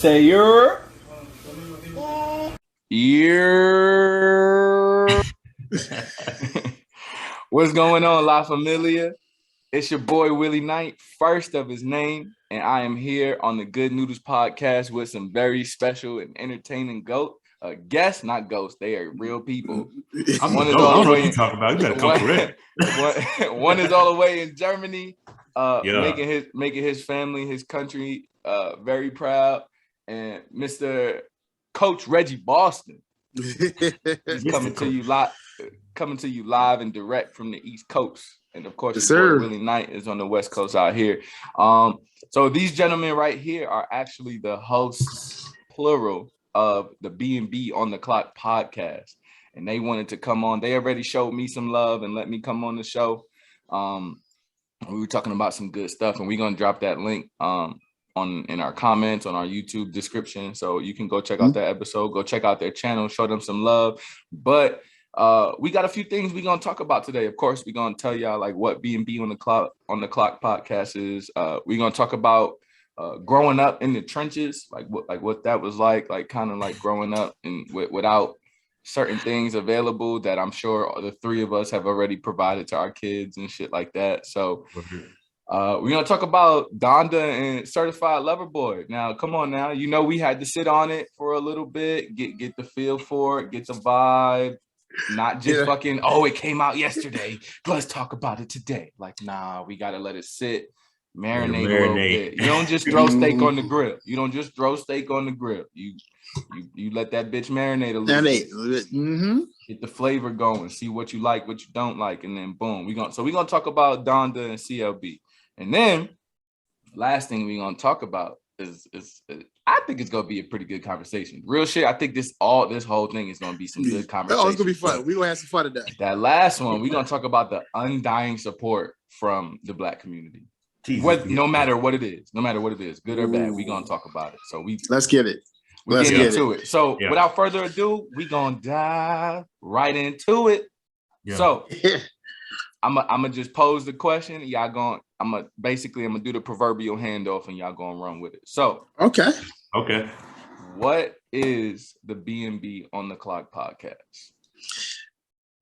Say your. What's going on, La Familia? It's your boy Willie Knight, first of his name, and I am here on the Good Noodles Podcast with some very special and entertaining guests, not ghosts. They are real people. One is all the way. You talking about? You better come correct. One is all the way in Germany, making his family, his country, very proud. And Mr. Coach Reggie Boston is coming to you live and direct from the East Coast. And of course, your boy Willie Knight is on the West Coast out here. So these gentlemen right here are actually the hosts, plural, of the B&B on the Clock podcast. And they wanted to come on. They already showed me some love and let me come on the show. We were talking about some good stuff, and we're going to drop that link in our comments on our YouTube description. So you can go check out that episode, go check out their channel, show them some love. But we got a few things we're gonna talk about today. Of course, we're gonna tell y'all like what B&B on the Clock podcast is. We're gonna talk about growing up in the trenches, like what that was like kind of like growing up and without certain things available that I'm sure the three of us have already provided to our kids and shit like that. So we're gonna talk about DONDA and Certified Lover Boy. Now, come on now, we had to sit on it for a little bit, get the feel for it, get the vibe. Not just fucking, it came out yesterday. Let's talk about it today. Like, nah, we gotta let it sit, marinate a little bit. You don't just throw steak on the grill. You let that bitch marinate a little bit. Get the flavor going. See what you like, what you don't like, and then boom. We're gonna talk about Donda and CLB, and then last thing we're gonna talk about is I think it's gonna be a pretty good conversation. Real shit. I think this whole thing is gonna be some good conversation. It's gonna be fun. We're gonna have some fun today. That last one, we're gonna talk about the undying support from the Black community. No matter what it is, good or bad, we're gonna talk about it. So let's get it. Let's get into it. So without further ado, we're gonna dive right into it. Yeah. So I'm gonna just pose the question. I'm gonna do the proverbial handoff, and y'all gonna run with it. So okay. What is the B&B on the Clock podcast?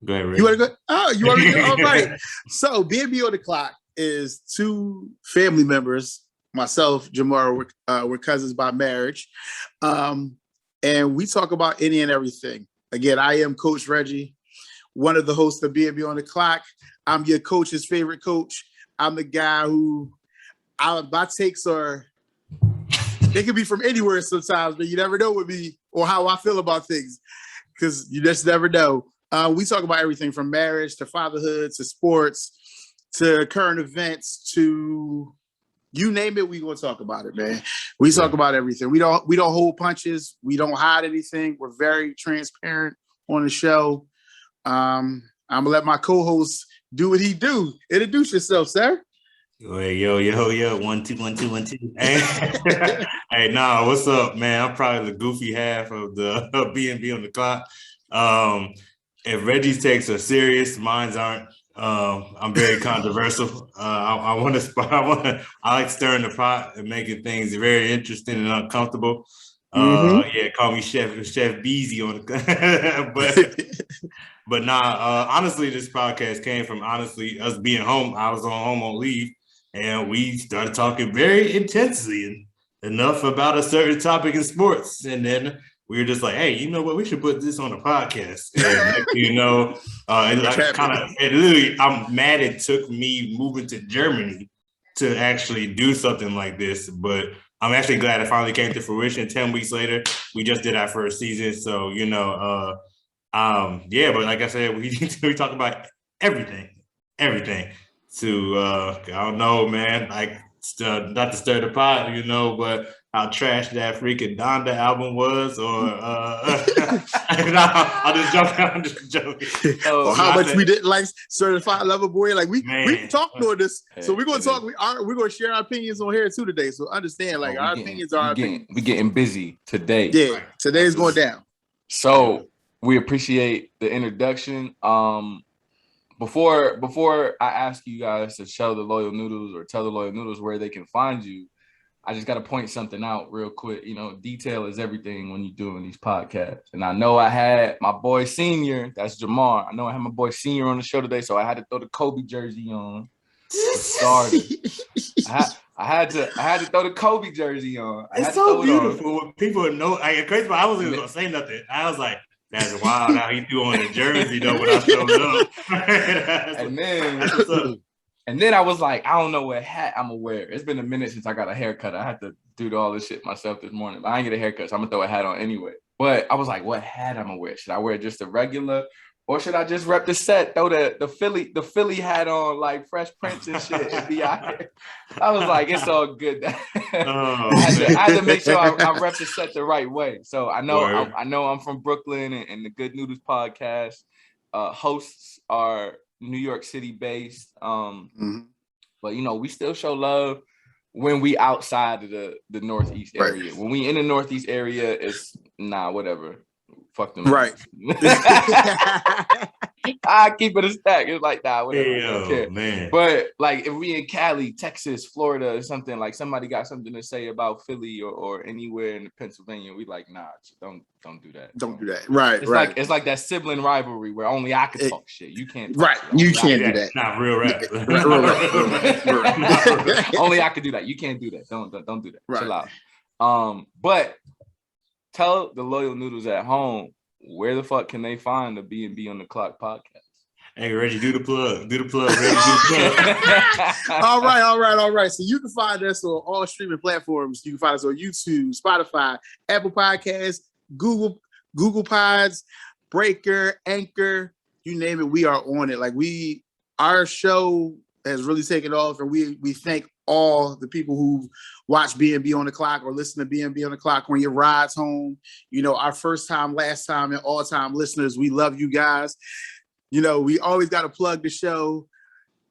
Go ahead, Rick. You want to go? Oh, you want to go? All right. So B&B on the Clock is two family members. Myself, Jamar, we're cousins by marriage, and we talk about any and everything. Again, I am Coach Reggie, one of the hosts of B&B on the Clock. I'm your coach's favorite coach. I'm the guy who my takes are, they can be from anywhere sometimes, but you never know with me or how I feel about things because you just never know. We talk about everything from marriage to fatherhood to sports to current events to you name it. We gonna talk about it, man. We talk about everything. We don't hold punches. We don't hide anything. We're very transparent on the show. I'm gonna let my co-host do what he do. Introduce yourself, sir. Yo. 1 2 1 2 1 2. Hey, what's up, man? I'm probably the goofy half of the B&B on the Clock. If Reggie's takes are serious, mine's aren't. I'm very controversial. I like stirring the pot and making things very interesting and uncomfortable. Call me Chef Beezy on the but honestly, this podcast came from us being home. I was home on leave, and we started talking very intensely enough about a certain topic in sports, and then we were just like, hey, you know what? We should put this on a podcast. And I'm mad it took me moving to Germany to actually do something like this, but I'm actually glad it finally came to fruition. 10 weeks later, we just did our first season. So, but like I said, we talk about everything. To, I don't know, man, like not to stir the pot, but how trash that freaking Donda album was, or I'm just joking. Or how much we didn't like Certified Lover Boy. Like we talked on this, so we're gonna talk. We're gonna share our opinions on here too today. So understand, our opinions are our opinions. We're getting busy today. Yeah, today's going down. So we appreciate the introduction. Before I ask you guys to tell the loyal noodles where they can find you, I just got to point something out real quick. You know, detail is everything when you're doing these podcasts. And I know I had my boy Senior, that's Jamar. I know I had my boy Senior on the show today, so I had to throw the Kobe jersey on. I had to throw the Kobe jersey on. It's so beautiful. People know. Crazy, but I wasn't even gonna say nothing. I was like, "That's wild how he threw on the jersey though when I showed up." And then I was like, I don't know what hat I'm gonna wear. It's been a minute since I got a haircut. I had to do all this shit myself this morning, but I ain't get a haircut, so I'm gonna throw a hat on anyway. But I was like, what hat I'm gonna wear? Should I wear just a regular? Or should I just rep the set, throw the Philly hat on like Fresh Prince and shit and be out here? I was like, it's all good. I had to make sure I rep the set the right way. So I know I'm from Brooklyn and the Good Noodles Podcast hosts are New York City based. But you know, we still show love when we outside of the Northeast area. When we in the Northeast area, it's whatever. Fuck them. Right. I keep it a stack. It's like, whatever. Hey, man. But like if we in Cali, Texas, Florida, or something, like somebody got something to say about Philly or anywhere in Pennsylvania, we like, don't do that. Don't do that. Right. It's like that sibling rivalry where only I can talk shit. You can't talk shit. You can't do that. Not real rap. Only I can do that. You can't do that. Don't do that. Right. Chill out. But tell the loyal noodles at home, where the fuck can they find the B&B on the Clock podcast? Hey, Reggie, do the plug. Reggie, do the plug. All right. So you can find us on all streaming platforms. You can find us on YouTube, Spotify, Apple Podcasts, Google Pods, Breaker, Anchor, you name it, we are on it. Like our show has really taken off, and we thank all the people who watch B&B on the Clock or listen to B&B on the Clock on your rides home. You know, our first time, last time, and all time listeners, we love you guys. You know, we always got to plug the show.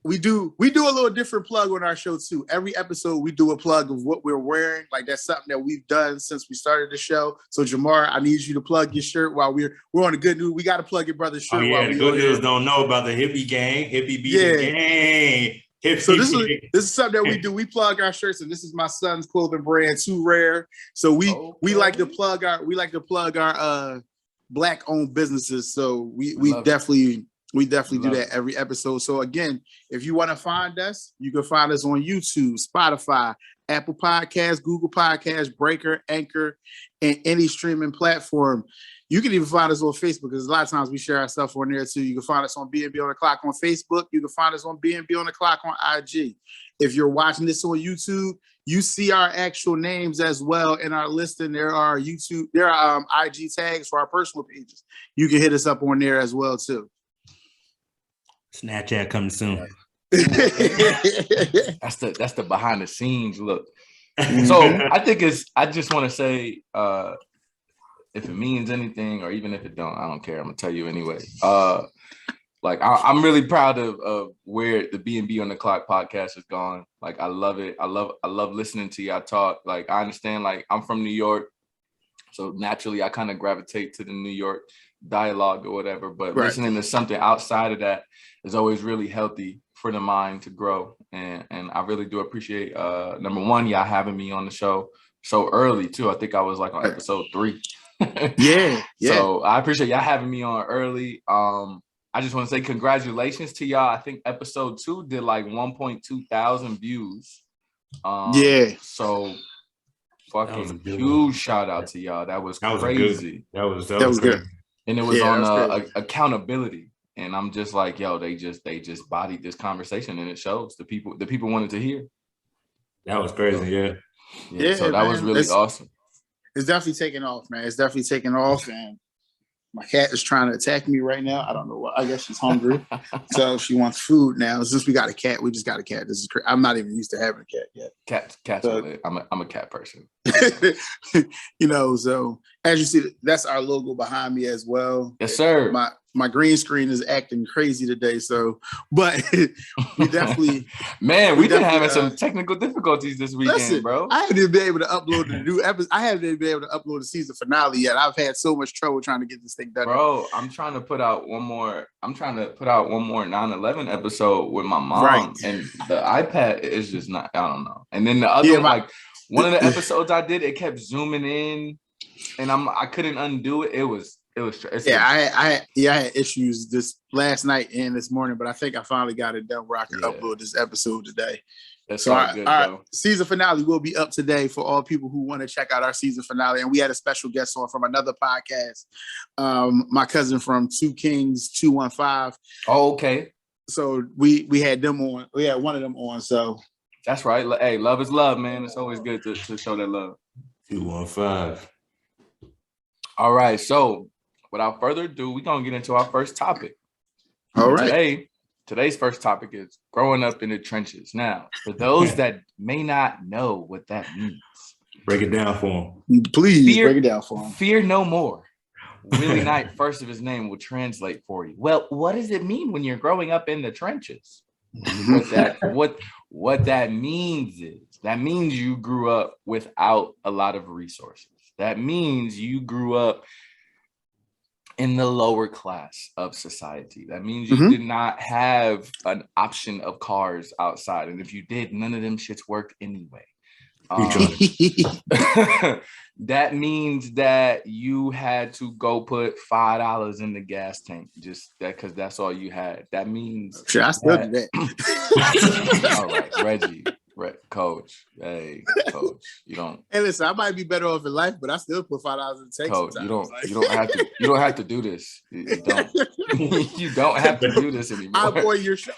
We do a little different plug on our show too. Every episode we do a plug of what we're wearing. Like that's something that we've done since we started the show. So Jamar, I need you to plug your shirt while we're on the Good News. We got to plug your brother's shirt. The Good News don't know about the hippie gang. Hippie be the gang. So this is something that we do. We plug our shirts, and this is my son's clothing brand, Too Rare. So we like to plug our Black owned businesses. So we definitely do that every episode. So again, if you want to find us, you can find us on YouTube, Spotify, Apple Podcasts, Google Podcasts, Breaker, Anchor, and any streaming platform. You can even find us on Facebook because a lot of times we share our stuff on there too. You can find us on B&B on the Clock on Facebook. You can find us on B&B on the Clock on IG. If you're watching this on YouTube, you see our actual names as well in our listing. There are IG tags for our personal pages. You can hit us up on there as well too. Snapchat coming soon. That's the behind the scenes look. So I just want to say, if it means anything or even if it don't, I don't care. I'm gonna tell you anyway. Like I'm really proud of where the B&B on the Clock podcast has gone. Like I love it. I love listening to y'all talk. Like I understand. Like I'm from New York, so naturally I kind of gravitate to the New York dialogue or whatever. But listening to something outside of that is always really healthy for the mind to grow. And I really do appreciate number one, y'all having me on the show so early too. I think I was like on episode 3. Yeah. So I appreciate y'all having me on early. I just want to say congratulations to y'all. I think episode 2 did like 1.2 thousand views. So fucking huge shout out to y'all. That was crazy. That was good. And it was on accountability. And I'm just like, yo, they just bodied this conversation, and it shows the people wanted to hear. That was crazy. Yeah. So that was really awesome. It's definitely taking off, man. It's definitely taking off, and my cat is trying to attack me right now. I don't know what. I guess she's hungry, so she wants food now. Since we got a cat, we just got a cat. This is crazy. I'm not even used to having a cat yet. Cats. So, I'm a cat person. You know, so as you see, that's our logo behind me as well. Yes, sir. My green screen is acting crazy today, so but we definitely we've been having some technical difficulties this weekend, bro. I haven't been able to upload the new episode. I haven't been able to upload the season finale yet. I've had so much trouble trying to get this thing done. Bro, I'm trying to put out one more 9/11 episode with my mom, and the iPad is just not. I don't know. And then the other One of the episodes I did, it kept zooming in, and I couldn't undo it. It was. I had issues this last night and this morning, but I think I finally got it done where I can upload this episode today. That's so our season finale will be up today for all people who want to check out our season finale. And we had a special guest on from another podcast, my cousin from 2 Kings 215. Oh, okay. So we had them on. We had one of them on. So that's right. Hey, love is love, man. It's always good to show that love. 215. All right. So without further ado, we're gonna get into our first topic. All right. Today's first topic is growing up in the trenches. Now, for those that may not know what that means, break it down for them. Please break it down for them. Fear no more. Willie Knight, first of his name, will translate for you. Well, what does it mean when you're growing up in the trenches? What that means is you grew up without a lot of resources. That means you grew up in the lower class of society. That means you did not have an option of cars outside. And if you did, none of them shits worked anyway. That means that you had to go put $5 in the gas tank, just that because that's all you had. That means I still do that. All right, Reggie. Coach, hey, coach, you don't. Hey, listen, I might be better off in life, but I still put $5 in the tank. Coach, you don't have to do this. You don't. You don't have to do this anymore.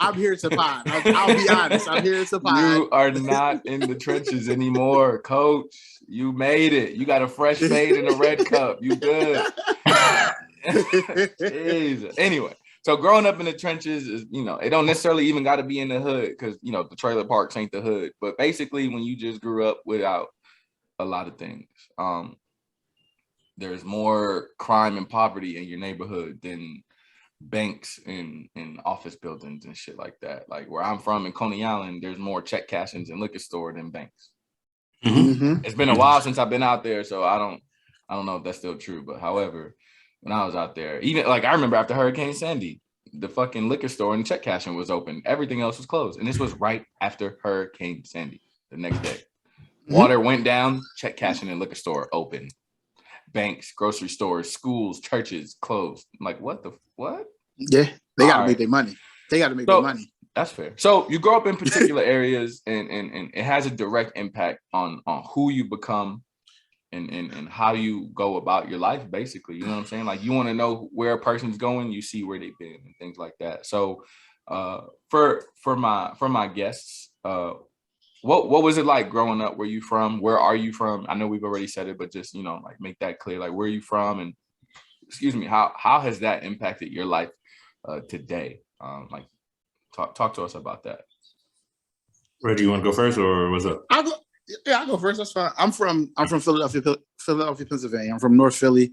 I'm here to pod. I'll be honest. I'm here to pod. You are not in the trenches anymore, Coach. You made it. You got a fresh fade in a red cup. You good. Jesus. Anyway. So growing up in the trenches is, it don't necessarily even got to be in the hood because, the trailer parks ain't the hood. But basically, when you just grew up without a lot of things, there's more crime and poverty in your neighborhood than banks in office buildings and shit like that. Like where I'm from in Coney Island, there's more check cashings and liquor store than banks. Mm-hmm. It's been a while since I've been out there, so I don't know if that's still true. But however, when I was out there, even like I remember after Hurricane Sandy, the fucking liquor store and check cashing was open. Everything else was closed. And this was right after Hurricane Sandy, the next day. Water went down, check cashing and liquor store open. Banks, grocery stores, schools, churches closed. I'm like, what? Yeah, they got to make their money. Their money. That's fair. So you grow up in particular areas and it has a direct impact on who you become. And how you go about your life, basically, you know what I'm saying? Like you want to know where a person's going, you see where they've been and things like that. So, for my guests, what was it like growing up? Where you from? Where are you from? I know we've already said it, but just like make that clear. Like where are you from? And how has that impacted your life today? Like talk to us about that. Reggie, you want to go first, or what's up? I'll go first. That's fine. I'm from Philadelphia, Pennsylvania. I'm from North Philly.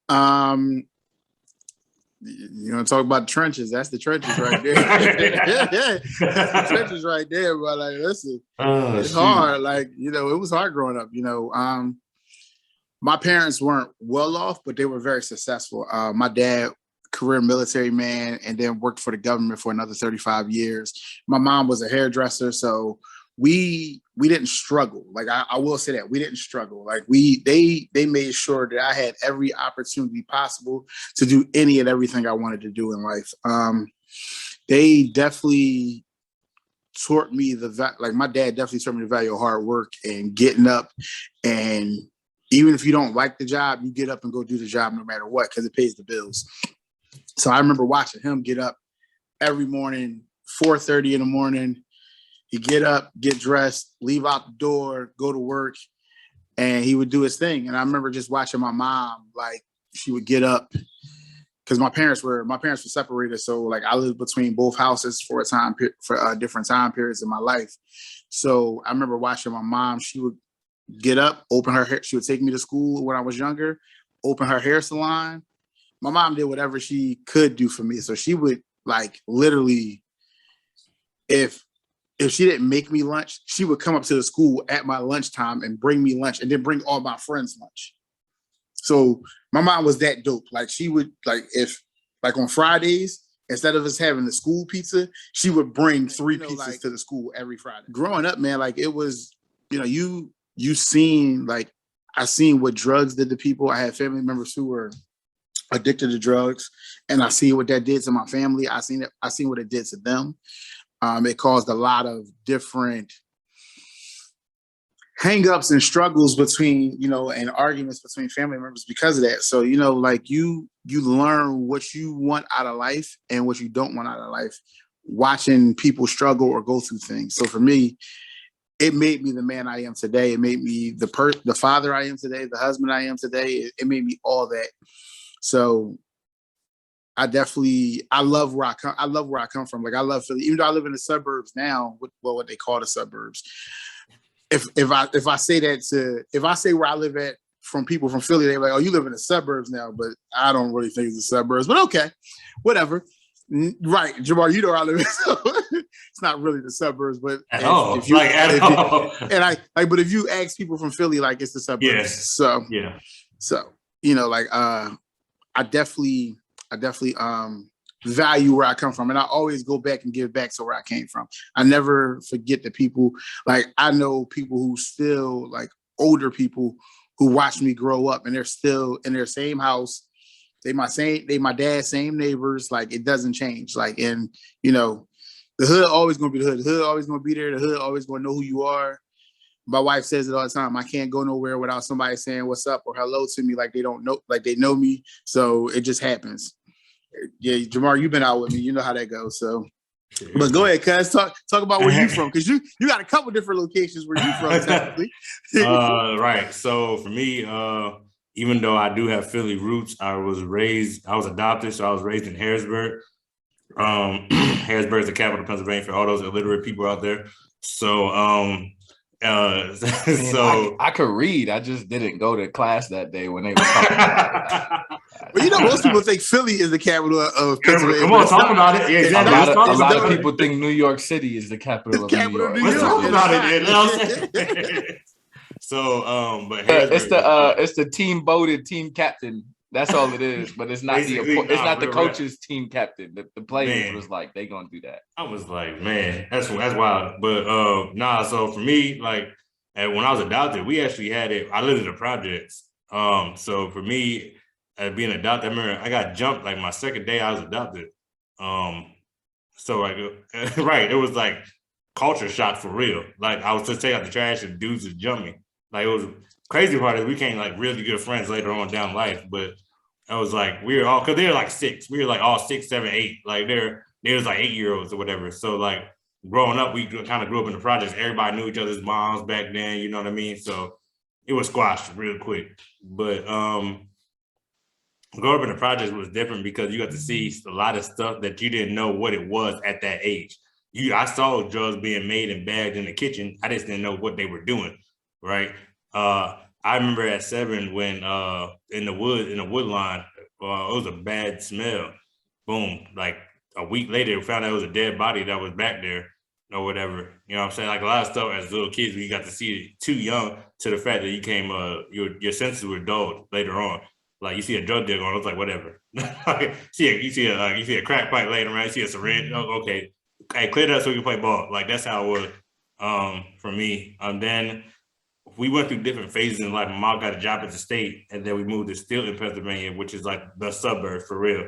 You want to talk about trenches? That's the trenches right there. That's the trenches right there. But like, listen, it's hard. Like, it was hard growing up. My parents weren't well off, but they were very successful. My dad, career military man, and then worked for the government for another 35 years. My mom was a hairdresser, so we didn't struggle. Like I will say that we didn't struggle. Like they made sure that I had every opportunity possible to do any and everything I wanted to do in life. They definitely taught me my dad definitely taught me the value of hard work and getting up. And even if you don't like the job, you get up and go do the job no matter what, because it pays the bills. So I remember watching him get up every morning, 4:30 in the morning. He'd get up, get dressed, leave out the door, go to work, and he would do his thing. And I remember just watching my mom, like she would get up because my parents were separated. So like I lived between both houses for different time periods in my life. So I remember watching my mom. She would get up, open her hair. She would take me to school when I was younger, open her hair salon. My mom did whatever she could do for me. So she would like literally, if she didn't make me lunch, she would come up to the school at my lunchtime and bring me lunch and then bring all my friends lunch. So my mom was that dope. Like she would on Fridays, instead of us having the school pizza, she would bring 3 pizzas to the school every Friday. Growing up, man, like it was, you I seen what drugs did to people. I had family members who were addicted to drugs, and I see what that did to my family. I seen what it did to them. It caused a lot of different hang-ups and struggles between, and arguments between family members because of that. So, like you learn what you want out of life and what you don't want out of life, watching people struggle or go through things. So for me, it made me the man I am today. It made me the father I am today, the husband I am today. It made me all that. So I love where I come. I love where I come from. Like, I love Philly, even though I live in the suburbs now. What they call the suburbs. If I say where I live at from people from Philly, they're like, "Oh, you live in the suburbs now," but I don't really think it's the suburbs. But okay, whatever. Right, Jamar, you know where I live. So it's not really the suburbs, but but if you ask people from Philly, like, it's the suburbs. Yes. So yeah. So I definitely value where I come from, and I always go back and give back to where I came from. I never forget the people. Like, I know people who still, like, older people who watched me grow up, and they're still in their same house. They my dad's same neighbors. Like, it doesn't change. Like, and the hood always gonna be the hood. The hood always gonna be there. The hood always gonna know who you are. My wife says it all the time. I can't go nowhere without somebody saying what's up or hello to me, like they don't know, like they know me. So it just happens. Yeah, Jamar, you've been out with me. You know how that goes. So, but go ahead, cuz talk about where you from, because you got a couple different locations where you from, technically. Right. So for me, even though I do have Philly roots, I was adopted, so I was raised in Harrisburg. Harrisburg is the capital of Pennsylvania for all those illiterate people out there. So I could read. I just didn't go to class that day when they were talking about it. But most people think Philly is the capital of Pennsylvania. Come on, talk about it. Yeah, exactly. A lot of people think New York City is the capital of New York. Let's talk about it. So, but it's the team voted team captain. That's all it is. But it's not the coach's team captain. The players was like, they gonna do that. I was like, man, that's wild. But so for me, like, when I was adopted, we actually had it. I lived in the projects. So for me, being adopted, I remember I got jumped like my second day I was adopted. So like, right, it was like culture shock for real. Like, I was just taking out the trash and dudes just jumped me. Like, it was crazy part is we became like really good friends later on down life. But I was like, we were all, because they were like 6. We were like all 6, 7, 8. Like they was like 8-year-olds or whatever. So like growing up, we kind of grew up in the projects. Everybody knew each other's moms back then. You know what I mean? So it was squashed real quick. But growing up in the projects was different because you got to see a lot of stuff that you didn't know what it was at that age. I saw drugs being made and bagged in the kitchen. I just didn't know what they were doing. Right. I remember at 7 when in the wood line, it was a bad smell. Boom. Like a week later, we found out it was a dead body that was back there or whatever. You know what I'm saying? Like, a lot of stuff as little kids, we got to see it too young to the fact that you came, your senses were dulled later on. Like, you see a drug deal going, it's like, whatever. you see a crack pipe laying around, you see a syringe. Oh, okay. Hey, clear that so we can play ball. Like, that's how it was for me. Then we went through different phases in life. My mom got a job at the state, and then we moved to Stilton, Pennsylvania, which is like the suburbs for real.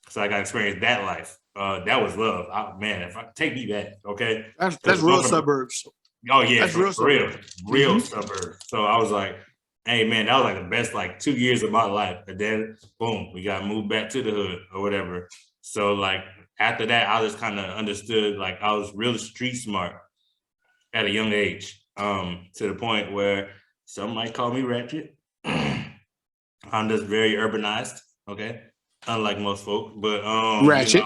So I got to experience that life. That was love. Man, if I take me back, okay? That's real suburbs. Oh, yeah, that's real suburbs. So I was like, hey, man, that was like the best, like, 2 years of my life. And then, boom, we got moved back to the hood or whatever. So, like, after that, I just kind of understood, like, I was really street smart at a young age. To the point where some might call me ratchet. I'm just very urbanized, okay? Unlike most folk, but ratchet.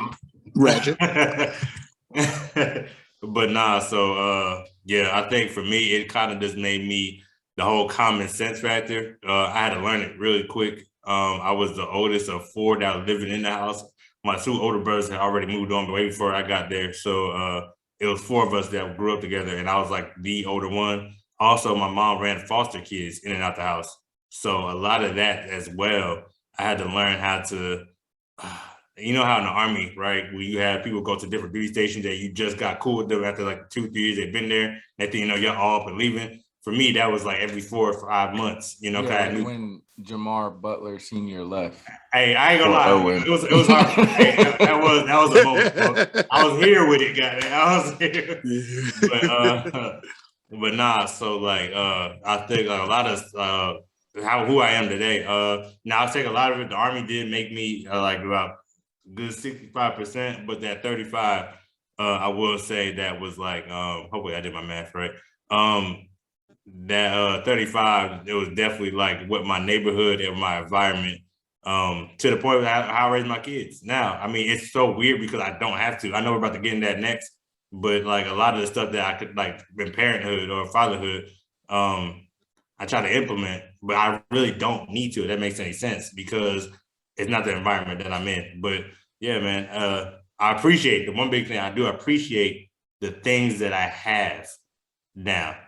But nah, so I think for me, it kind of just made me the whole common sense factor. I had to learn it really quick. I was the oldest of 4 that was living in the house. My 2 older brothers had already moved on way before I got there, so it was 4 of us that grew up together, and I was like the older one. Also, my mom ran foster kids in and out the house. So a lot of that as well, I had to learn how to, you know how in the Army, right, where you have people go to different duty stations that you just got cool with them after like 2-3 years they've been there. Next thing you know, you're all up and leaving. for me, that was like every 4 or 5 months, you know. Yeah, like when Jamar Butler Sr. left. Hey, I ain't gonna lie. It was hard. Hey, that was a moment, bro. I was here with it, goddamn. I was here. But nah, so like I think like a lot of who I am today. Now I take a lot of it. The Army did make me like about good 65%, but that 35, I will say that was like hopefully I did my math right. That 35, it was definitely like what my neighborhood and my environment, to the point where how I raise my kids. Now, I mean, it's so weird because I don't have to. I know we're about to get in that next, but like a lot of the stuff that I could like in parenthood or fatherhood, I try to implement, but I really don't need to, if that makes any sense, because it's not the environment that I'm in. But yeah, man, I appreciate the one big thing I do appreciate the things that I have now.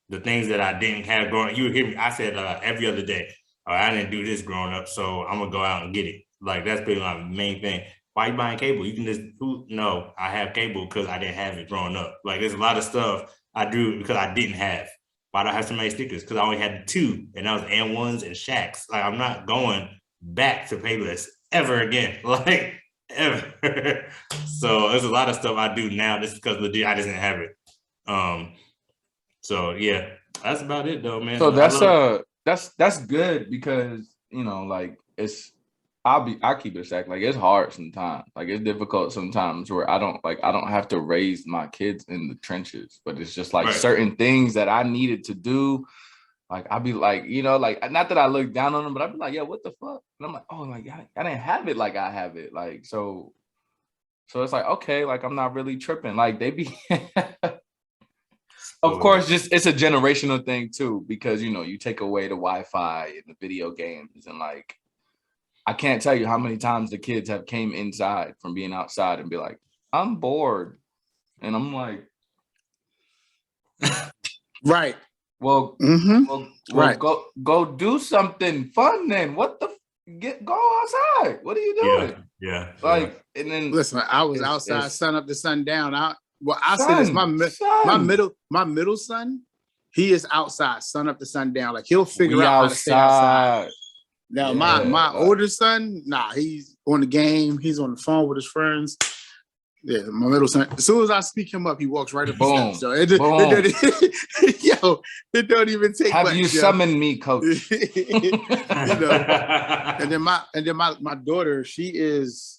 The things that I didn't have growing up. You would hear me, I said every other day, oh, I didn't do this growing up, so I'm gonna go out and get it. Like that's been my main thing. Why are you buying cable? You can just no, I have cable because I didn't have it growing up. Like there's a lot of stuff I do because I didn't have. Why do I have so many stickers? Because I only had 2, and that was N1s and Shacks. Like I'm not going back to payless ever again. Like ever. So there's a lot of stuff I do now just because legit I just didn't have it. So yeah, that's about it though, man. So that's good because you know, like I keep it a sec. Like it's hard sometimes. Like it's difficult sometimes where I don't have to raise my kids in the trenches, but it's just like certain things that I needed to do. Like I'd be like, you know, like not that I look down on them, but I'd be like, yeah, what the fuck? And I'm like, oh my God, I didn't have it like I have it. Like so it's like, okay, like I'm not really tripping. Like they be Of course, just it's a generational thing too, because you know, you take away the Wi-Fi and the video games, and like I can't tell you how many times the kids have came inside from being outside and be like, I'm bored. And I'm like, right. Well, right. Go do something fun then. What the go outside. What are you doing? Yeah. Like, and then listen, I was outside sun up to sundown. I'll say this: my middle son, he is outside sun up to sundown. Like he'll figure out how to stay outside. Now my older son, he's on the game. He's on the phone with his friends. Yeah, my middle son. As soon as I speak him up, he walks right up the steps. So it don't even take. Have much, you summoned me, coach? And then my daughter, she is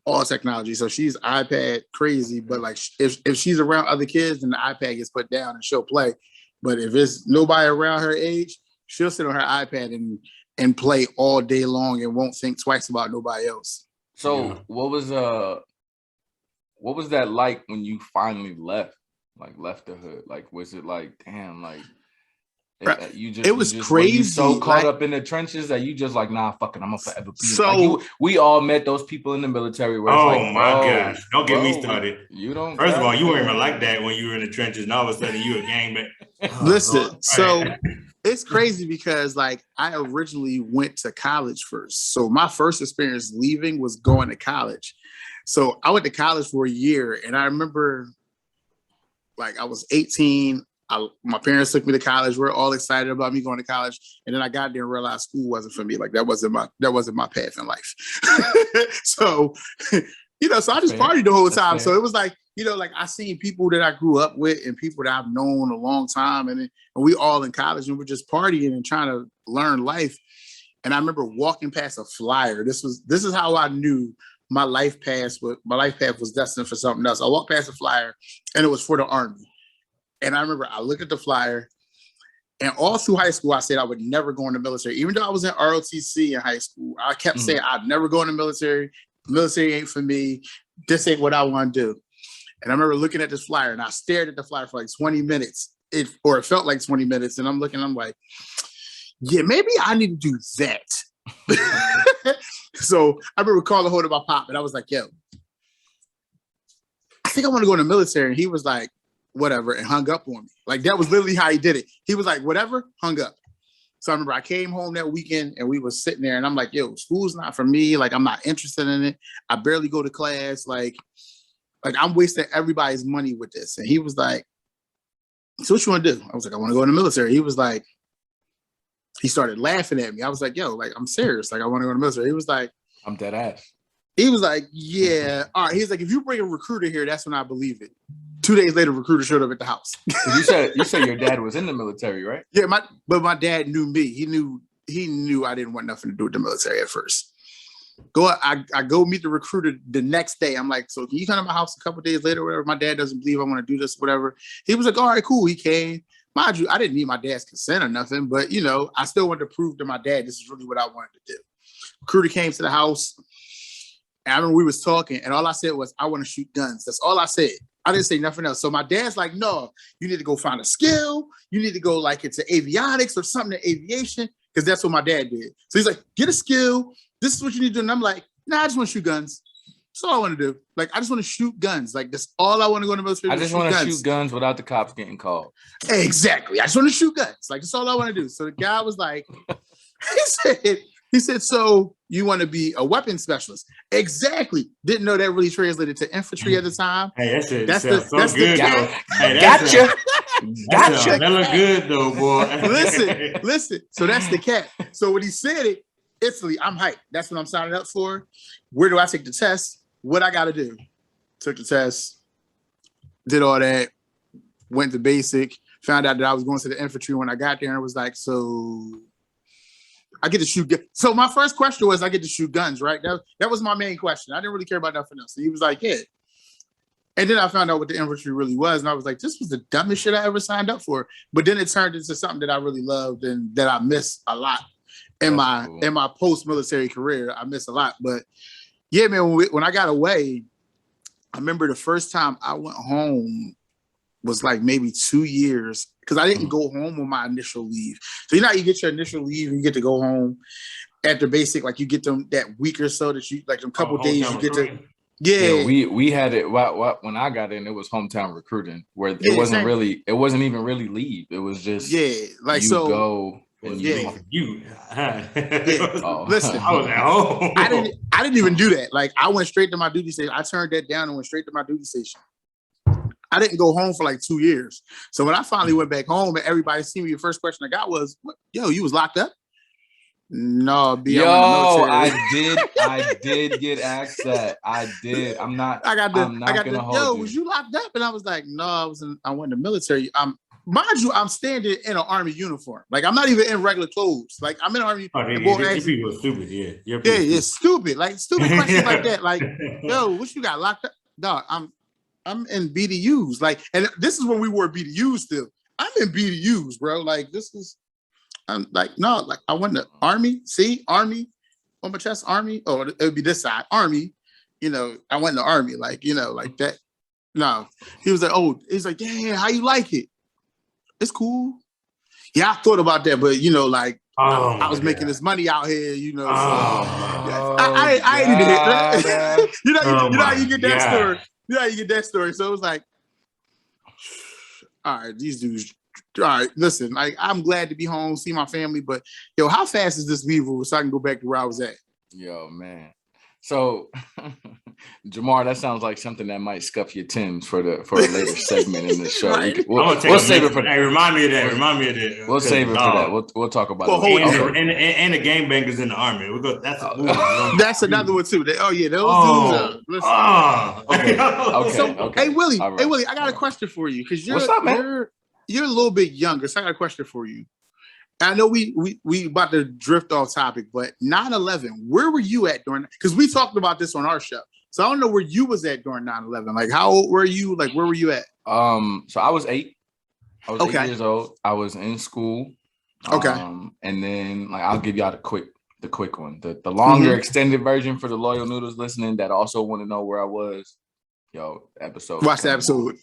all technology, so she's iPad crazy. But like, if she's around other kids, then the iPad gets put down and she'll play. But if it's nobody around her age, she'll sit on her iPad and play all day long and won't think twice about nobody else. So what was that like when you finally left the hood? Like, was it like, damn, like it was crazy. You so caught up in the trenches that you just like, nah, fuck it, I'm gonna forever be. So we all met those people in the military. Where it's gosh, don't get me started. You don't. First of all, you weren't even like that when you were in the trenches, and all of a sudden you a gangbanger. Listen, so it's crazy because like I originally went to college first. So my first experience leaving was going to college. So I went to college for a year, and I remember like I was 18. My parents took me to college. We're all excited about me going to college. And then I got there and realized school wasn't for me. Like that wasn't my path in life. So, so I just partied the whole time. So it was like, like I seen people that I grew up with and people that I've known a long time. And we all in college and we're just partying and trying to learn life. And I remember walking past a flyer. This is how I knew my life path was destined for something else. I walked past a flyer and it was for the Army. And I remember I looked at the flyer, and all through high school, I said I would never go in the military. Even though I was in ROTC in high school, I kept saying I'd never go in the military. The military ain't for me. This ain't what I want to do. And I remember looking at this flyer, and I stared at the flyer for like 20 minutes. It felt like 20 minutes. And I'm like, yeah, maybe I need to do that. So I remember calling hold of my pop, and I was like, yo, I think I want to go in the military. And he was like, whatever, and hung up on me. Like that was literally how he did it. He was like, whatever, hung up. So I remember I came home that weekend and we were sitting there and I'm like, yo, school's not for me. Like I'm not interested in it. I barely go to class. Like I'm wasting everybody's money with this. And he was like, so what you want to do? I was like, I want to go in the military. He was like, he started laughing at me. I was like, yo, like, I'm serious. Like, I want to go in the military. He was like, I'm dead ass. He was like, yeah. All right. He's like, if you bring a recruiter here, that's when I believe it. 2 days later, recruiter showed up at the house. you said your dad was in the military, right? Yeah, but my dad knew me. He knew I didn't want nothing to do with the military at first. I go meet the recruiter the next day. I'm like, so can you come to my house a couple of days later, whatever? My dad doesn't believe I want to do this, whatever. He was like, all right, cool. He came. Mind you, I didn't need my dad's consent or nothing, but you know, I still wanted to prove to my dad this is really what I wanted to do. Recruiter came to the house. And I remember we was talking, and all I said was, I want to shoot guns. That's all I said. I didn't say nothing else. So my dad's like, no, you need to go find a skill. You need to go like into avionics or something in aviation, because that's what my dad did. So he's like, get a skill. This is what you need to do. And I'm like, nah, I just want to shoot guns. That's all I want to do. Like, I just want to shoot guns. Like, that's all I want to go in the military. I just want to shoot guns without the cops getting called. Exactly. I just want to shoot guns. Like, that's all I want to do. So the guy was like, he said, so you want to be a weapons specialist? Exactly. Didn't know that really translated to infantry at the time. Hey, that's good. Gotcha. Gotcha. That look good though, boy. Listen. So that's the cat. So when he said it, instantly, I'm hyped. That's what I'm signing up for. Where do I take the test? What I got to do? Took the test, did all that, went to basic, found out that I was going to the infantry when I got there, and it was like, so I get to shoot. So my first question was, I get to shoot guns, right? That was my main question. I didn't really care about nothing else. And he was like, yeah. And then I found out what the infantry really was, and I was like, this was the dumbest shit I ever signed up for. But then it turned into something that I really loved and that I miss a lot in my post-military career. I miss a lot. But yeah, man, when I got away, I remember the first time I went home was like maybe 2 years, because I didn't go home on my initial leave. So you know how you get your initial leave and you get to go home at the basic, like you get them that week or so that you like a couple days you get to. Yeah, we had it. When I got in, it was hometown recruiting, where it wasn't even really leave. It was just like you so go. You. Listen, I was at home. I didn't even do that. Like I went straight to my duty station. I turned that down and went straight to my duty station. I didn't go home for like 2 years. So when I finally went back home and everybody seen me, the first question I got was, yo, you was locked up? No, I did get asked that. I did. Was you locked up? And I was like, no, I went in the military. Mind you, I'm standing in an army uniform. Like I'm not even in regular clothes. Like I'm in an army. Your people are stupid. Yeah. It's stupid. Like stupid questions like that. Like, yo, what you got locked up? Dog, I'm in BDUs. Like, and this is when we wore BDUs still. I'm in BDUs, bro. Like I'm like, no, like I went to Army. See, Army on my chest, Army. Oh, it would be this side, Army. You know, I went to Army, like, you know, like that. No, he was like, oh, he's like, yeah, how you like it? It's cool. Yeah, I thought about that, but you know, like I was making this money out here, you know. So, I ain't even hit. You know how you get that story. You know how you get that story. So it was like, all right, these dudes. All right, listen, I'm glad to be home, see my family, but yo, how fast is this leave so I can go back to where I was at? Yo, man. So, Jamar, that sounds like something that might scuff your Timbs for a later segment in the show. Right. We'll save it for that. Hey, remind me of that. We'll save it for that. We'll talk about it. And the gangbangers in the army. That's a movie. That's another one too. Those dudes. Okay. Hey Willie, I got a question for you because what's up, man? You're a little bit younger, so I got a question for you. I know we about to drift off topic, but 9/11, where were you at during? Because we talked about this on our show, so I don't know where you was at during 9/11. Like, how old were you? Like, where were you at? So I was 8. I was 8 years old. I was in school. Okay. And then like I'll give y'all the quick one, the longer extended version for the loyal noodles listening that also want to know where I was. Yo, episode. Watch that episode.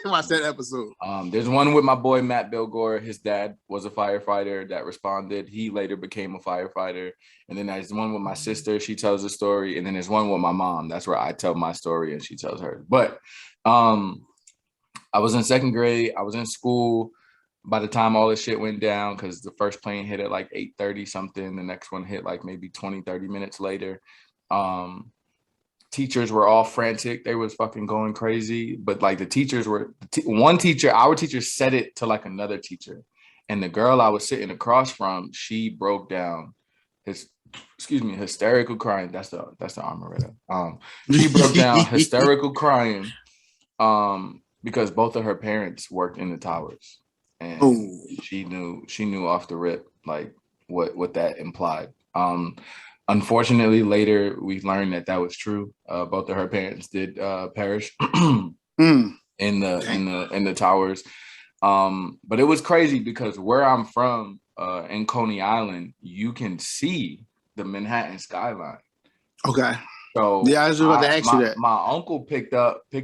Watch that episode. There's one with my boy Matt Bilgore. His dad was a firefighter that responded. He later became a firefighter. And then there's one with my sister. She tells a story. And then there's one with my mom. That's where I tell my story and she tells hers. But I was in 2nd grade. I was in school by the time all this shit went down, because the first plane hit at like 8:30 something. The next one hit like maybe 20, 30 minutes later. teachers were all frantic. They was fucking going crazy. But like the teachers were, one teacher, our teacher said it to like another teacher. And the girl I was sitting across from, she broke down hysterical crying. That's the Amaretta. She broke down hysterical crying because both of her parents worked in the towers. And she knew off the rip like what that implied. Unfortunately, later we learned that was true. Both of her parents did perish in the towers. But it was crazy because where I'm from in Coney Island, you can see the Manhattan skyline. Okay. So yeah, I was about to ask you that. My uncle picked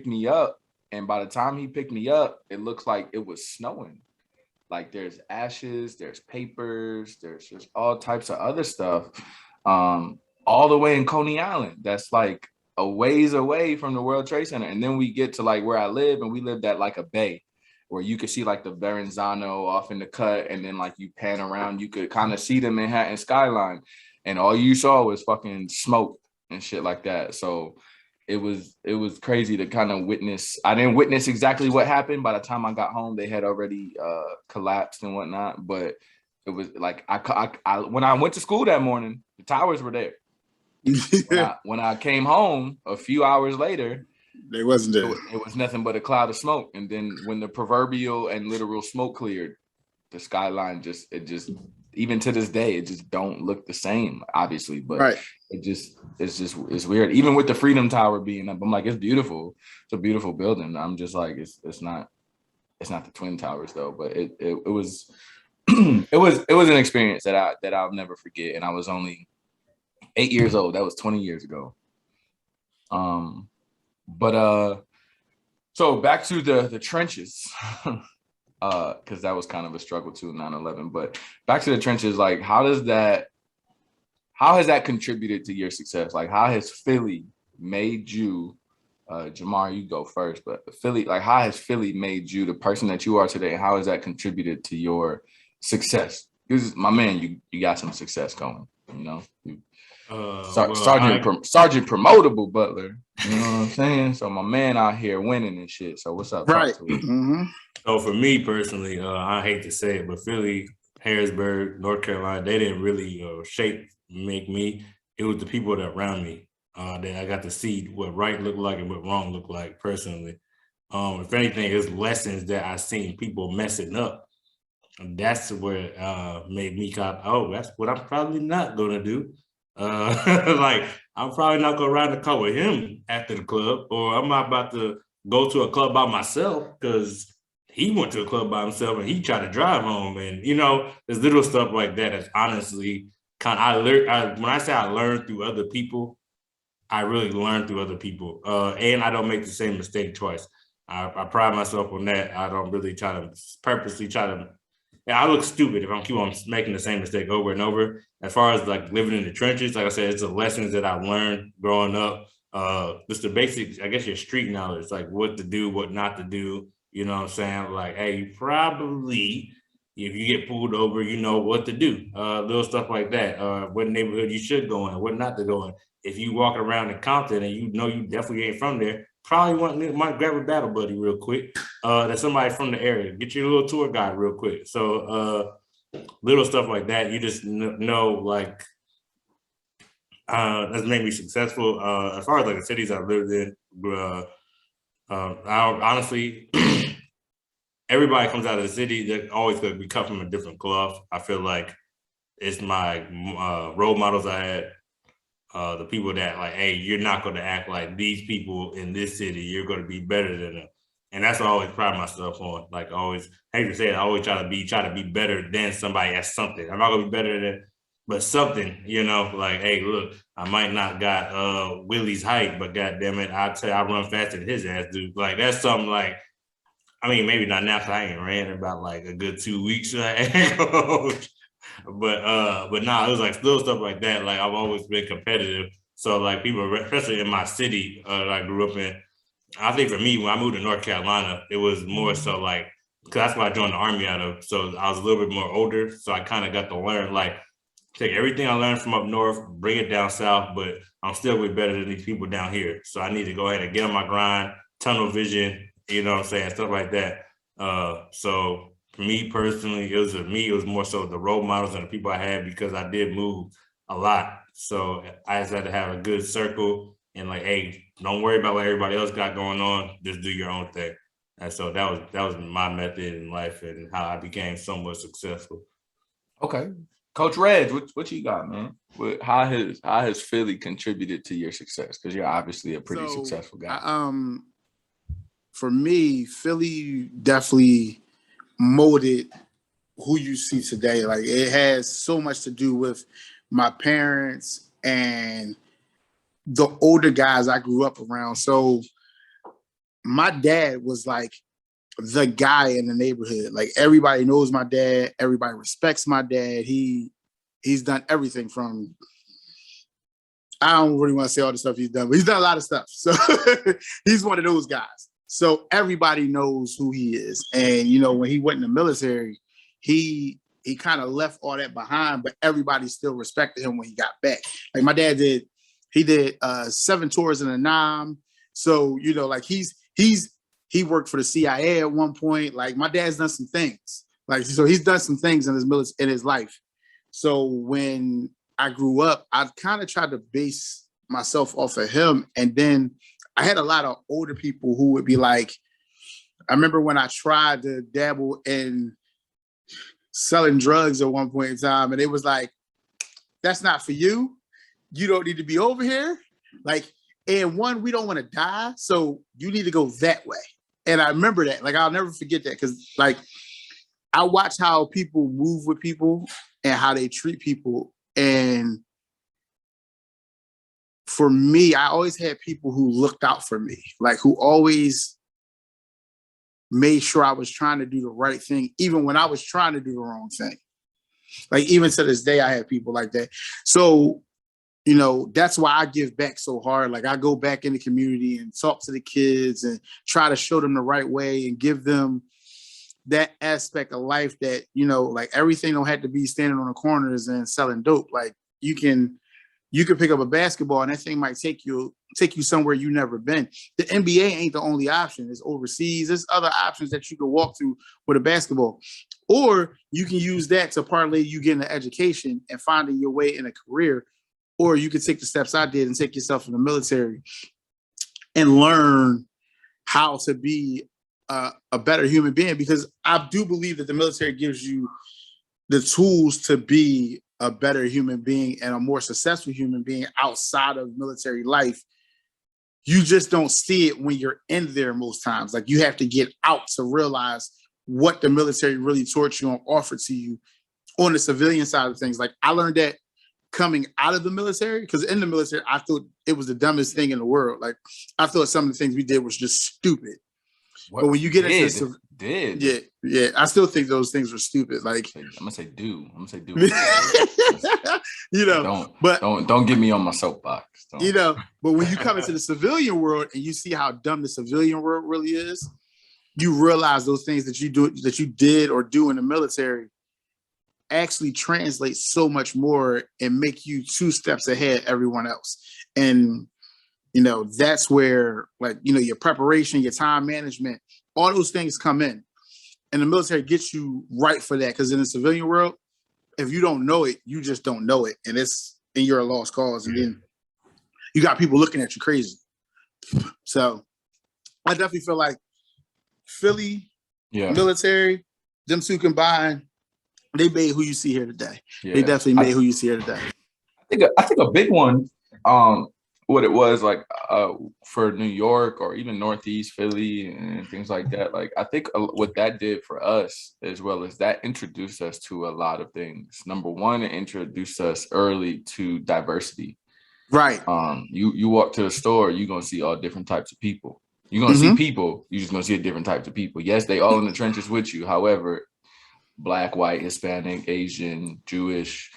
me up, and by the time he picked me up, it looks like it was snowing. Like there's ashes, there's papers, there's just all types of other stuff. All the way in Coney Island. That's like a ways away from the World Trade Center. And then we get to like where I live, and we lived at like a bay where you could see like the Verrazano off in the cut, and then like you pan around, you could kind of see the Manhattan skyline, and all you saw was fucking smoke and shit like that. So it was crazy to kind of witness. I didn't witness exactly what happened. By the time I got home, they had already collapsed and whatnot. But it was like I when I went to school that morning, the towers were there. When I came home a few hours later, they wasn't there. It was nothing but a cloud of smoke. And then when the proverbial and literal smoke cleared, the skyline just even to this day, it just don't look the same, obviously. But it's weird. Even with the Freedom Tower being up, I'm like, it's beautiful. It's a beautiful building. I'm just like, it's not the Twin Towers though. But it was it was an experience that I'll never forget. And I was only 8 years old. That was 20 years ago. But so back to the trenches. Because that was kind of a struggle too, 9/11. But back to the trenches, like how has that contributed to your success? Like how has Philly made you, Jamar, you go first, but Philly, like how has Philly made you the person that you are today? And how has that contributed to your success? Because my man, you got some success going, you know. Sergeant promotable Butler, you know what I'm saying? So my man out here winning and shit. So what's up? Right. So for me personally, I hate to say it, but Philly, Harrisburg, North Carolina, they didn't really make me. It was the people that around me that I got to see what right looked like and what wrong looked like personally. If anything, it's lessons that I seen people messing up. And that's where made me cop, that's what I'm probably not gonna do. Like I'm probably not gonna ride the car with him after the club, or I'm not about to go to a club by myself because he went to a club by himself and he tried to drive home. And there's little stuff like that that's honestly when I say I learned through other people, I really learned through other people. And I don't make the same mistake twice. I pride myself on that. I don't really purposely try to. I look stupid if I keep on making the same mistake over and over. As far as like living in the trenches, like I said, it's the lessons that I learned growing up. Just the basics, I guess your street knowledge, like what to do, what not to do. You know what I'm saying? Like, hey, you probably, if you get pulled over, you know what to do. Little stuff like that. What neighborhood you should go in, what not to go in. If you walk around in Compton and you know you definitely ain't from there, probably might grab a battle buddy real quick. That's somebody from the area. Get your little tour guide real quick. So little stuff like that, you just know, like, that's made me successful. As far as like the cities I've lived in, honestly, everybody comes out of the city, they're always going to be cut from a different cloth. I feel like it's my role models I had. The people that like, hey, you're not going to act like these people in this city. You're going to be better than them. And that's what I always pride myself on. Like always, I hate to say it, I always try to be better than somebody at something. I'm not going to be better than, but something, like, hey, look, I might not got Willie's height, but goddamn it, I run faster than his ass, dude. Like that's something like, I mean, maybe not now because I ain't ran in about like a good 2 weeks. But nah, it was like little stuff like that. Like I've always been competitive. So like people, especially in my city that I grew up in, I think for me, when I moved to North Carolina, it was more so like, because that's what I joined the Army out of. So I was a little bit more older. So I kind of got to learn like take everything I learned from up north, bring it down south, but I'm still way better than these people down here. So I need to go ahead and get on my grind, tunnel vision, you know what I'm saying, stuff like that. So for me personally, it was more so the role models and the people I had, because I did move a lot. So I just had to have a good circle and like, hey, don't worry about what everybody else got going on. Just do your own thing. And so that was my method in life and how I became somewhat successful. Okay. Coach Reg, what you got, man? How has Philly contributed to your success? Because you're obviously a pretty successful guy. For me, Philly definitely molded who you see today. Like, it has so much to do with my parents and the older guys I grew up around. So my dad was like the guy in the neighborhood. Like, everybody knows my dad. Everybody respects my dad. He's done everything from, I don't really want to say all the stuff he's done, but he's done a lot of stuff. So he's one of those guys. So everybody knows who he is. And, you know, when he went in the military, he kind of left all that behind, but everybody still respected him when he got back. Like, my dad did 7 tours in the Nam. So, you know, like he worked for the CIA at one point. Like, my dad's done some things. Like, so he's done some things in his life. So when I grew up, I kind of tried to base myself off of him. And then I had a lot of older people who would be like, I remember when I tried to dabble in selling drugs at one point in time, and it was like, that's not for you. You don't need to be over here. Like, and one, we don't want to die. So you need to go that way. And I remember that. Like, I'll never forget that, because like, I watch how people move with people and how they treat people. And for me, I always had people who looked out for me, like, who always made sure I was trying to do the right thing, even when I was trying to do the wrong thing. Like, even to this day, I have people like that. So, you know, that's why I give back so hard. Like, I go back in the community and talk to the kids and try to show them the right way and give them that aspect of life that, you know, like, everything don't have to be standing on the corners and selling dope. Like, you can pick up a basketball and that thing might take you somewhere you never been. The NBA ain't the only option. It's overseas. There's other options that you can walk through with a basketball. Or you can use that to parlay you getting an education and finding your way in a career. Or you could take the steps I did and take yourself in the military and learn how to be a better human being, because I do believe that the military gives you the tools to be a better human being and a more successful human being outside of military life. You just don't see it when you're in there most times. Like, you have to get out to realize what the military really taught you and offered to you on the civilian side of things. Like, I learned that coming out of the military, because in the military, I thought it was the dumbest thing in the world. Like, I thought some of the things we did was just stupid. But when you get into I still think those things were stupid. Like, I'm gonna say do. You know, don't get me on my soapbox. Don't. You know, but when you come into the civilian world and you see how dumb the civilian world really is, you realize those things that you did or do in the military actually translate so much more and make you 2 steps ahead of everyone else. And you know, that's where, like, you know, your preparation, your time management, all those things come in. And the military gets you right for that. Because in the civilian world, if you don't know it, you just don't know it. And you're a lost cause. And then you got people looking at you crazy. So I definitely feel like Philly, military, them 2 combined, they made who you see here today. Yeah. They definitely made who you see here today. I think a big one, what it was like for New York or even Northeast Philly and things like that. Like, I think what that did for us, as well as that introduced us to a lot of things. Number one, it introduced us early to diversity. Right. You walk to the store, you're gonna see all different types of people. You're gonna see people. You're just gonna see different types of people. Yes, they all in the trenches with you. However, Black, white, Hispanic, Asian, Jewish,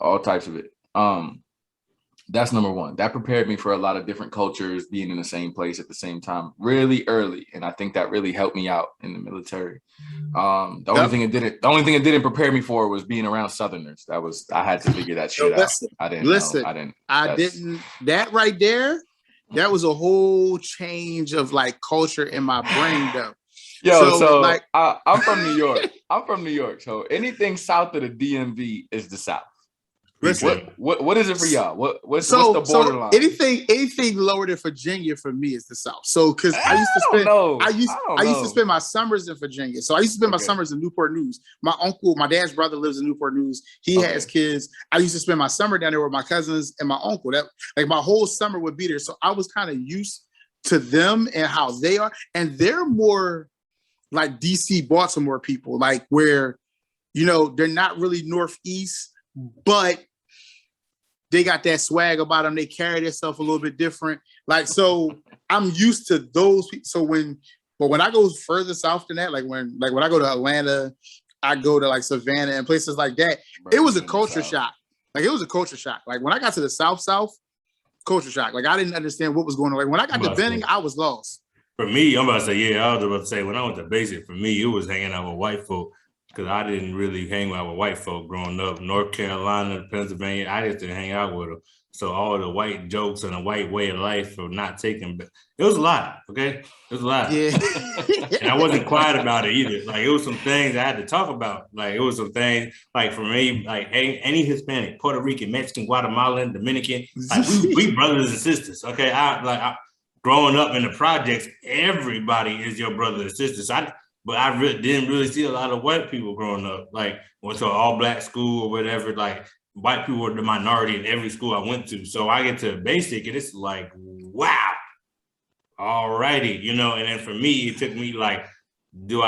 all types of it. That's number one. That prepared me for a lot of different cultures, being in the same place at the same time really early. And I think that really helped me out in the military. The only thing it didn't prepare me for was being around Southerners. I had to figure that shit out. That right there, that was a whole change of like culture in my brain though. I'm from New York. So anything south of the DMV is the South. Listen, what is it for y'all? What's the borderline? Anything lower than Virginia for me is the South. So because I used to spend my summers in Virginia. So I used to spend my summers in Newport News. My dad's brother lives in Newport News. He has kids. I used to spend my summer down there with my cousins and my uncle. That like my whole summer would be there. So I was kind of used to them and how they are, and they're more like DC, Baltimore people, like where they're not really Northeast, but they got that swag about them. They carry themselves a little bit different. Like, so I'm used to those people. So when I go further south than that, like when I go to Atlanta, I go to like Savannah and places like that, it was a culture shock. Like it was a culture shock. Like when I got to the South, culture shock. Like I didn't understand what was going on. Like when I got to Benning, I was lost. For me, I'm about to say, I was about to say, when I went to basic, for me, it was hanging out with white folk. Because I didn't really hang out with white folk growing up. North Carolina, Pennsylvania, I just didn't hang out with them. So all the white jokes and the white way of life of not taking, it was a lot, okay? It was a lot. Yeah. And I wasn't quiet about it either. Like, it was some things I had to talk about. Like, it was some things, like, for me, like, any Hispanic, Puerto Rican, Mexican, Guatemalan, Dominican, like, we brothers and sisters, okay? Growing up in the projects, everybody is your brother and sister. But I didn't really see a lot of white people growing up. Like, went to an all-black school or whatever. Like, white people were the minority in every school I went to. So I get to basic, and it's like, wow. All righty. And then for me, it took me like, and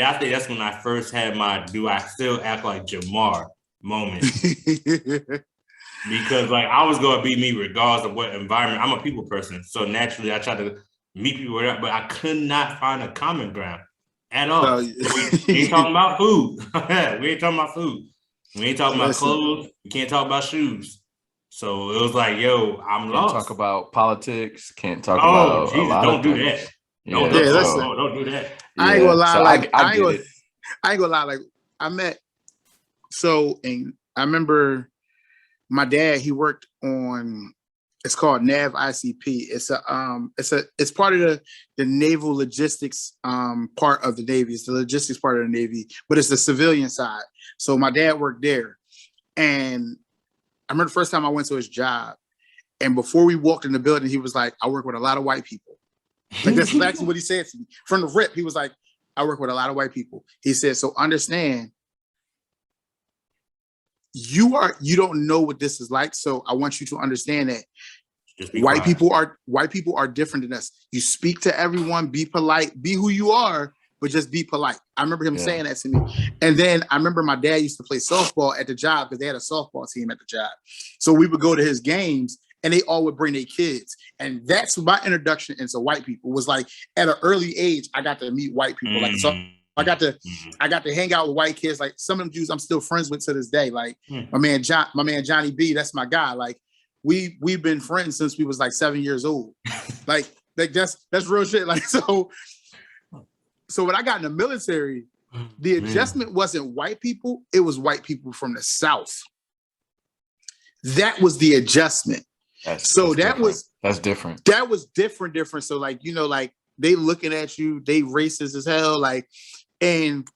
I think that's when I first had my do I still act like Jamar moment. Because, like, I was going to be me regardless of what environment. I'm a people person. So naturally, I tried to meet people, but I could not find a common ground. At all. We ain't talking about food. We ain't talking about food. We ain't talking about clothes. We can't talk about shoes. So it was like, I'm lost. Can't talk about politics. Can't talk about Jesus, a lot don't of do things. that. Don't do that. I ain't gonna lie. I ain't gonna lie. Like I remember my dad. He worked on. It's called NAV ICP. It's part of the naval logistics part of the Navy. It's the logistics part of the Navy, but it's the civilian side. So my dad worked there. And I remember the first time I went to his job, and before we walked in the building, he was like, I work with a lot of white people. Like that's exactly what he said to me. From the rip, he was like, I work with a lot of white people. He said, so understand, you don't know what this is like. So I want you to understand that white people are different than us. You speak to everyone, be polite, be who you are, but just be polite. I remember him saying that to me. And then I remember my dad used to play softball at the job because they had a softball team at the job. So we would go to his games and they all would bring their kids. And that's my introduction into white people was like at an early age, I got to meet white people. Like, so I got to hang out with white kids. Like some of them Jews I'm still friends with to this day. Like my man Johnny B, that's my guy. Like we've been friends since we was like 7 years old. like that's real shit. Like so when I got in the military, the adjustment wasn't white people, it was white people from the South. That was the adjustment. That's different. That was different. So like, like they looking at you, they racist as hell. Like, and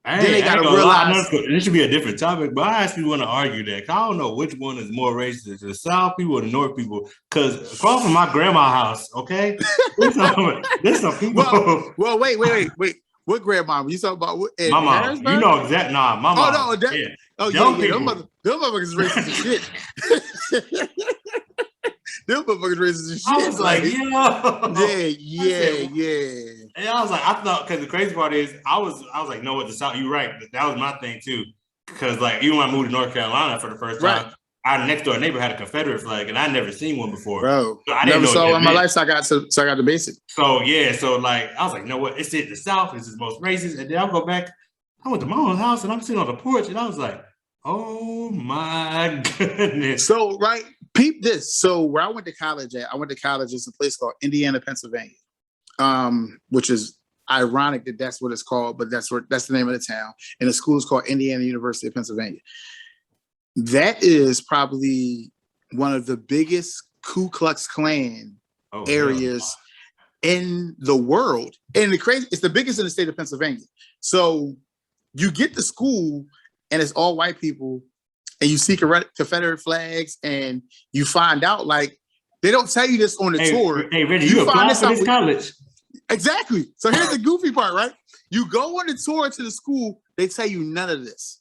then they gotta realize this should be a different topic, but I actually want to argue that. I don't know which one is more racist, the South people or the North people. Because across from my grandma's house, okay, there's some people. Well, wait. What grandma? You talking about? My mom. Harrisburg? You know exactly. Nah, my mom. Oh no, them motherfuckers is racist as shit. Them motherfuckers racist as shit. I was like, yeah. And I was like, I thought, because the crazy part is, I was like, no, what the South, you're right. That was my thing too. Because like, even when I moved to North Carolina for the first time, our next door neighbor had a Confederate flag, and I'd never seen one before. Bro, so I never saw one in my life. So I got the basic. So like, I was like, you know what? It's the South. It's the most racist. And then I'll go back. I went to my own house, and I'm sitting on the porch, and I was like, oh my goodness. So right. Peep this. So where I went to college at, it's a place called Indiana, Pennsylvania, which is ironic that that's what it's called, but that's the name of the town. And the school is called Indiana University of Pennsylvania. That is probably one of the biggest Ku Klux Klan areas in the world. And it's the biggest in the state of Pennsylvania. So you get to school and it's all white people and you see Confederate flags and you find out, like, they don't tell you this on the tour. Hey, Reggie, you applied for this college. Exactly. So here's the goofy part, right? You go on the tour to the school, they tell you none of this.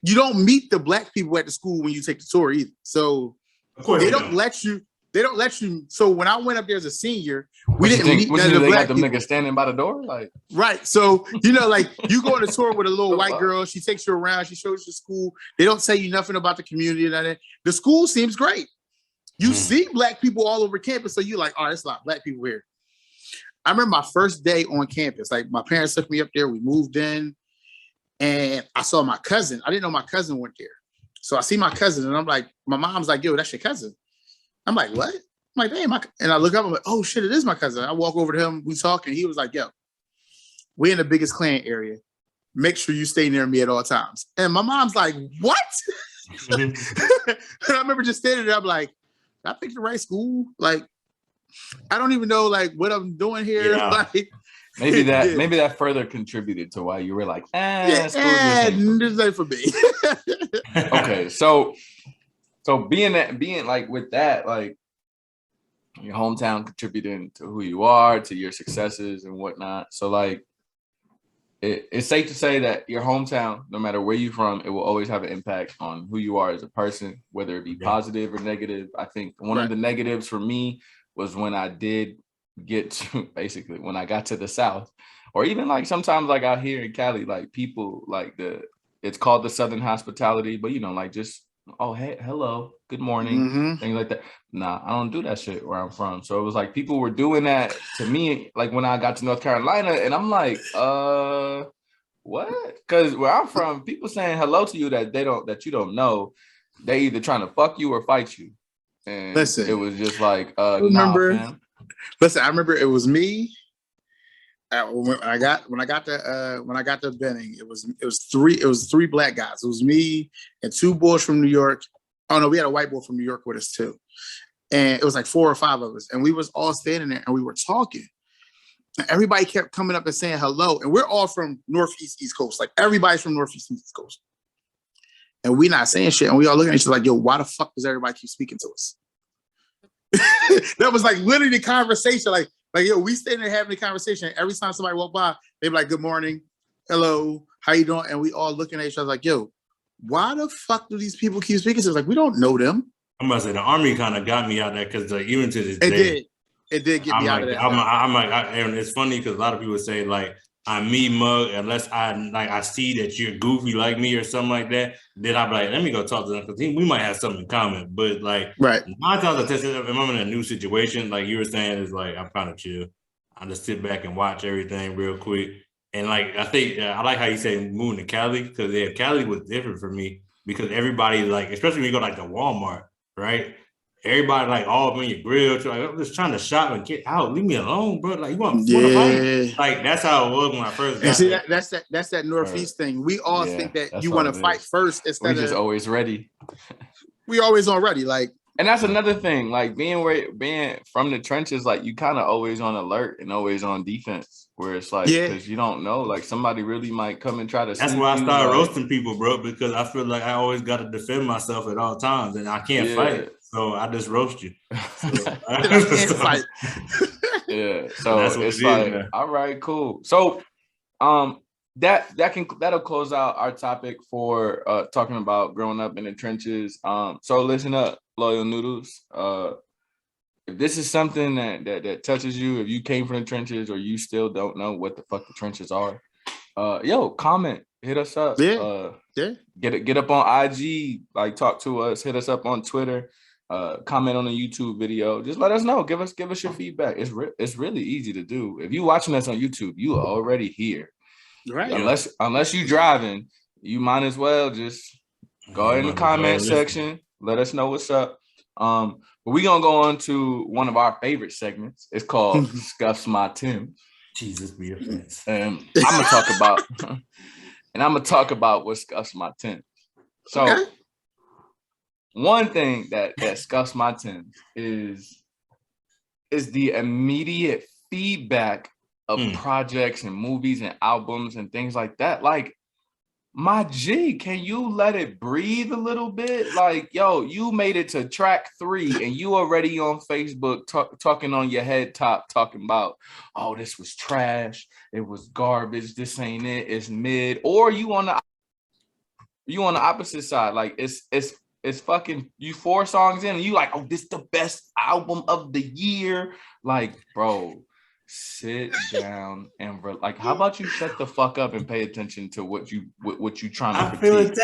You don't meet the black people at the school when you take the tour either. So of course they don't let you. They don't let you. So when I went up there as a senior, we didn't meet none of the black people. Niggas standing by the door, like, right. So like you go on a tour with a little white girl. She takes you around. She shows you the school. They don't tell you nothing about the community and that. The school seems great. You see black people all over campus, so you're like, oh, there's a lot of black people here. I remember my first day on campus. Like, my parents took me up there. We moved in. And I saw my cousin. I didn't know my cousin went there. So I see my cousin and I'm like, my mom's like, yo, that's your cousin. I'm like, what? I'm like, damn. And I look up, I'm like, oh shit, it is my cousin. I walk over to him, we talk, and he was like, yo, we're in the biggest Klan area. Make sure you stay near me at all times. And my mom's like, what? And I remember just standing there, I'm like, I picked the right school. Like, I don't even know like what I'm doing here. Yeah. Like, maybe that further contributed to why you were like, this ain't for me. Okay, so being like with that, like, your hometown contributing to who you are, to your successes and whatnot. So like, it's safe to say that your hometown, no matter where you're from, it will always have an impact on who you are as a person, whether it be positive or negative. I think one of the negatives for me was when I did get to, basically when I got to the South, or even like sometimes like out here in Cali, like people like it's called the Southern hospitality, but like just, oh, hey, hello, good morning, things like that. Nah, I don't do that shit where I'm from. So it was like people were doing that to me, like when I got to North Carolina, and I'm like, what? Because where I'm from, people saying hello to you that you don't know, they either trying to fuck you or fight you. And listen, it was just like, I remember it was me. When I got to Benning, it was three black guys. It was me and two boys from New York. Oh no, we had a white boy from New York with us too. And it was like 4 or 5 of us, and we was all standing there and we were talking. And everybody kept coming up and saying hello, and we're all from Northeast, East Coast. Like, everybody's from Northeast, East Coast. And we not saying shit, and we all looking at each other like, yo, why the fuck does everybody keep speaking to us? That was like literally the conversation. Like, yo, we standing there having a conversation. Every time somebody walked by, they be like, good morning, hello, how you doing? And we all looking at each other like, yo, why the fuck do these people keep speaking to us? Like, we don't know them. I'm about to say, the Army kind of got me out there, because like, even to this day, it did get me out of that. And it's funny because a lot of people say like, I'm me mug, unless I see that you're goofy like me or something like that, then I'll be like, let me go talk to them, because we might have something in common. But like, 9 times out of 10, if I'm in a new situation, like you were saying, is like, I'm kind of chill. I just sit back and watch everything real quick. And like, I think I like how you say moving to Cali, because Cali was different for me, because everybody, like, especially when you go like to Walmart, right? Everybody like all up on your grill. Like, I'm just trying to shop and get out. Leave me alone, bro. Like, you want to fight? Like, that's how it was when I first got there. That's that Northeast thing. We all think that you want to fight first instead of just always ready. We always on ready. Like, and that's another thing. Like being from the trenches, like you kind of always on alert and always on defense. Where it's like, because you don't know, like somebody really might come and try to. That's why I started roasting people, bro, because I feel like I always got to defend myself at all times, and I can't fight. So I just roast you. So, fight. Yeah. So it's like, man. All right, cool. So that'll close out our topic for talking about growing up in the trenches. So listen up, loyal noodles. If this is something that touches you, if you came from the trenches or you still don't know what the fuck the trenches are, comment, hit us up. Get up on IG, like talk to us, hit us up on Twitter. Comment on a YouTube video. Just let us know. Give us your feedback. It's really easy to do. If you watching us on YouTube, you are already here. Right. Unless you driving, you might as well just go in the comment section, Let us know what's up. But we're gonna go on to one of our favorite segments. It's called Scuffs My Timbs. Jesus be offense. And I'm gonna talk about what scuffs my Timbs. So one thing that scuffs my Timbs is the immediate feedback of projects and movies and albums and things like that. Like, my G, can you let it breathe a little bit? Like, yo, you made it to track 3 and you already on Facebook talking on your head top, talking about, oh, this was trash, it was garbage, this ain't it, it's mid. Or you on the opposite side, like it's fucking, you 4 songs in and you like, oh, this the best album of the year. Like, bro, sit down and like, how about you shut the fuck up and pay attention to what you trying to critique?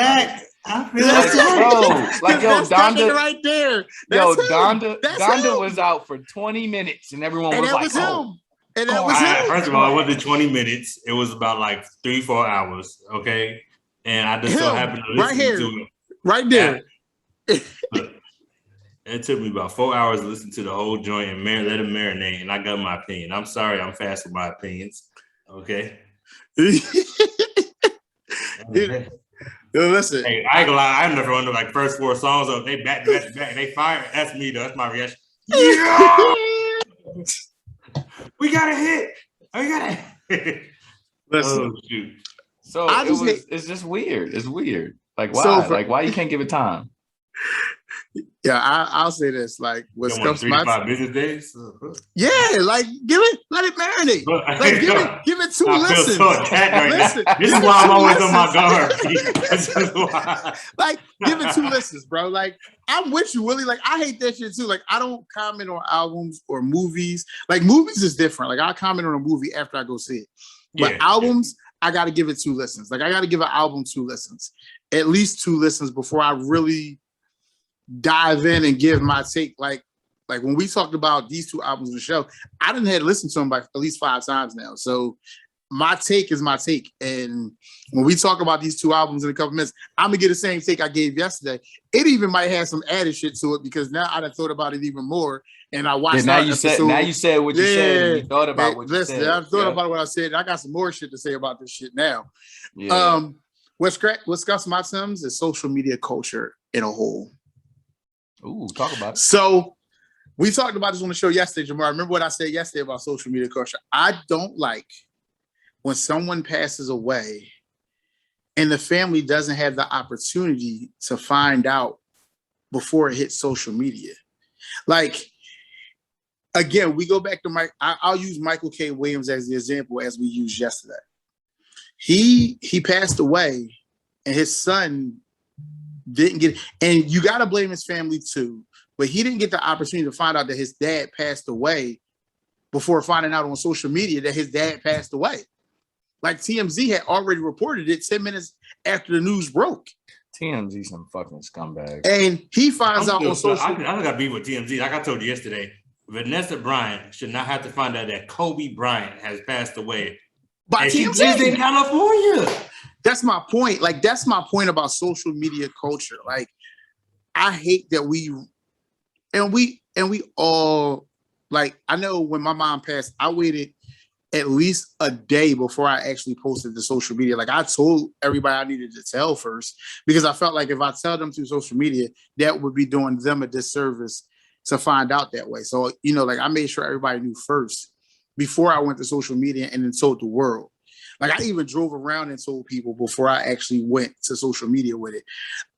I feel attacked. Bro, like, yo, Donda right there. Donda was out for 20 minutes and everyone was like, oh. And that was him. First of all, it wasn't 20 minutes. It was about like 3-4 hours. Okay. And I just so happened to listen to it. Right there. It took me about 4 hours to listen to the whole joint and let it marinate, and I got my opinion. I'm sorry, I'm fast with my opinions. Okay. Yo, listen. Hey, I ain't gonna lie, I'm never under like first 4 songs of they back and they fire. That's me though. That's my reaction. Yeah! We got a hit. We got it. Listen. Oh shoot. So it's just weird. It's weird. Like, why? Like, why you can't give it time? Yeah, I'll say this. Like, with Scuffs My 5 business days. Yeah, like let it marinate. Like, give it 2 listens. This is why I'm always on my guard. This is why. Like, give it 2 listens, bro. Like, I'm with you, Willie. Like, I hate that shit too. Like, I don't comment on albums or movies. Like, movies is different. Like, I comment on a movie after I go see it. But albums, I got to give it 2 listens. Like, I got to give an album 2 listens, at least 2 listens before I really dive in and give my take. Like when we talked about these 2 albums on the show, I didn't have to listen to them like at least 5 times now. So my take is my take. And when we talk about these 2 albums in a couple minutes, I'm gonna get the same take I gave yesterday. It even might have some added shit to it because now I done thought about it even more. And I watched now you said what you said and you thought about what you said. I've thought about what I said, and I got some more shit to say about this shit now. Yeah. What Scuffs My Timbs is social media culture in a whole. Ooh, talk about it. So we talked about this on the show yesterday, Jamar. Remember what I said yesterday about social media culture? I don't like when someone passes away and the family doesn't have the opportunity to find out before it hits social media. Like, again, we go back to I'll use Michael K. Williams as the example as we used yesterday. He passed away and his son didn't get, and you got to blame his family too, but he didn't get the opportunity to find out that his dad passed away before finding out on social media that his dad passed away. Like, TMZ had already reported it 10 minutes after the news broke. TMZ some fucking scumbag. And he finds out on social media. I got beef with TMZ. Like I told you yesterday, Vanessa Bryant should not have to find out that Kobe Bryant has passed away. By and TMZ. She lives in California. That's my point. Like, that's my point about social media culture. Like, I hate that we all, like, I know when my mom passed, I waited at least a day before I actually posted to social media. Like, I told everybody I needed to tell first, because I felt like if I tell them through social media, that would be doing them a disservice to find out that way. So, like, I made sure everybody knew first before I went to social media and then told the world. Like, I even drove around and told people before I actually went to social media with it.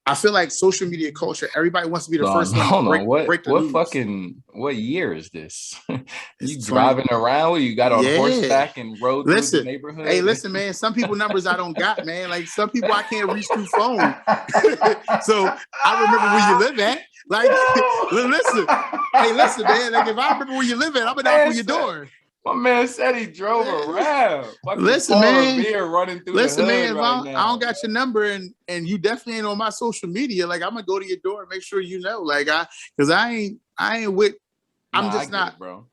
I feel like social media culture, everybody wants to be the first one to break the news. What year is this? You driving around? You got on horseback and rode through the neighborhood? Hey, listen, man, some people numbers I don't got, man. Like, some people I can't reach through phone. So I remember where you live at. Like, listen. Hey, listen, man. Like, if I remember where you live at, I'm going to knock on your door. My man said he drove around. Listen, man. Beer running through listen, the hood man. Right now. I don't got your number, and you definitely ain't on my social media. Like, I'm gonna go to your door and make sure you know. Like, because I ain't with. I'm just not, bro.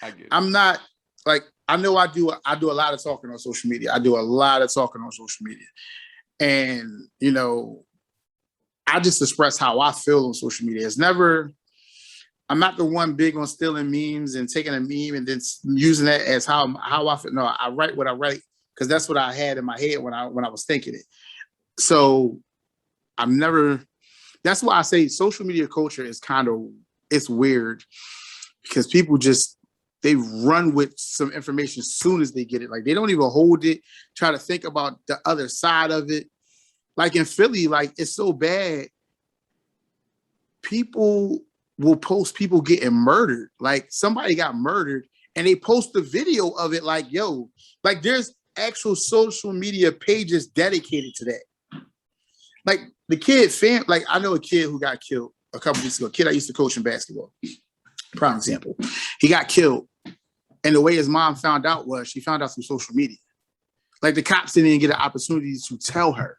I get it. I'm not like. I know I do a lot of talking on social media. I do a lot of talking on social media, and I just express how I feel on social media. It's never. I'm not the one big on stealing memes and taking a meme and then using that as how I feel. No, I write what I write because that's what I had in my head when I was thinking it. So I'm never. That's why I say social media culture is it's weird because people just they run with some information as soon as they get it. Like they don't even hold it, try to think about the other side of it. Like in Philly, like it's so bad. People will post people getting murdered. Like somebody got murdered and they post a video of it like, yo, like there's actual social media pages dedicated to that. Like the kid, like I know a kid who got killed a couple weeks ago, a kid I used to coach in basketball. Prime example. He got killed. And the way his mom found out was she found out through social media. Like the cops didn't even get an opportunity to tell her.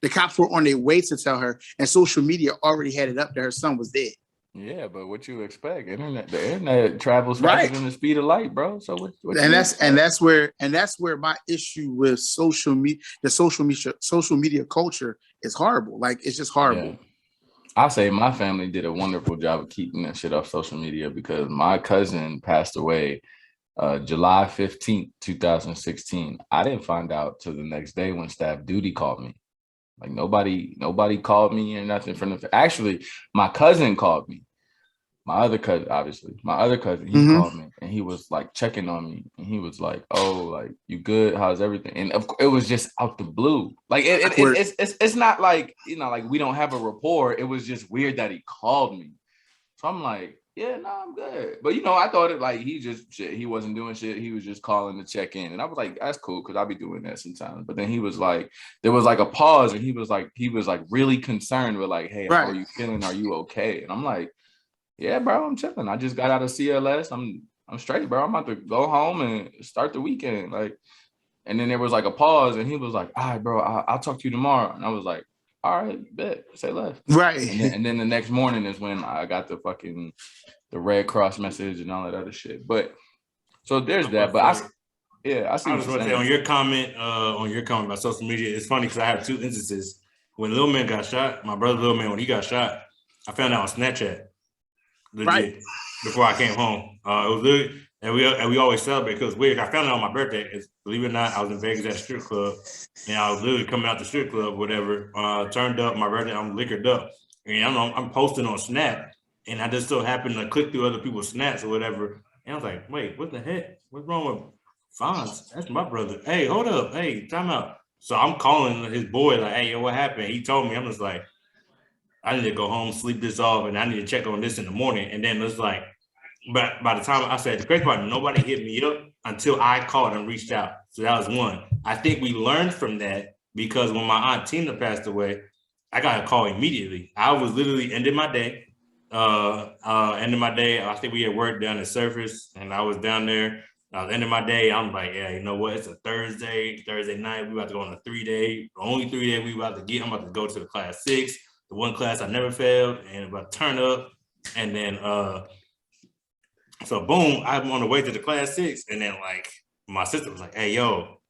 The cops were on their way to tell her, and social media already had it up that her son was dead. Yeah, but what you expect? The internet travels faster than the speed of light, bro. So what that's where my issue with social media, the social media culture is horrible. Like it's just horrible. Yeah. I say my family did a wonderful job of keeping that shit off social media because my cousin passed away July 15th, 2016. I didn't find out till the next day when staff duty called me. Like nobody called me or nothing from the. Actually, my cousin called me. My other cousin, he called me and he was like checking on me and he was like, "Oh, like you good? How's everything?" And of course, it was just out the blue. Like it's not like like we don't have a rapport. It was just weird that he called me. So I'm like, yeah, no, I'm good. But I thought it like he wasn't doing shit. He was just calling to check in. And I was like, that's cool, because I'll be doing that sometimes. But then he was like, there was like a pause and he was like really concerned with like, hey, how are you feeling? Are you okay? And I'm like, yeah, bro, I'm chilling. I just got out of CLS. I'm straight, bro. I'm about to go home and start the weekend. Like, and then there was like a pause and he was like, all right, bro, I'll talk to you tomorrow. And I was like, all right, bet, say less. Right. And then the next morning is when I got the Red Cross message and all that other shit. But so there's that. But I see. I was going to say on your comment about social media. It's funny because I have two instances. When Lil Man got shot, my brother Lil Man, when he got shot, I found out on Snapchat. Legit. Before I came home. It was literally, and we always celebrate because weird. I found out on my birthday. Believe it or not, I was in Vegas at a strip club, and I was literally coming out the strip club, whatever. Turned up my birthday. I'm liquored up, and I'm posting on Snap, and I just so happened to click through other people's snaps or whatever, and I was like, wait, what the heck? What's wrong with Fonz? That's my brother. Hey, hold up. Hey, time out. So I'm calling his boy like, hey, yo, what happened? He told me. I'm just like, I need to go home, sleep this off, and I need to check on this in the morning. And then it's like, but by the time I said the crazy part, nobody hit me up until I called and reached out. So that was one. I think we learned from that because when my aunt Tina passed away, I got a call immediately. I was literally ending my day. I think we had worked down at Surface, and I was down there. I was ending my day. I'm like, yeah, you know what? It's a Thursday night. We about to go on a 3-day. The only 3-day we about to get. I'm about to go to the class 6. The one class I never failed, and about to turn up, and then so boom, I'm on the way to the class 6, and then like my sister was like, "Hey, yo,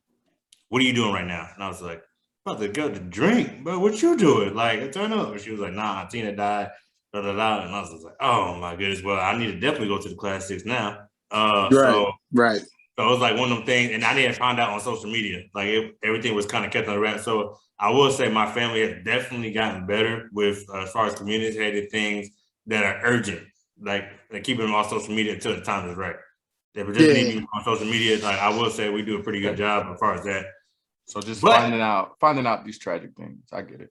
what are you doing right now?" And I was like, "About to go to drink, but what you doing?" Like, turn up, and she was like, "Nah, Tina died." Da, da, da. And I was like, "Oh my goodness, well, I need to definitely go to the class 6 now." So it was like one of them things, and I didn't find out on social media. Like everything was kind of kept on the wrap. So I will say my family has definitely gotten better with as far as communicating things that are urgent, like keeping them off social media until the time is right. If it just need to be on social media, like I will say we do a pretty good job as far as that. So just finding out these tragic things. I get it.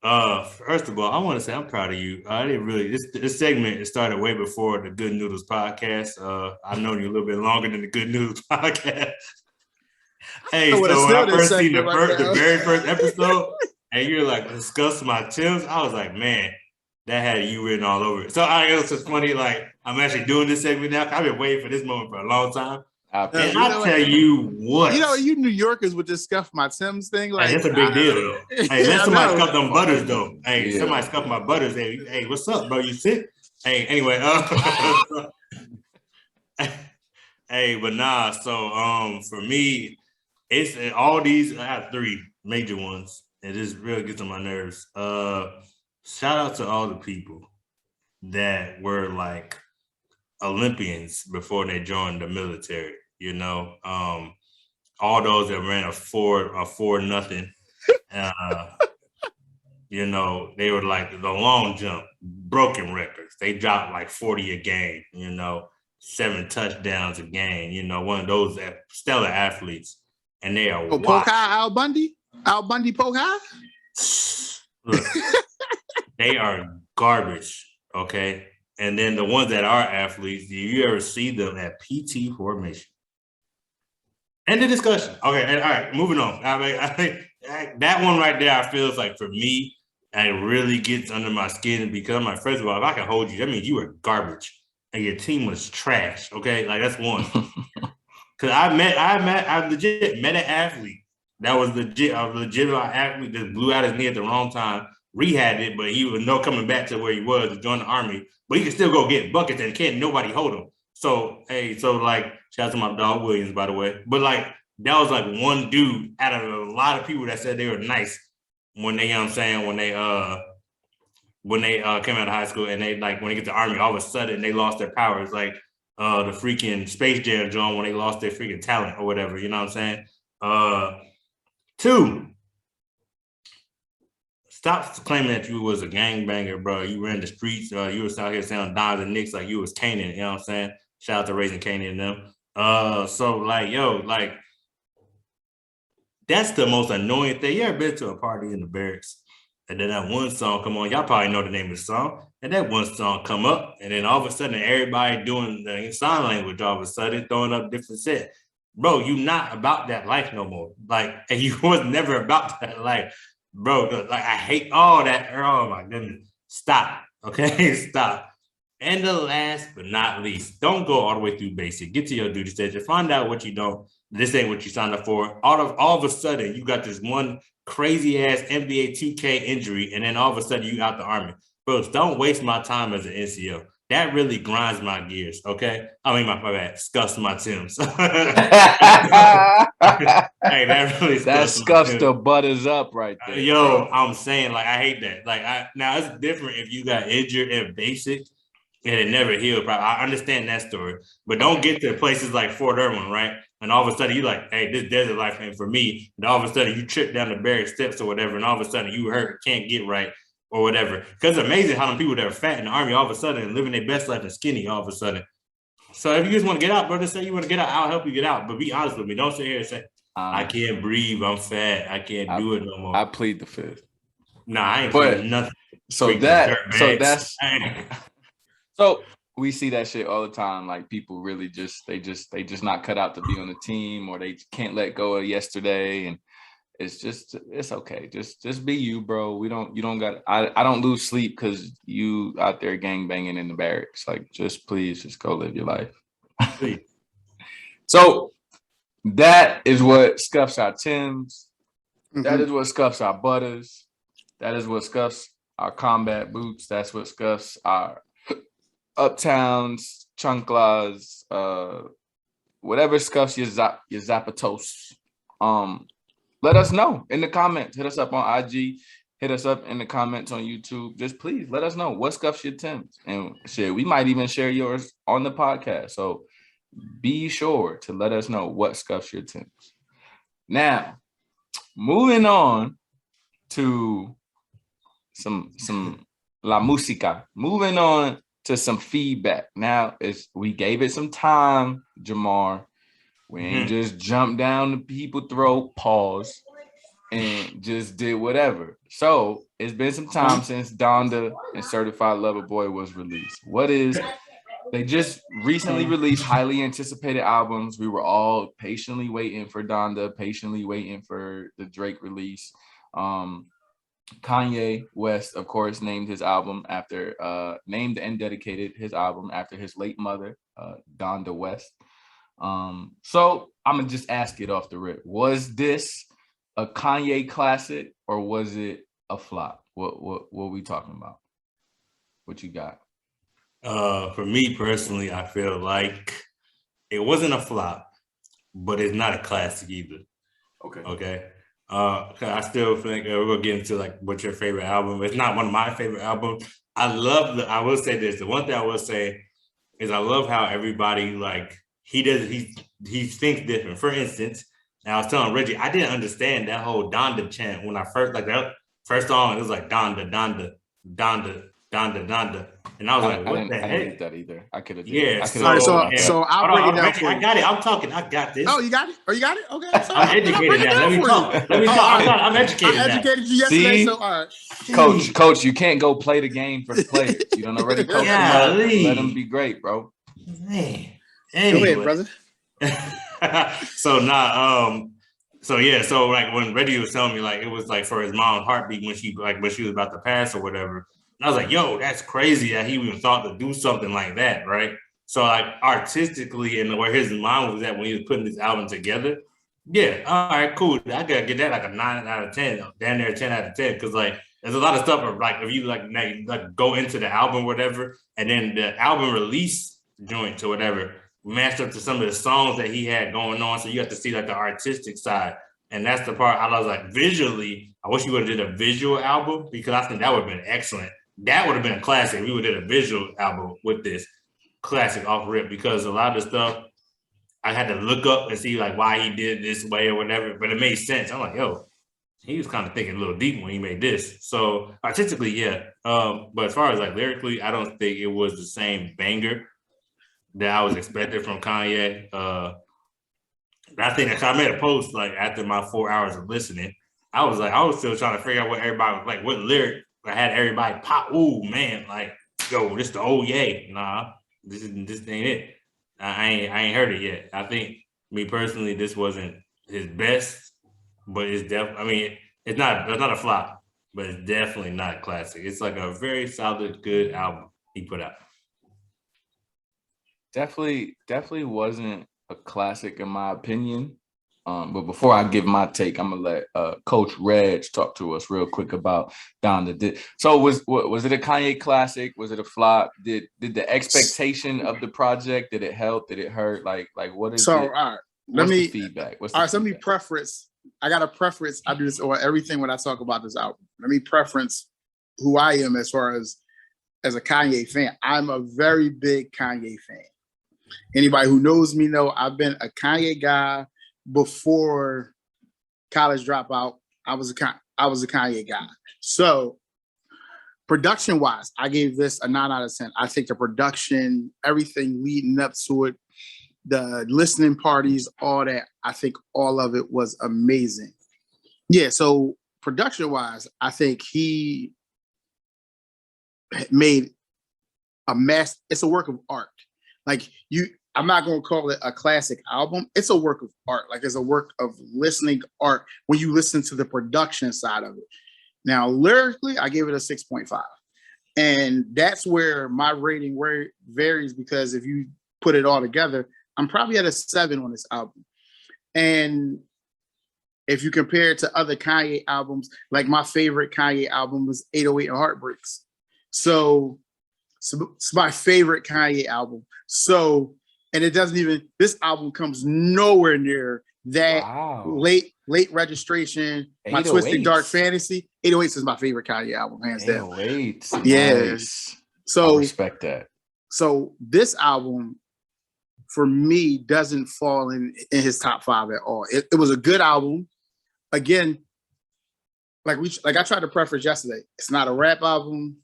First of all, I want to say I'm proud of you. I didn't really this segment it started way before the Good Noodles Podcast. I've known you a little bit longer than the Good Noodles Podcast. Hey, so when I first seen the very first episode, and you're like, Scuffs My Timbs, I was like, man, that had you written all over it. So it was just funny, like, I'm actually doing this segment now. I've been waiting for this moment for a long time. And I tell you what. You New Yorkers with this Scuff My Timbs thing. Like, hey, that's a big deal, though. Hey, let somebody scuff them butters, though. Hey, somebody scuff my butters. Hey, what's up, bro? You sick? Hey, anyway. Hey, but so for me, it's all these. I have 3 major ones, It just really gets on my nerves. Shout out to all the people that were like Olympians before they joined the military. You know, all those that ran a 4-0. You know, they were like the long jump, broken records. They dropped like 40 a game. You know, 7 touchdowns a game. You know, one of those stellar athletes, and they are Poke High, Al Bundy Poke High. Look, they are garbage. Okay. And then the ones that are athletes, do you ever see them at PT formation? End of discussion. Okay, all right, moving on. I think that one right there, I feel is like for me, it really gets under my skin because I'm like, first of all, if I can hold you, that means you were garbage and your team was trash. Okay, like that's one. Because I legit met an athlete that was a legitimate athlete that blew out his knee at the wrong time, rehabbed it, but he was coming back to where he was to join the army. But he can still go get buckets and can't nobody hold him. So, hey, like, shout out to my dog Williams, by the way. But like, that was like one dude out of a lot of people that said they were nice when they, you know what I'm saying, when they came out of high school and they like when they get to the army, all of a sudden they lost their powers, like the freaking Space Jam John when they lost their freaking talent or whatever. You know what I'm saying? 2. Stop claiming that you was a gangbanger, bro. You ran the streets. You was out here selling dimes and nicks like you was Kanan. You know what I'm saying? Shout out to Raising Kanan and them. So like, yo, like, that's the most annoying thing. You ever been to a party in the barracks and then that one song come on? Y'all probably know the name of the song. And that one song come up and then all of a sudden everybody doing the sign language all of a sudden throwing up different set. Bro, you not about that life no more. Like, and you was never about that life. Bro, like I hate all that. Oh my goodness. Stop. Okay, stop. And the last but not least, don't go all the way through basic. Get to your duty station. Find out what you don't. This ain't what you signed up for. All of a sudden, you got this one crazy ass NBA 2K injury, and then all of a sudden you out the army. Bro, don't waste my time as an NCO. That really grinds my gears, okay? I mean, my bad. Scuffs my Timbs. Hey, that really scuffs the butters up right there. Yo, I'm saying, like, I hate that. Like, now it's different if you got injured in basic and it never healed. I understand that story, but don't get to places like Fort Irwin, right? And all of a sudden you like, hey, this desert life ain't for me. And all of a sudden you trip down the barrack steps or whatever, and all of a sudden you hurt, can't get right or whatever. Because it's amazing how them people that are fat in the army all of a sudden living their best life and skinny all of a sudden. So if you just want to get out, brother, say you want to get out, I'll help you get out. But be honest with me. Don't sit here and say, I can't breathe, I'm fat, I can't do it no more. I plead the fifth. Nah, I ain't pleading nothing. So we see that shit all the time. Like people really they just not cut out to be on the team, or they can't let go of yesterday. And it's okay. Just be you, bro. You don't got, I don't lose sleep because you out there gang banging in the barracks. Like please just go live your life. So that is what scuffs our Timbs. Mm-hmm. That is what scuffs our butters. That is what scuffs our combat boots. That's what scuffs our uptowns, chanclas, whatever scuffs your zapatos. Let us know in the comments. Hit us up on IG. Hit us up in the comments on YouTube. Just please let us know what scuffs your Timbs. And shit, we might even share yours on the podcast. So be sure to let us know what scuffs your Timbs. Now, moving on to some la música. Moving on to some feedback. Now, we gave it some time, Jamar. We ain't just jumped down the people's throat, pause, and just did whatever. So it's been some time since Donda and Certified Lover Boy was released. They just recently released highly anticipated albums. We were all patiently waiting for Donda, patiently waiting for the Drake release. Kanye West, of course, named and dedicated his album after his late mother, Donda West. So I'm gonna just ask it off the rip. Was this a Kanye classic or was it a flop? What we talking about? What you got? For me personally, I feel like it wasn't a flop, but it's not a classic either. Okay. I still think we're gonna get into like what's your favorite album. It's not one of my favorite albums. I will say this. The one thing I will say is I love how everybody like he thinks different. For instance, and I was telling Reggie, I didn't understand that whole Donda chant when I first like that first song. It was like Donda, Donda, Donda, Donda, Donda, and I was like, what the heck? I didn't get that either. I could have. Yeah. So I'll break it down for you. I got it. I'm talking. I got this. Oh, you got it? Oh, you got it? Okay. So I'm educated now. Let me talk. I'm educated now. I educated you yesterday, See? so all right. Coach, you can't go play the game for the players. You don't already coach them up. Let them be great, bro. Man. Anyway. Go ahead, brother. So like when Reggie was telling me like it was like for his mom's heartbeat when she was about to pass or whatever. And I was like, yo, that's crazy that he even thought to do something like that, right? So like artistically and where his mind was at when he was putting this album together, yeah, all right, cool. I gotta get that like a 9 out of 10, down there 10 out of 10, because like there's a lot of stuff of, like if you like go into the album or whatever, and then the album release joint or whatever matched up to some of the songs that he had going on, so you have to see like the artistic side. And that's the part I was like, visually, I wish you would have did a visual album, because I think that would have been excellent. That would have been a classic. We would have did a visual album with this classic off rip, because a lot of the stuff I had to look up and see like why he did this way or whatever, but it made sense. I'm like, yo, he was kind of thinking a little deep when he made this. So artistically, yeah. But as far as like lyrically, I don't think it was the same banger that I was expecting from Kanye. I think I made a post like after my 4 hours of listening. I was still trying to figure out what everybody was like, what lyric I had everybody pop. Ooh, man, like, yo, this the old yay. Nah, this ain't it. I ain't heard it yet. I think me personally, this wasn't his best, but it's definitely. I mean, it's not a flop, but it's definitely not a classic. It's like a very solid, good album he put out. Definitely wasn't a classic in my opinion. But before I give my take, I'm gonna let Coach Reg talk to us real quick about Donda. So was it a Kanye classic? Was it a flop? Did the expectation of the project, did it help? Did it hurt? Like what is so? All right, what's the feedback? What's the all right? So feedback? let me preference. I got a preference. I do this or everything when I talk about this album. Let me preference who I am as far as a Kanye fan. I'm a very big Kanye fan. Anybody who knows me know I've been a Kanye guy. Before College Dropout, I was a Kanye guy. So production wise, I gave this a 9 out of 10. I think the production, everything leading up to it, the listening parties, all that, I think all of it was amazing. Yeah, so production wise, I think he made a mess. It's a work of art. Like I'm not going to call it a classic album. It's a work of art. Like it's a work of listening art when you listen to the production side of it. Now, lyrically, I gave it a 6.5. And that's where my rating varies, because if you put it all together, I'm probably at a 7 on this album. And if you compare it to other Kanye albums, like my favorite Kanye album was 808 and Heartbreaks. So it's my favorite Kanye album. So, and it doesn't even, this album comes nowhere near that. Wow. Late registration, my Twisted Dark Fantasy. 808 is my favorite Kanye album, hands down. 808. Yes. Nice. So I respect that. So this album, for me, doesn't fall in his top 5 at all. It was a good album. Again, like I tried to preface yesterday, it's not a rap album.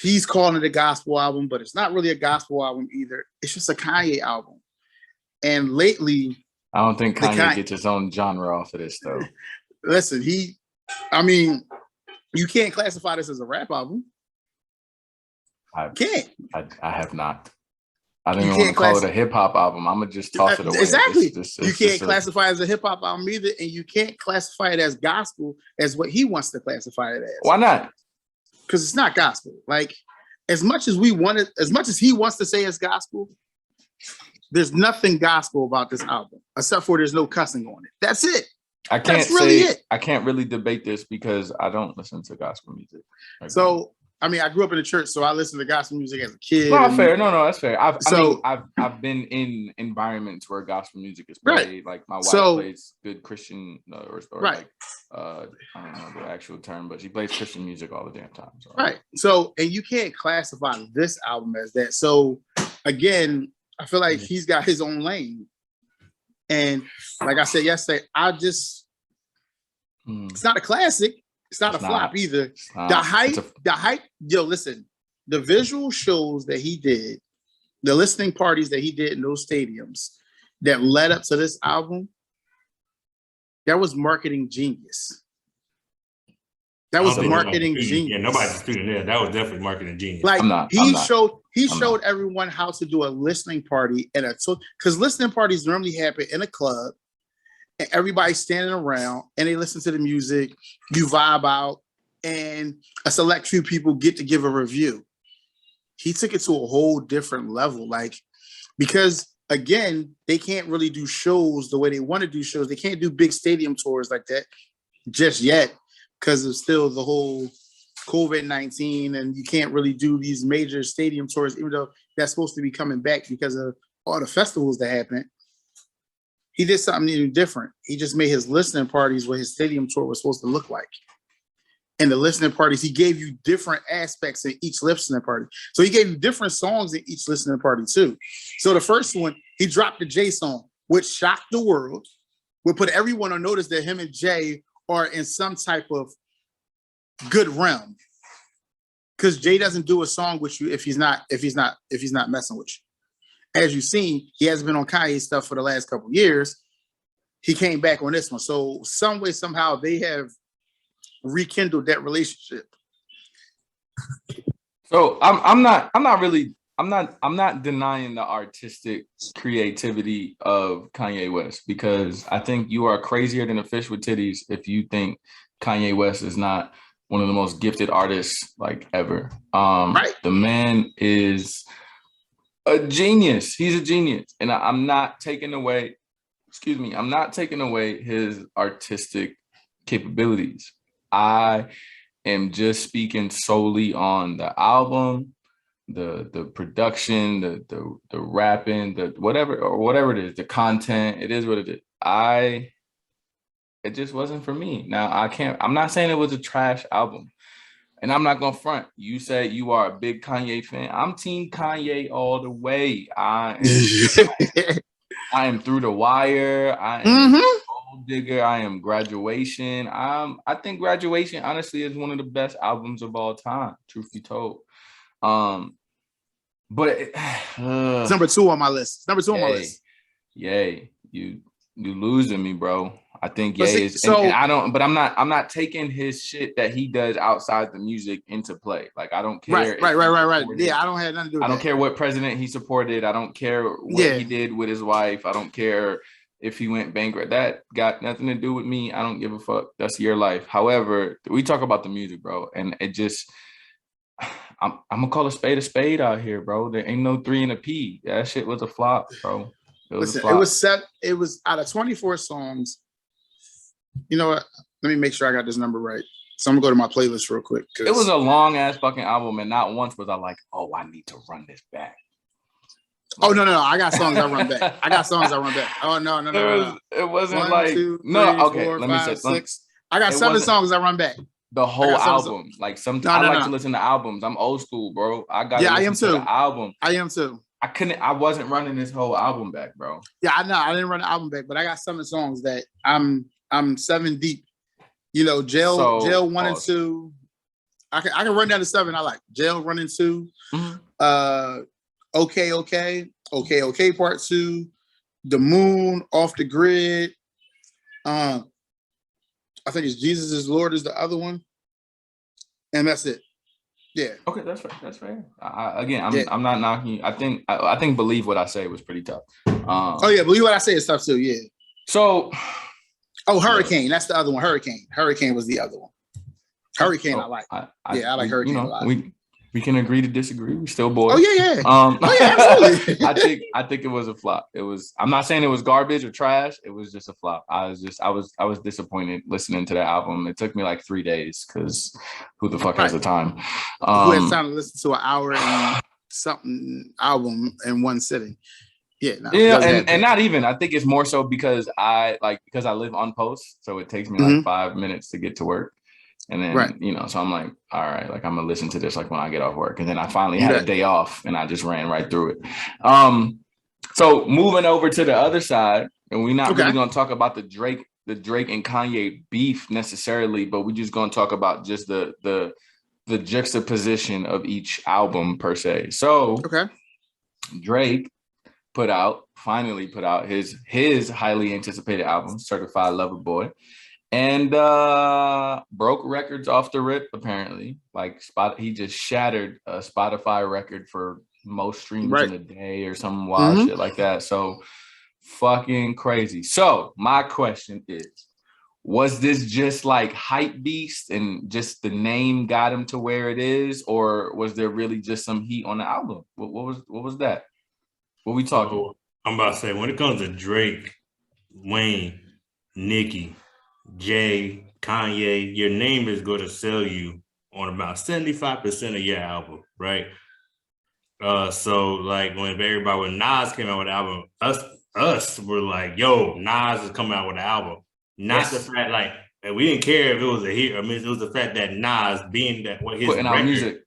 He's calling it a gospel album, but it's not really a gospel album either. It's just a Kanye album. And lately, I don't think Kanye gets his own genre off of this, though. Listen, you can't classify this as a rap album. I have not. I don't even want to call it a hip hop album. I'm gonna just toss it away. Exactly. You can't classify it as a hip hop album either, and you can't classify it as gospel as what he wants to classify it as. Why not? Because it's not gospel. Like as much as he wants to say it's gospel, there's nothing gospel about this album except for there's no cussing on it. That's it. I can't really debate this because I don't listen to gospel music. So I grew up in the church, so I listened to gospel music as a kid. No, fair. No, that's fair. I've been in environments where gospel music is played. Right. Like my wife plays good Christian, or right. Like I don't know the actual term, but she plays Christian music all the damn time. So. Right. So, and you can't classify this album as that. So, again, I feel like he's got his own lane, and like I said yesterday, it's not a classic. It's not a flop either. The hype. Yo, listen, the visual shows that he did, the listening parties that he did in those stadiums that led up to this album, that was marketing genius. That was marketing genius. Yeah, nobody's disputing that. That was definitely marketing genius. Like he showed everyone how to do a listening party because listening parties normally happen in a club. And everybody's standing around and they listen to the music, you vibe out, and a select few people get to give a review. He took it to a whole different level. Like, because again, they can't really do shows the way they want to do shows. They can't do big stadium tours like that just yet because of still the whole COVID-19, and you can't really do these major stadium tours, even though that's supposed to be coming back because of all the festivals that happen. He did something new different. He just made his listening parties what his stadium tour was supposed to look like. And the listening parties, he gave you different aspects in each listening party. So he gave you different songs in each listening party too. So the first one, he dropped the Jay song, which shocked the world, would put everyone on notice that him and Jay are in some type of good realm. Because Jay doesn't do a song with you if he's not messing with you. As you've seen, he hasn't been on Kanye stuff for the last couple of years. He came back on this one. So some way, somehow they have rekindled that relationship. So I'm not denying the artistic creativity of Kanye West, because I think you are crazier than a fish with titties if you think Kanye West is not one of the most gifted artists like ever. Right. The man is a genius. He's a genius. And I'm not taking away his artistic capabilities. I am just speaking solely on the album, the production, the rapping, the whatever it is, the content. It is what it is. It just wasn't for me. Now I'm not saying it was a trash album. And I'm not gonna front. You said you are a big Kanye fan. I'm Team Kanye all the way. I am Through the Wire. I am Gold Digger. I am Graduation. I think Graduation honestly is one of the best albums of all time, truth be told. But it's number 2 on my list. Number 2 on my list. Yay, you losing me, bro. I think Ye is, and I don't. But I'm not taking his shit that he does outside the music into play. Like I don't care. Right. Yeah, I don't have nothing to do with I don't care what president he supported. I don't care what he did with his wife. I don't care if he went bankrupt. That got nothing to do with me. I don't give a fuck. That's your life. However, we talk about the music, bro, and it just. I'm gonna call a spade out here, bro. There ain't no 3 and a P. That shit was a flop, bro. It was out of 24 songs. You know what? Let me make sure I got this number right. So I'm gonna go to my playlist real quick. It was a long ass fucking album, and not once was I like, oh, I need to run this back. Oh no! I got songs I run back. Oh no! It wasn't 1, like 2, 3, no. Okay, 4, let 5, me say 6. I got 7 songs I run back. The whole album, like I like to listen to albums. I'm old school, bro. I am too. The album. I am too. I wasn't running this whole album back, bro. Yeah, I know. I didn't run the album back, but I got 7 songs that I'm 7 deep. You know, Jail 1 and 2. I can run down to 7. I like Jail 1 and 2. Mm-hmm. Okay, Part 2. The Moon, Off the Grid. I think it's Jesus is Lord is the other one, and that's it. Yeah. Okay, that's fair. That's fair. I'm not knocking you. I think Believe What I Say was pretty tough. Believe What I Say is tough too. Yeah. So. Hurricane. That's the other one. Hurricane was the other one. Hurricane. I like. I like Hurricane a lot. We can agree to disagree. We still boys. Oh yeah. Absolutely. I think it was a flop. It was. I'm not saying it was garbage or trash. It was just a flop. I was disappointed listening to that album. It took me like 3 days because who the fuck has the time? Who has time to listen to an hour and something album in one sitting? Yeah, and not even. I think it's more so because I live on post, so it takes me like 5 minutes to get to work. And then, so I'm like, all right, like I'm gonna listen to this like when I get off work. And then I finally had a day off and I just ran right through it. So moving over to the other side, and we're not really gonna talk about the Drake and Kanye beef necessarily, but we're just gonna talk about just the juxtaposition of each album per se. So Drake finally put out his highly anticipated album, Certified Lover Boy. And broke records off the rip, apparently. Like he just shattered a Spotify record for most streams in a day or some wild shit like that. So fucking crazy. So my question is, was this just like hype beast and just the name got him to where it is, or was there really just some heat on the album? What was that? What we talking? I'm about to say, when it comes to Drake, Wayne, Nicki, Jay, Kanye, your name is going to sell you on about 75% of your album, right? So like when Nas came out with the album, us were like, yo, Nas is coming out with an album. Not the fact like, and we didn't care if it was a hit. I mean, it was the fact that Nas being that what his putting out music.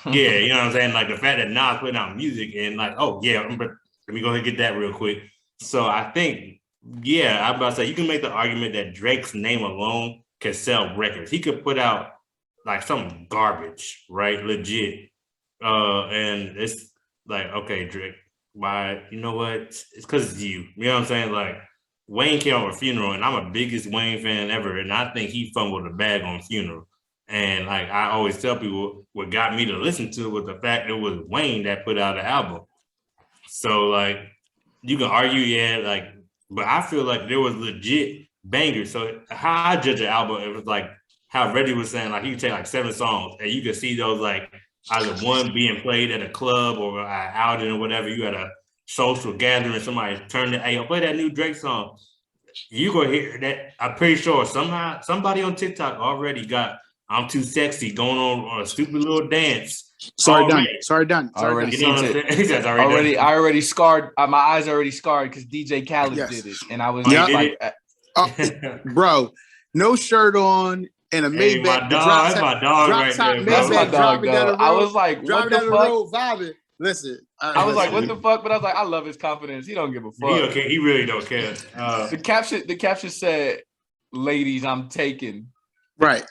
Yeah, you know what I'm saying? Like the fact that Nas putting out music and like, oh yeah, let me go ahead and get that real quick. So I think, yeah, I'm about to say you can make the argument that Drake's name alone can sell records. He could put out like some garbage, right? Legit. And it's like, okay, Drake, why? You know what? It's because it's you. You know what I'm saying? Like Wayne came out with Funeral, and I'm a biggest Wayne fan ever, and I think he fumbled the bag on Funeral. And like I always tell people, what got me to listen to it was the fact it was Wayne that put out the album. So like you can argue, yeah, like. But I feel like there was legit bangers. So how I judge an album, it was like how Reggie was saying, like you can take like 7 songs and you can see those like either one being played at a club or an outing or whatever. You had a social gathering, somebody turned it, hey, play that new Drake song. You gonna hear that. I'm pretty sure somebody on TikTok already got I'm Too Sexy going on a stupid little dance. Sorry, done. Already seen it. I already scarred. My eyes already scarred because DJ Khaled did it, and I was bro, no shirt on and a Maybach. That's my dog right there, bro. That's my dog, though. I was like, what the fuck? Vibing. Listen, I was like, what the fuck? But I was like, I love his confidence. He don't give a fuck. He really don't care. The caption said, "Ladies, I'm taken." Right.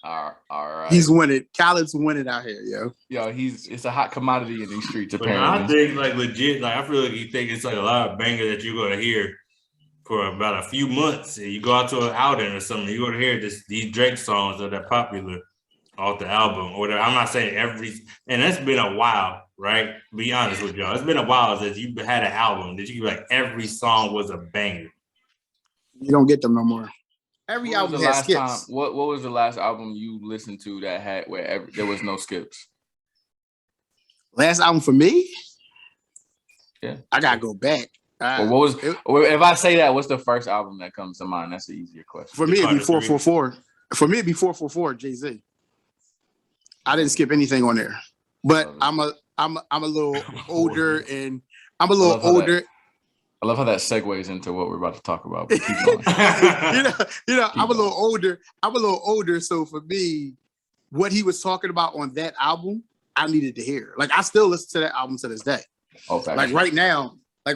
All right. He's winning. Khaled's winning out here, yo. Yo, it's a hot commodity in these streets, apparently. I think like legit, like I feel like you think it's like a lot of banger that you're gonna hear for about a few months. And you go out to an outing or something, you're gonna hear these Drake songs that are popular off the album or whatever. I'm not saying and that's been a while, right? Be honest with y'all. It's been a while since you had an album that you like every song was a banger. You don't get them no more. Every album has skips. What was the last album you listened to that had where there was no skips? Last album for me? Yeah. I gotta go back. If I say that, what's the first album that comes to mind? That's an easier question. For me, it'd be 444. For me, it'd be 444, Jay-Z. I didn't skip anything on there. But I'm a little older and I'm a little older. I love how that segues into what we're about to talk about. But keep going. I'm a little older. So for me, what he was talking about on that album, I needed to hear. Like I still listen to that album to this day. Okay. Like right now, I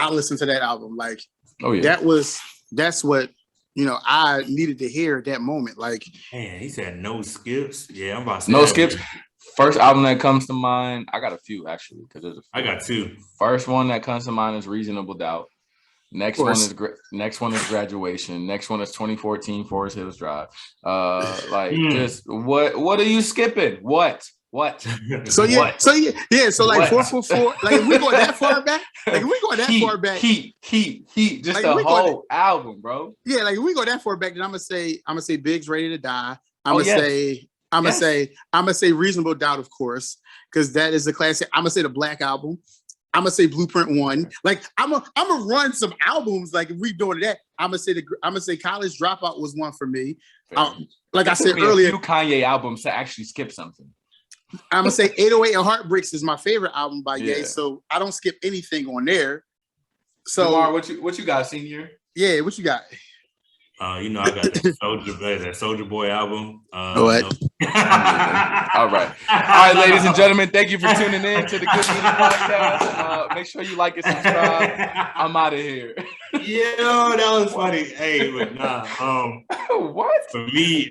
listen to that album. Like, oh yeah, that's what I needed to hear at that moment. Like, man, he said no skips. Yeah, I'm about to say no skips. First album that comes to mind, I got a few actually because there's a few. I got 2. First one that comes to mind is Reasonable Doubt. Next one is Graduation. Next one is 2014 Forest Hills Drive. Just what are you skipping? What? So like what? 444. Like if we go that far back, Heat. Just like, the whole album, bro. Yeah, like if we go that far back, then I'm gonna say Big's Ready to Die. I'm gonna say I'm gonna say Reasonable Doubt, of course, because that is a classic. I'm gonna say the Black Album. I'm gonna say Blueprint 1. Like I'm gonna run some albums. Like if we doing that, I'm gonna say College Dropout was one for me. Like I said earlier, a few Kanye albums to actually skip something. I'm gonna say 808 and Heartbreaks is my favorite album by Ye, so I don't skip anything on there. So Lamar, what you got, senior? Yeah, what you got? I got that Soldier Boy album. What? All right, ladies and gentlemen, thank you for tuning in to the Good Noodles Podcast. Make sure you like and subscribe. I'm out of here. Yo, that was funny. Hey, but nah. What? For me,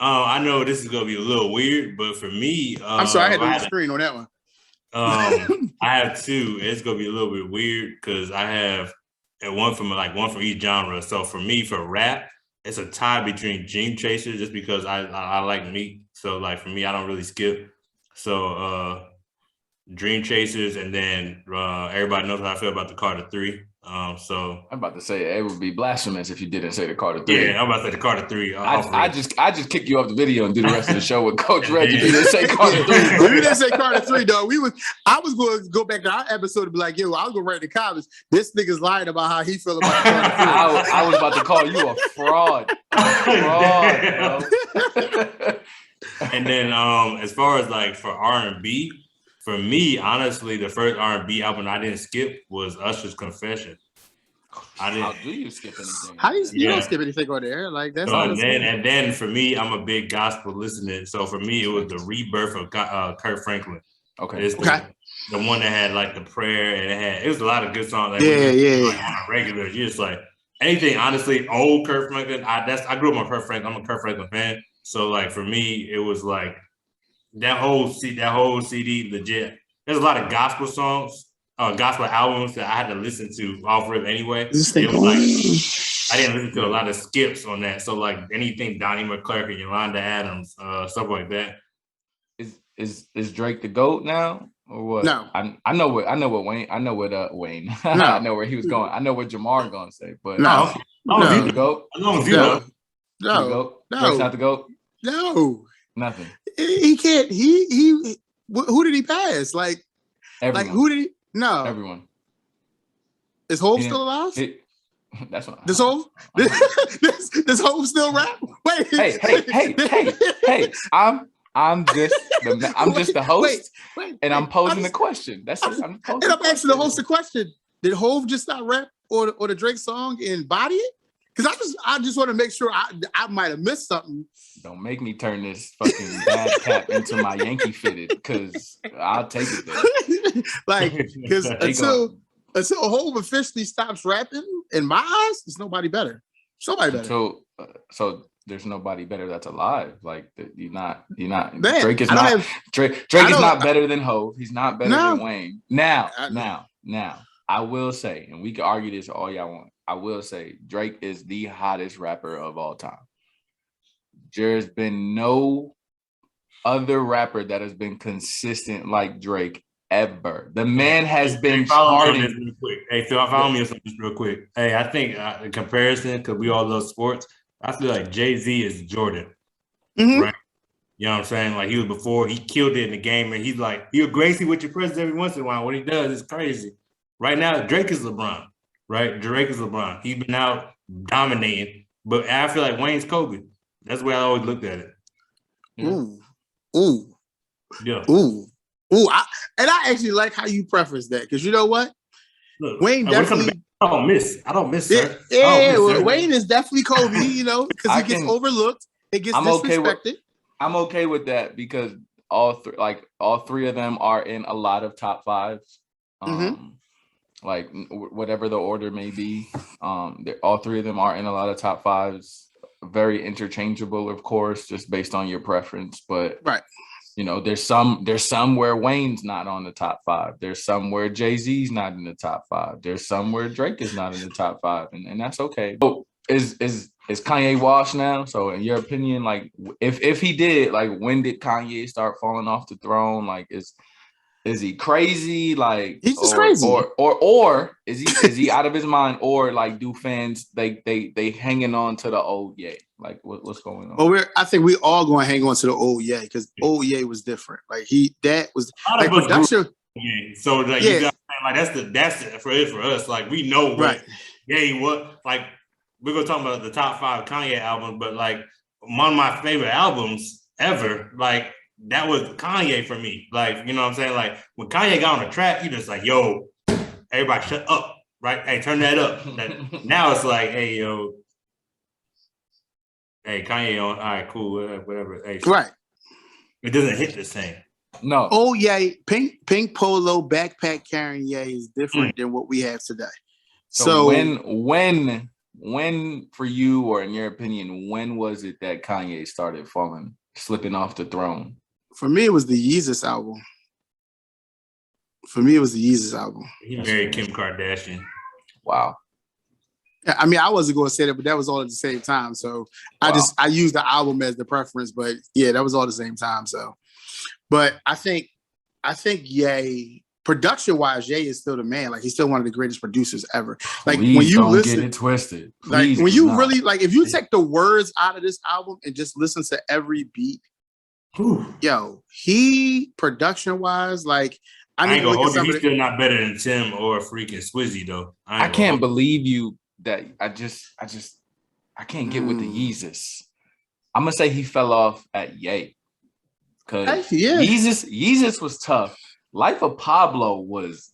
I know this is gonna be a little weird, but for me, I'm sorry, I had to leave the screen on that one. I have two. It's gonna be a little bit weird because I have one from each genre. So for me, for rap, it's a tie between Dream Chaser, just because I like Meek. So like for me, I don't really skip. So Dream Chasers, and then everybody knows how I feel about the Carter 3. So I'm about to say it would be blasphemous if you didn't say the Carter 3. Yeah, I'm about to say the Carter 3. I just kick you off the video and do the rest of the show with Coach Reggie. You didn't say Carter 3. We didn't say Carter 3, dog. I was going to go back to our episode and be like, yo, I was going to write in the comments. This nigga's lying about how he feel about the Carter 3. I was about to call you a fraud. Bro. And then as far as like for R&B, for me, honestly, the first R&B album I didn't skip was Usher's Confession. How do you skip anything? How do you don't skip anything on there? Like that's. So and then for me, I'm a big gospel listener. So for me, it was the rebirth of Kirk Franklin. Okay. It's the one that had like the prayer, and it was a lot of good songs. Like, like, on a regular, you just like anything. Honestly, old Kirk Franklin. I grew up on Kirk Franklin. I'm a Kirk Franklin fan. So like for me, it was like that whole CD legit. There's a lot of gospel songs, gospel albums that I had to listen to off rip anyway. It was like I didn't listen to a lot of skips on that. So like anything Donnie McClurkin and Yolanda Adams, stuff like that. Is Drake the GOAT now or what? No, I know what Wayne. I know what Wayne. No. I know where he was going. I know what Jamar gonna say, but no, he's the GOAT. No, Drake's not the GOAT. No, nothing. He can't. He. Who did he pass? Like, everyone. Like who did he? No, everyone. Is Hov still alive? That's what. This Hov? This Hov still rap? Wait. Hey! I'm just the host, and I'm posing the question. That's it. I'm asking the host a question. Did Hov just not rap or the Drake song and body it? Because I just want to make sure I might have missed something. Don't make me turn this fucking bad cap into my Yankee fitted, because I'll take it there. Like, because until Hov officially stops rapping, in my eyes, there's nobody better. Somebody better. So there's nobody better that's alive. Like you're not. Man, Drake is not better than Hov. He's not better than Wayne. Now, I will say, and we can argue this all y'all want. I will say Drake is the hottest rapper of all time. There's been no other rapper that has been consistent like Drake ever. The man has been charting. Hey, Phil, follow me on this real quick. Hey, I think in comparison, because we all love sports, I feel like Jay-Z is Jordan. Mm-hmm. Right? You know what I'm saying? Like he was before, he killed it in the game, and he's like, he'll grace you with your presence every once in a while. What he does is crazy. Right now, Drake is LeBron. Right? Drake is LeBron. He's been out dominating, but I feel like Wayne's Kobe. That's the way I always looked at it. Yeah. Ooh. Yeah. Ooh. I actually like how you preface that, because you know what? Look, Wayne definitely. I don't miss. Sir. Yeah, Wayne is definitely Kobe. You know, because he gets overlooked. It gets disrespected. I'm okay with that because all three of them are in a lot of top fives. Like whatever the order may be, all three of them are in a lot of top fives. Very interchangeable, of course, just based on your preference. But you know, there's some where Wayne's not on the top five. There's some where Jay-Z's not in the top five. There's some where Drake is not in the top five, and that's okay. So is Kanye washed now? So in your opinion, like if he did, like when did Kanye start falling off the throne? Like is Is he crazy? Like he's just crazy, or is he out of his mind? Or like, do fans they hanging on to the old Ye? Like, what's going on? Well, I think we all going to hang on to the old Ye because old Ye was different. Like that was like production. So like you got like that's for us. Like we know what Ye what like we're gonna talk about the top 5 Kanye albums, but like one of my favorite albums ever, like. That was Kanye for me. Like, you know what I'm saying? Like, when Kanye got on the track, he just like, yo, everybody shut up, right? Hey, turn that up. Now it's like, hey, yo, hey, Kanye on, all right, cool, whatever. Hey, right. It doesn't hit the same. No. Oh, yeah, pink polo, backpack carrying Ye is different than what we have today. So when for you, or in your opinion, when was it that Kanye started slipping off the throne? For me, it was the Yeezus album. He married Kim Kardashian. Wow. I mean, I wasn't going to say that, but that was all at the same time. So I used the album as the preference, but yeah, that was all at the same time. So, but I think Ye, production-wise, Ye is still the man. Like, he's still one of the greatest producers ever. Like, Please when you don't listen, get it twisted. Please like when you really like, if you take the words out of this album and just listen to every beat. Yo, he production-wise, like I ain't gonna hold you. He's still not better than Tim or freaking Swizzy though. I can't believe you that I can't get with the Yeezus. I'm gonna say he fell off at Ye. Cause Yeezus was tough. Life of Pablo was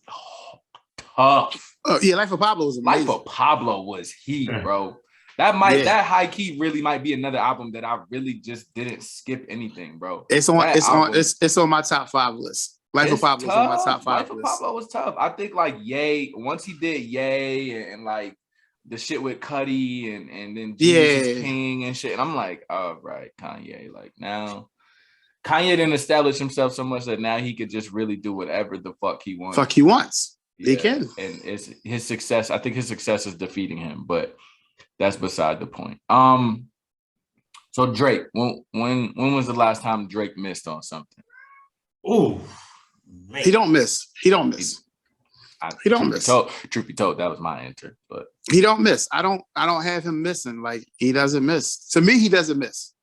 tough. Oh yeah, Life of Pablo was amazing. Life of Pablo was heat, bro. That high key really might be another album that I really just didn't skip anything, bro. It's on my top 5 list. Life of Pablo is on my top 5 list. Life of Pablo was tough. I think like Ye, once he did Ye and like the shit with Cudi and then Jesus King and shit. And I'm like, oh right, Kanye. Like now Kanye didn't establish himself so much that now he could just really do whatever the fuck he wants. Yeah, he can. And it's his success. I think his success is defeating him, but that's beside the point. So Drake, when was the last time Drake missed on something? Oh, he don't miss. Truth be told, that was my answer. But he don't miss. I don't have him missing. Like he doesn't miss. To me, he doesn't miss.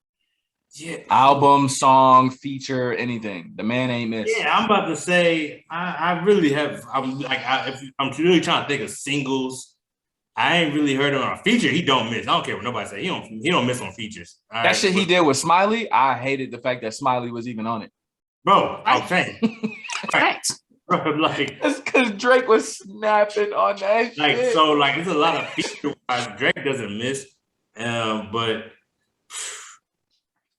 Yeah, album, song, feature, anything. The man ain't missed. Yeah, I'm about to say I really have. I'm really trying to think of singles. I ain't really heard him on a feature. He don't miss. I don't care what nobody say. He don't miss on features. That shit he did with Smiley, I hated the fact that Smiley was even on it. Bro, I'm saying. Right. Bro, like that's because Drake was snapping on that like, shit. So like there's a lot of feature Drake doesn't miss. But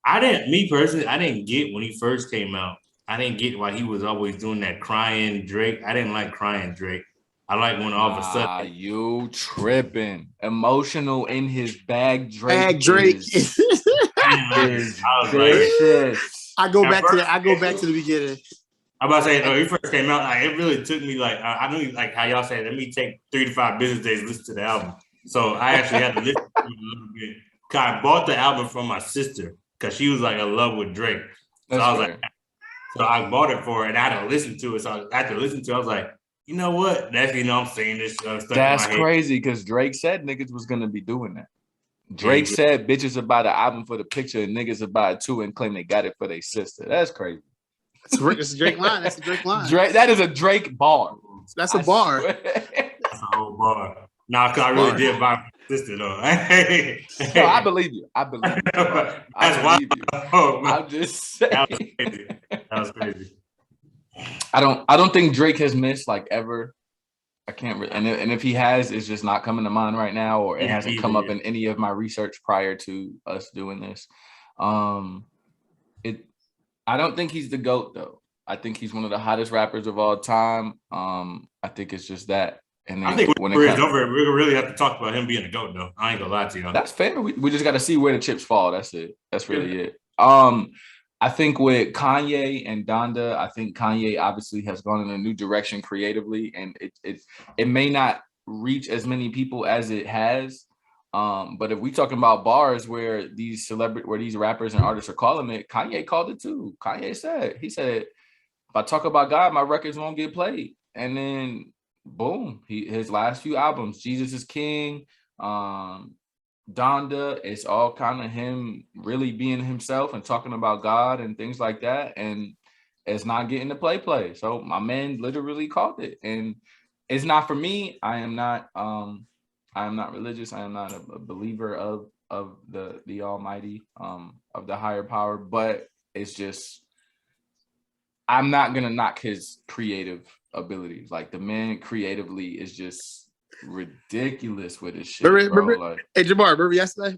I didn't get when he first came out. I didn't get why he was always doing that crying Drake. I didn't like crying Drake. I like when all of a sudden you tripping. Emotional in his bag Drake. I go back to the beginning. I'm about to say, he first came out, like, it really took me, like, I knew, like, how y'all said, let me take 3 to 5 business days to listen to the album. So I actually had to listen to it a little bit. Cause I bought the album from my sister because she was, like, in love with Drake. So I was like, so I bought it for her and I had to listen to it. So after listening to it, I was like, you know what? That's, I'm saying this stuff. That's crazy because Drake said niggas was going to be doing that. Drake said bitches would buy the album for the picture and niggas would buy it too and claim they got it for their sister. That's crazy. It's a Drake line. That's a Drake line. That is a Drake bar. That's a bar. That's a whole bar. Nah, because I really did buy my sister though. No, I believe you. That's why. I'm just saying. That was crazy. I don't think Drake has missed like ever. I can't really, and if he has, it's just not coming to mind right now, or it hasn't come up in any of my research prior to us doing this. I don't think he's the GOAT though. I think he's one of the hottest rappers of all time. I think it's just that. And then I think when it's over, we're gonna really have to talk about him being a GOAT though. I ain't gonna lie to you. That's fair. We just got to see where the chips fall. That's it. That's really it. I think with Kanye and Donda, I think Kanye obviously has gone in a new direction creatively, and it may not reach as many people as it has. But if we talking about bars where these rappers and artists are calling it, Kanye called it too. He said if I talk about God, my records won't get played. And then boom, his last few albums, Jesus is King, DONDA, it's all kind of him really being himself and talking about God and things like that. And it's not getting to play. So my man literally called it. And it's not for me. I am not religious. I am not a believer of the Almighty, of the higher power, but it's just, I'm not gonna knock his creative abilities. Like, the man creatively is just ridiculous with his shit, bro. Like, hey Jamar, remember yesterday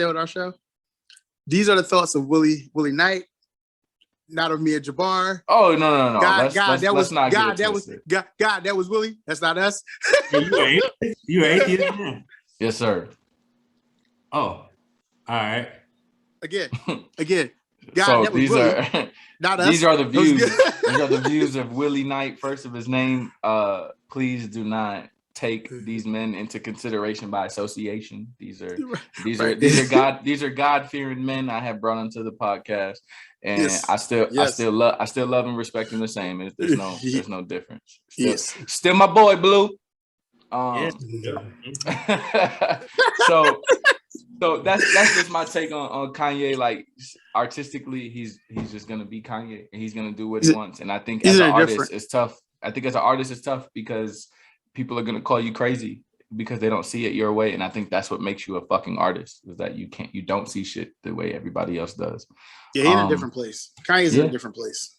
on our show? These are the thoughts of Willie Knight, not of me and Jabbar. Oh no. God, that was Willie. That's not us. You atheist? Yes, sir. Oh, all right. Again. God, so that was these Willie, are not us. These are the views. These are the views of Willie Knight, first of his name. Please do not take these men into consideration by association. These are God-fearing men I have brought onto the podcast, and yes. I still love and respect him the same. There's no difference. Still my boy Blue. So that's just my take on Kanye. Like, artistically, he's just gonna be Kanye, and he's gonna do what he wants. And I think as an artist, it's tough. It's tough because people are gonna call you crazy because they don't see it your way. And I think that's what makes you a fucking artist, is that you don't see shit the way everybody else does. Yeah, he's in a different place. Kanye's in a different place.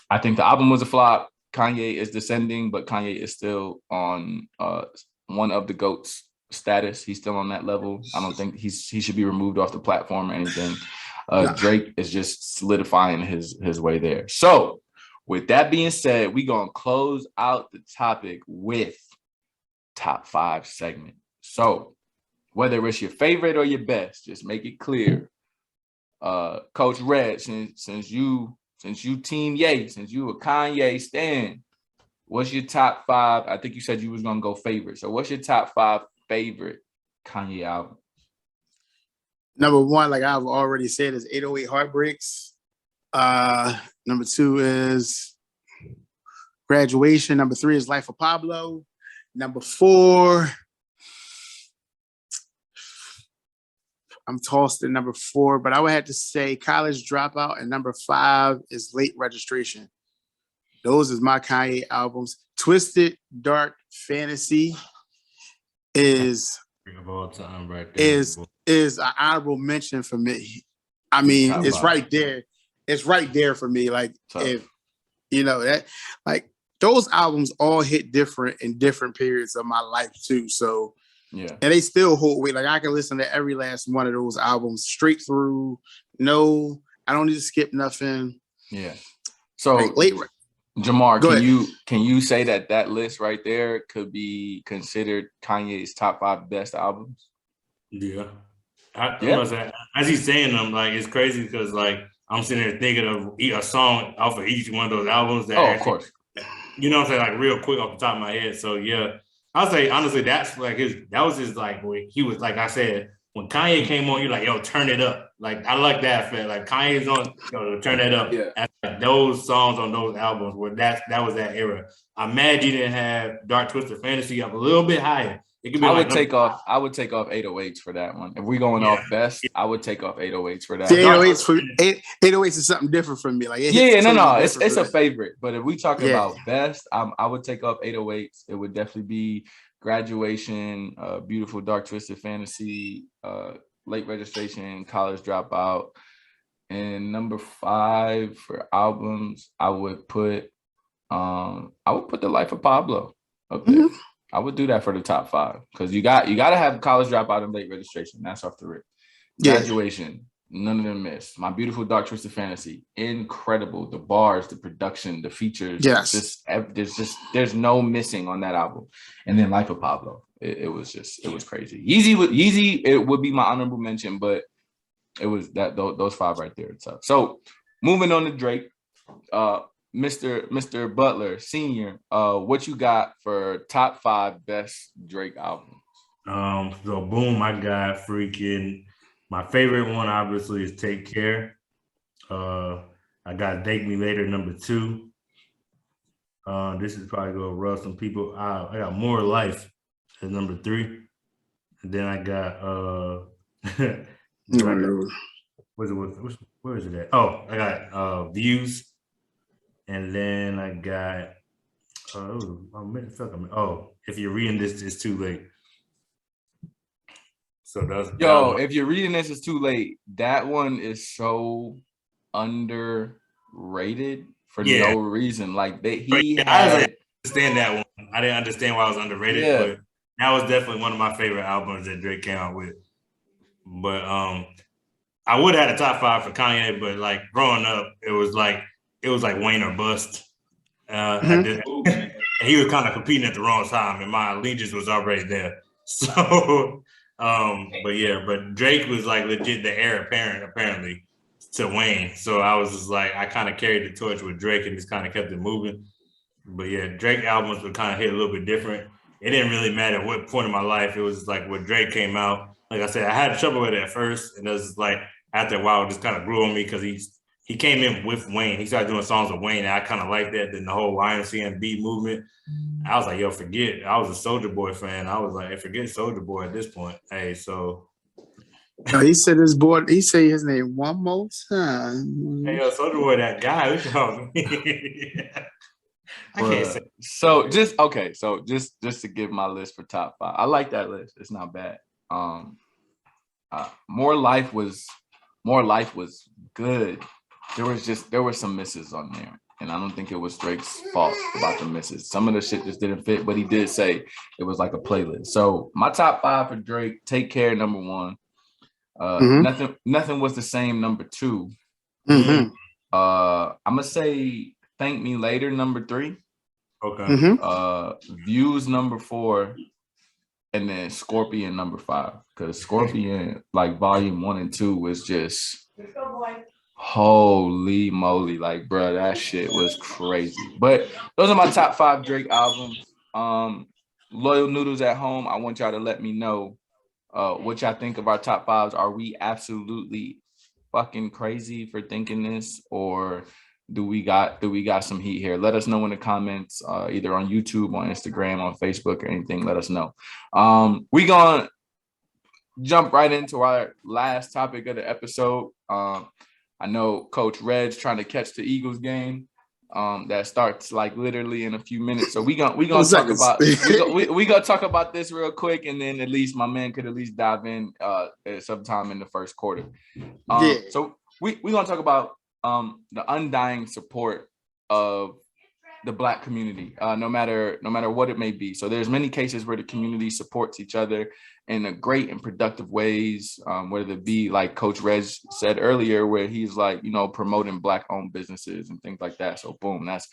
I think the album was a flop. Kanye is descending, but Kanye is still on one of the GOATs status. He's still on that level. I don't think he should be removed off the platform or anything. Drake is just solidifying his way there. So with that being said, we're gonna close out the topic with top 5 segment. So whether it's your favorite or your best, just make it clear. Coach Red, since you Team Ye, since you a Kanye stan, what's your top 5? I think you said you was gonna go favorite. So what's your top 5 favorite Kanye album? Number 1, like I've already said, is 808 Heartbreaks. Number 2 is Graduation. Number 3 is Life of Pablo. Number 4, I'm tossed in number 4, but I would have to say College Dropout, and number 5 is Late Registration. Those is my Kanye albums. Twisted Dark Fantasy is of all time, right there. Is an honorable mention for me. I mean, it's right there. It's right there for me. Like, if you know that, like, those albums all hit different in different periods of my life too. So yeah, and they still hold weight. Like, I can listen to every last one of those albums straight through. No, I don't need to skip nothing. Yeah. So like, Jamar, can you say that list right there could be considered Kanye's top 5 best albums? Yeah. As he's saying them, like, it's crazy because, like, I'm sitting there thinking of a song off of each one of those albums. That of course. You know what I'm saying? Like, real quick off the top of my head. So, yeah. I'll say, honestly, that was his, like, when he was, like I said, when Kanye came on, you're like, yo, turn it up. Like, I like that effect. Like, Kanye's on, turn that up. Yeah. And, like, those songs on those albums were that was that era. I'm mad you didn't have Dark Twisted Fantasy up a little bit higher. It could be I would take off 808s for that one. If we're going off best, I would take off 808s for that. 808s is something different from me. Like, it's a favorite. But if we talking about best, I would take off 808s. It would definitely be Graduation, Beautiful Dark Twisted Fantasy, Late Registration, College Dropout. And number 5 for albums, I would put the Life of Pablo up there. Mm-hmm. I would do that for the top 5 because you got to have College Dropout and Late Registration. That's off the rip. Graduation, none of them miss. My Beautiful Dark Twisted Fantasy, incredible. The bars, the production, the features. Yes, there's no missing on that album. And then Life of Pablo, it was crazy. Yeezy, it would be my honorable mention, but it was those 5 right there. So moving on to Drake. Mr. Butler Senior, what you got for top 5 best Drake albums? So boom, I got freaking my favorite one obviously is Take Care. I got Date Me Later number 2. This is probably gonna rub some people. I got More Life as number 3. And then I got where is it at? Oh, I got Views. And then I got If You're Reading This, It's Too Late. So if you're reading this, it's too late. That one is so underrated for no reason. Like I didn't understand that one. I didn't understand why it was underrated, but that was definitely one of my favorite albums that Drake came out with. But I would have had a top 5 for Kanye, but like growing up, it was like Wayne or bust. He was kind of competing at the wrong time, and my allegiance was already there. So, but Drake was like legit the heir apparent, apparently, to Wayne. So I was just like, I kind of carried the torch with Drake and just kind of kept it moving. But yeah, Drake albums would kind of hit a little bit different. It didn't really matter what point in my life. It was like when Drake came out. Like I said, I had trouble with it at first, and it was like after a while, it just kind of grew on me because he came in with Wayne. He started doing songs with Wayne, and I kind of liked that. Then the whole YMCMB movement, I was like, yo, forget. I was a Soulja Boy fan. I was like, hey, forget Soulja Boy at this point. Hey, so. He said his boy. He said his name one more time. Hey, yo, Soulja Boy, that guy. I can't say. So just to give my list for top 5. I like that list. It's not bad. More Life was good. There were some misses on there, and I don't think it was Drake's fault about the misses. Some of the shit just didn't fit, but he did say it was like a playlist. So my top 5 for Drake: Take Care, number 1. Nothing Was the Same, number 2. I'm gonna say Thank Me Later, number 3. Okay. Views, number 4. And then Scorpion, number 5. Because Scorpion, like volume 1 and 2, was just holy moly. Like, bro, that shit was crazy. But those are my top 5 Drake albums. Loyal Noodles at home, I want y'all to let me know what y'all think of our top 5s. Are we absolutely fucking crazy for thinking this, or do we got some heat here? Let us know in the comments, either on YouTube, on Instagram, on Facebook, or anything. Let us know. We gonna jump right into our last topic of the episode. I know Coach Red's trying to catch the Eagles game. That starts like literally in a few minutes. So we gonna talk about we gonna talk about this real quick, and then at least my man could at least dive in sometime in the first quarter. So we gonna talk about the undying support of the Black community, no matter what it may be. So there's many cases where the community supports each other in a great and productive ways, whether it be like Coach Reg said earlier, where he's like, promoting Black-owned businesses and things like that. So boom, that's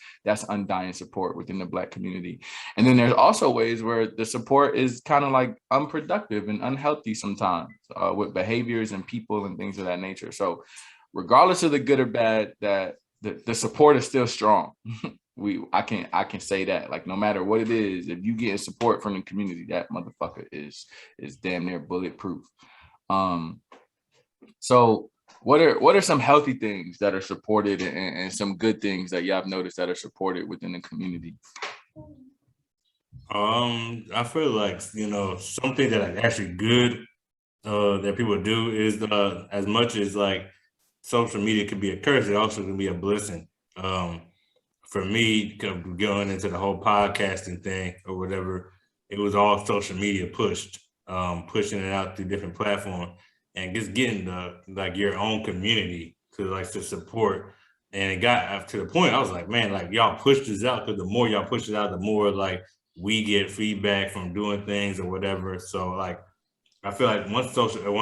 undying support within the Black community. And then there's also ways where the support is kind of like unproductive and unhealthy sometimes, with behaviors and people and things of that nature. So regardless of the good or bad, that the support is still strong. I can say that, like, no matter what it is, if you get support from the community, that motherfucker is damn near bulletproof. So what are some healthy things that are supported and some good things that y'all have noticed that are supported within the community? I feel like, something that is actually good that people do is as much as like social media could be a curse, it also can be a blessing. For me, going into the whole podcasting thing or whatever, it was all social media pushing it out through different platforms and just getting your own community to support. And it got to the point I was like, man, like y'all push this out, because the more y'all push it out, the more like we get feedback from doing things or whatever. So like, I feel like once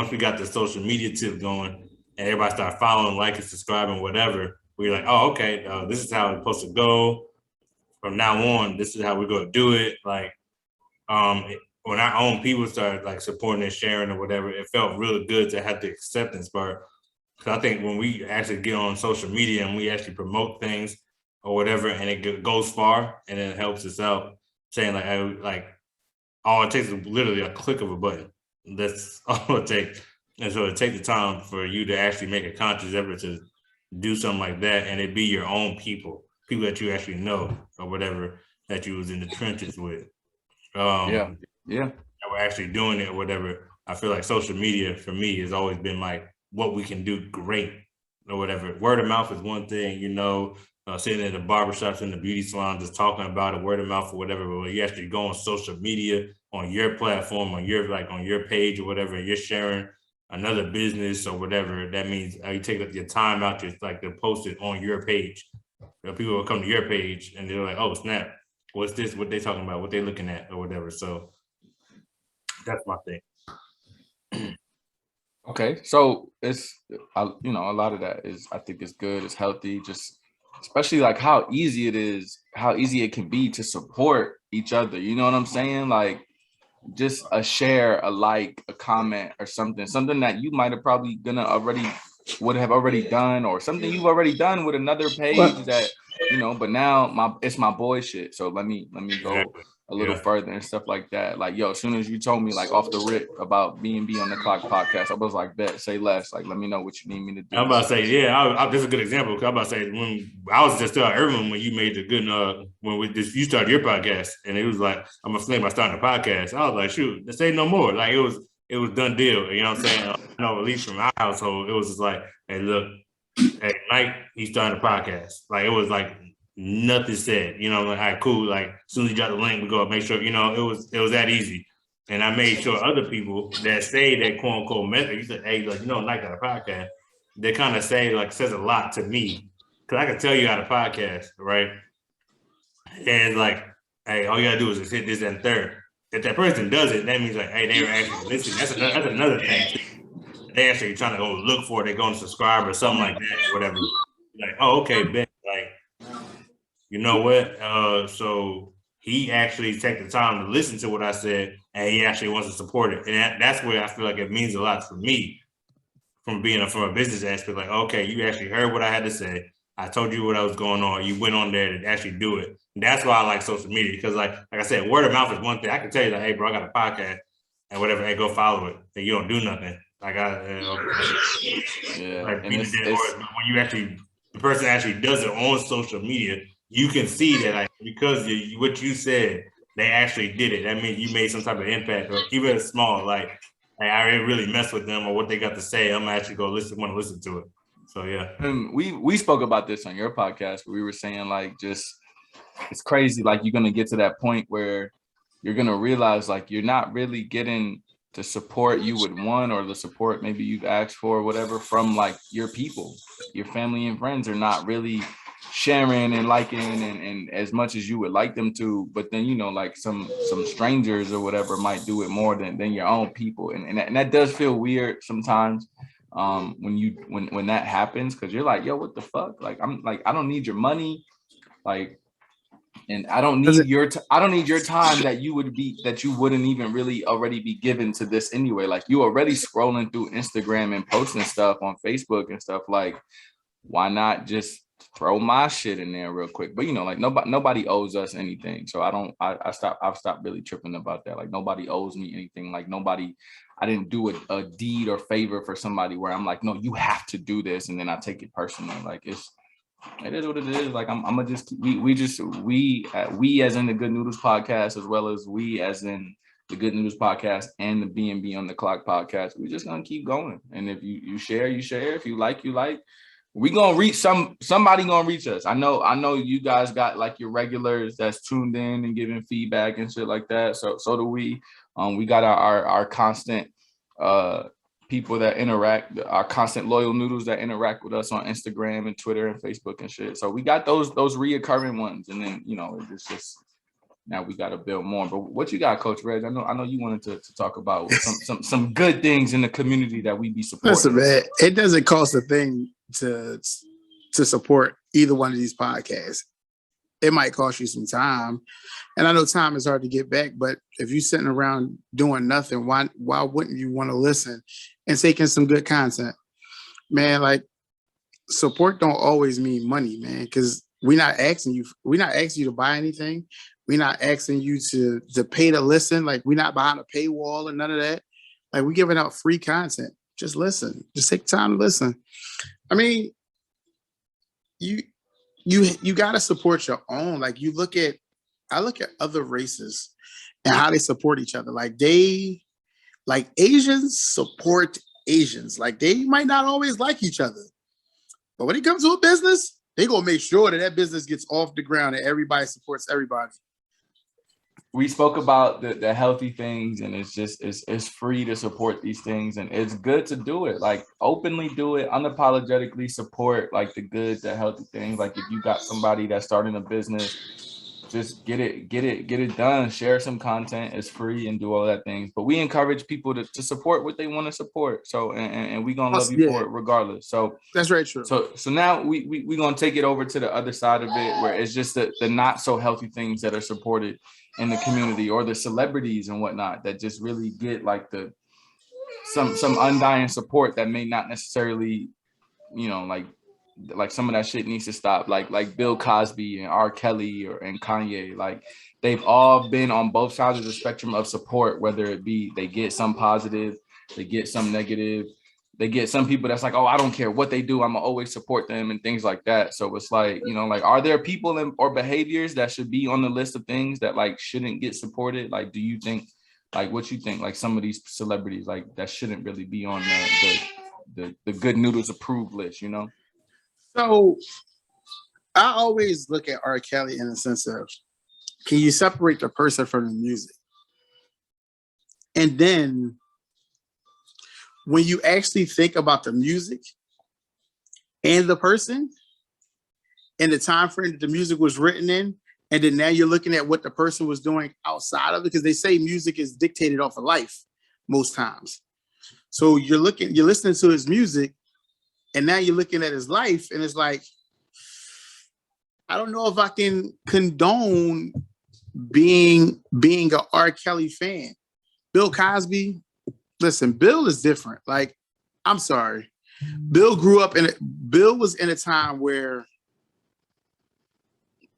we got the social media tip going and everybody started following, liking, subscribing, whatever, we're like, oh, okay, this is how it's supposed to go. From now on, this is how we're going to do it. Like, when our own people started like supporting and sharing or whatever, it felt really good to have the acceptance part. Because I think when we actually get on social media and we actually promote things or whatever, and it goes far and it helps us out, saying all it takes is literally a click of a button. That's all it takes. And so it takes the time for you to actually make a conscious effort to do something like that, and it be your own people that you actually know or whatever that you was in the trenches with. Yeah. That we're actually doing it or whatever. I feel like social media for me has always been like what we can do great or whatever. Word of mouth is one thing, sitting at the barbershops and the beauty salons just talking about it, word of mouth or whatever. But when you actually go on social media, on your platform, on your page or whatever, and you're sharing another business or whatever, that means you take your time out to post it on your page. People will come to your page and they're like, oh snap, what's this? What they talking about? What they looking at or whatever. So that's my thing. Okay, so it's a lot of that is, I think, it's good, it's healthy, just especially like how easy it can be to support each other. You know what I'm saying? Like just a share, a like, a comment, or something that you might have probably would have already done, or something you've already done with another page that, but now it's my boy shit. So let me go a little further and stuff like that. Like, yo, as soon as you told me like off the rip about B&B on the Clock podcast, I was like, bet, say less. Like, let me know what you need me to do. I'm about to say, this is a good example. Cause I'm about to say, when I was just telling everyone when you made the good, you started your podcast, and it was like, I'm gonna explain about starting a podcast. I was like, shoot, let's say no more. Like it was done deal. You know what I'm saying? I know, at least from our household, it was just like, hey, look, at night he's starting a podcast. Like it was like nothing said. Like, all right, cool. Like as soon as you got the link, we go make sure. It was that easy. And I made sure other people that say that quote unquote method, you said, hey, like, Nike got a podcast. They kind of say, like, says a lot to me. Cause I can tell you got a podcast, right? And like, hey, all you gotta do is just hit this and third. If that person does it, that means like, hey, they were actually listening. That's another thing. They actually trying to go look for it. They're going to subscribe or something like that, or whatever. Like, oh, okay, bet. Like, you know what? So he actually take the time to listen to what I said, and he actually wants to support it. And that's where I feel like it means a lot for me from a business aspect. Like, okay, you actually heard what I had to say. I told you what I was going on. You went on there to actually do it. And that's why I like social media, because like I said, word of mouth is one thing. I can tell you like, hey, bro, I got a podcast and whatever. Hey, go follow it. And you don't do nothing. Like like beat the dead horse. But when you actually, the person actually does it on social media, you can see that like because what you said, they actually did it. That means you made some type of impact, or even small. Like I really mess with them or what they got to say. I'm actually want to listen to it. So yeah. And we spoke about this on your podcast where we were saying like just it's crazy. Like you're gonna get to that point where you're gonna realize like you're not really getting the support you would want, or the support maybe you've asked for or whatever from like your people. Your family and friends are not really sharing and liking and as much as you would like them to, but then like some strangers or whatever might do it more than your own people, and that does feel weird sometimes when that happens, because you're like, yo, what the fuck? Like I'm like, I don't need your money, like, and I don't need your time that you wouldn't even really already be given to this anyway. Like you already scrolling through Instagram and posting stuff on Facebook and stuff. Like, why not just throw my shit in there real quick? But like nobody owes us anything. So I've stopped really tripping about that. Like nobody owes me anything. Like I didn't do a deed or favor for somebody where I'm like, no, you have to do this, and then I take it personally. Like it is what it is. Like I'm gonna just we as in the Good Noodles podcast, as well as we as in the Good Noodles podcast and the B&B on the Clock podcast, we're just gonna keep going. And if you share, you share. If you like, you like. We gonna reach somebody gonna reach us. I know you guys got like your regulars that's tuned in and giving feedback and shit like that. So do we. We got our constant people that interact, our constant loyal noodles that interact with us on Instagram and Twitter and Facebook and shit. So we got those reoccurring ones, and then it's just now we got to build more. But what you got, Coach Reg? I know you wanted to talk about some good things in the community that we be supporting. Listen, man, it doesn't cost a thing to support either one of these podcasts. It might cost you some time, and I know time is hard to get back. But if you're sitting around doing nothing, why wouldn't you want to listen and take in some good content, man? Like support don't always mean money, man, because we're not asking you to buy anything. We're not asking you to pay to listen. Like we're not behind a paywall and none of that. Like we're giving out free content. Just listen. Just take time to listen. I mean, you got to support your own. Like I look at other races and how they support each other. Like Asians support Asians. Like they might not always like each other, but when it comes to a business, they gonna make sure that business gets off the ground and everybody supports everybody. We spoke about the healthy things, and it's free to support these things, and it's good to do it. Like openly do it, unapologetically support like the good, the healthy things. Like if you got somebody that's starting a business, just get it done. Share some content. It's free and do all that things. But we encourage people to support what they want to support. So and we gonna love you for it regardless. So that's very true. So now we gonna take it over to the other side of it, where it's just the not so healthy things that are supported in the community, or the celebrities and whatnot that just really get like some undying support that may not necessarily, like some of that shit needs to stop. Like Bill Cosby and R. Kelly and Kanye, like they've all been on both sides of the spectrum of support, whether it be they get some positive, they get some negative, they get some people that's like, oh, I don't care what they do, I'm gonna always support them and things like that. So it's like, like, are there people or behaviors that should be on the list of things that like shouldn't get supported? Like, do you think, like, what you think, like some of these celebrities like that shouldn't really be on the Good Noodles approved list, So I always look at R. Kelly in the sense of, can you separate the person from the music? And then when you actually think about the music and the person and the time frame that the music was written in, and then now you're looking at what the person was doing outside of it, because they say music is dictated off of life most times. So you're listening to his music, and now you're looking at his life, and it's like, I don't know if I can condone being a R. Kelly fan. Bill Cosby, listen, Bill is different. Like, I'm sorry. Bill was in a time where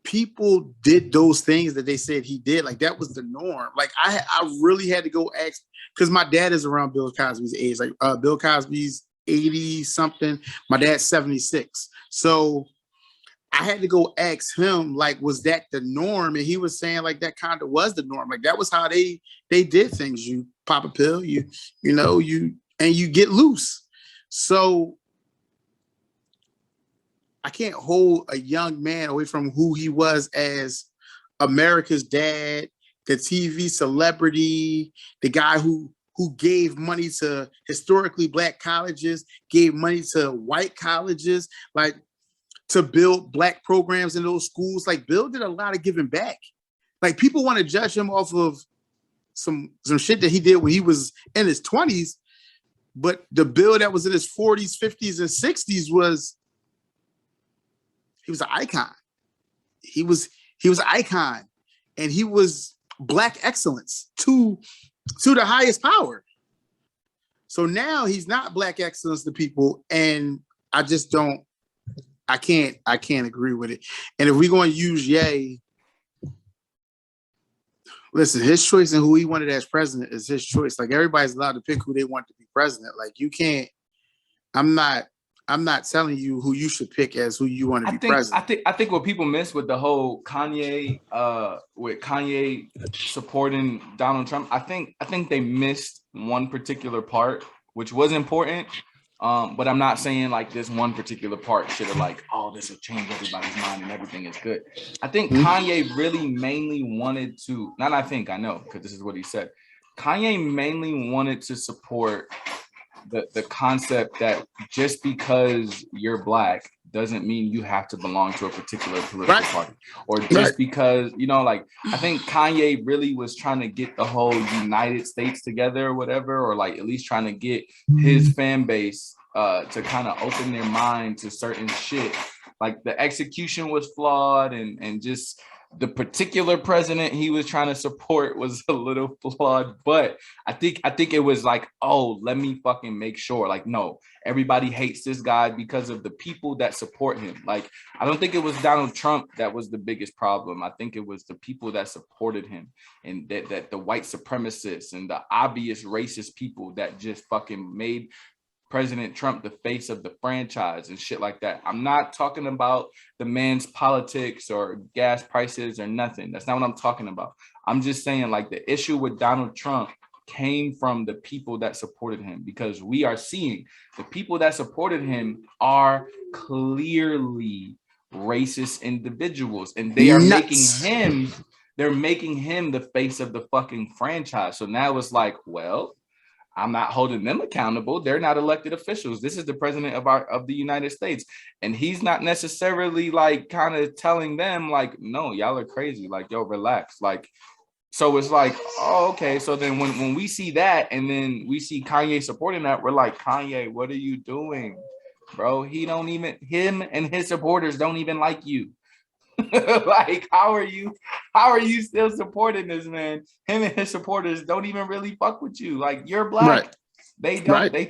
people did those things that they said he did. Like, that was the norm. Like, I really had to go ask, because my dad is around Bill Cosby's age. Like, Bill Cosby's 80 something. My dad's 76. So I had to go ask him, like, was that the norm? And he was saying, like, that kind of was the norm. Like, that was how they did things. You pop a pill, you get loose. So I can't hold a young man away from who he was as America's dad, the TV celebrity, the guy who gave money to historically Black colleges, gave money to white colleges, like, to build Black programs in those schools. Like, Bill did a lot of giving back. Like, people want to judge him off of some shit that he did when he was in his 20s, but the Bill that was in his 40s, 50s, and 60s he was an icon. He was an icon, and he was Black excellence to the highest power. So now he's not Black excellence to people, and I just don't. I can't agree with it. And if we're going to use Ye, listen, his choice and who he wanted as president is his choice. Like, everybody's allowed to pick who they want to be president. Like, you can't. I'm not telling you who you should pick as who you want to be president. I think what people miss with the whole Kanye, with Kanye supporting Donald Trump, I think they missed one particular part, which was important. But I'm not saying like this one particular part should have like, oh, this will change everybody's mind and everything is good. I think Kanye really mainly wanted to, I know, because this is what he said. Kanye mainly wanted to support the concept that just because you're Black doesn't mean you have to belong to a particular political party, or just because, like, I think Kanye really was trying to get the whole United States together or whatever, or like at least trying to get his fan base to kind of open their mind to certain shit. Like, the execution was flawed, and just the particular president he was trying to support was a little flawed. But I think it was like, oh, let me fucking make sure. Like, no, everybody hates this guy because of the people that support him. Like, I don't think it was Donald Trump that was the biggest problem. I think it was the people that supported him, and that the white supremacists and the obvious racist people that just fucking made President Trump the face of the franchise and shit like that. I'm not talking about the man's politics or gas prices or nothing. That's not what I'm talking about. I'm just saying, like, the issue with Donald Trump came from the people that supported him, because we are seeing the people that supported him are clearly racist individuals, and they are making him the face of the fucking franchise. So now it's like, well, I'm not holding them accountable. They're not elected officials. This is the president of the United States. And he's not necessarily like kind of telling them like, no, y'all are crazy. Like, yo, relax. Like, so it's like, oh, okay. So then when we see that and then we see Kanye supporting that, we're like, Kanye, what are you doing, bro? Him and his supporters don't even like you. Like, how are you still supporting this man? Him and his supporters don't even really fuck with you. Like, you're black. Right. They don't. Right. They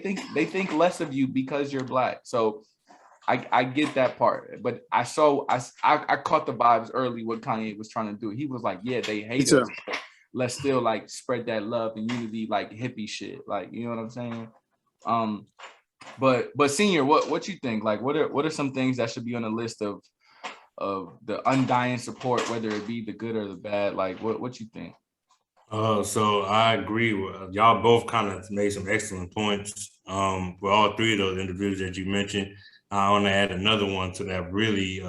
think less of you because you're black. So I get that part. But I caught the vibes early what Kanye was trying to do. He was like, yeah, they hate us. Let's still like spread that love and unity, like hippie shit. Like, you know what I'm saying? But Senior, what you think? Like, what are some things that should be on the list of the undying support, whether it be the good or the bad? Like, what you think? So I agree with y'all. Both kind of made some excellent points. With all three of those individuals that you mentioned, I want to add another one to that really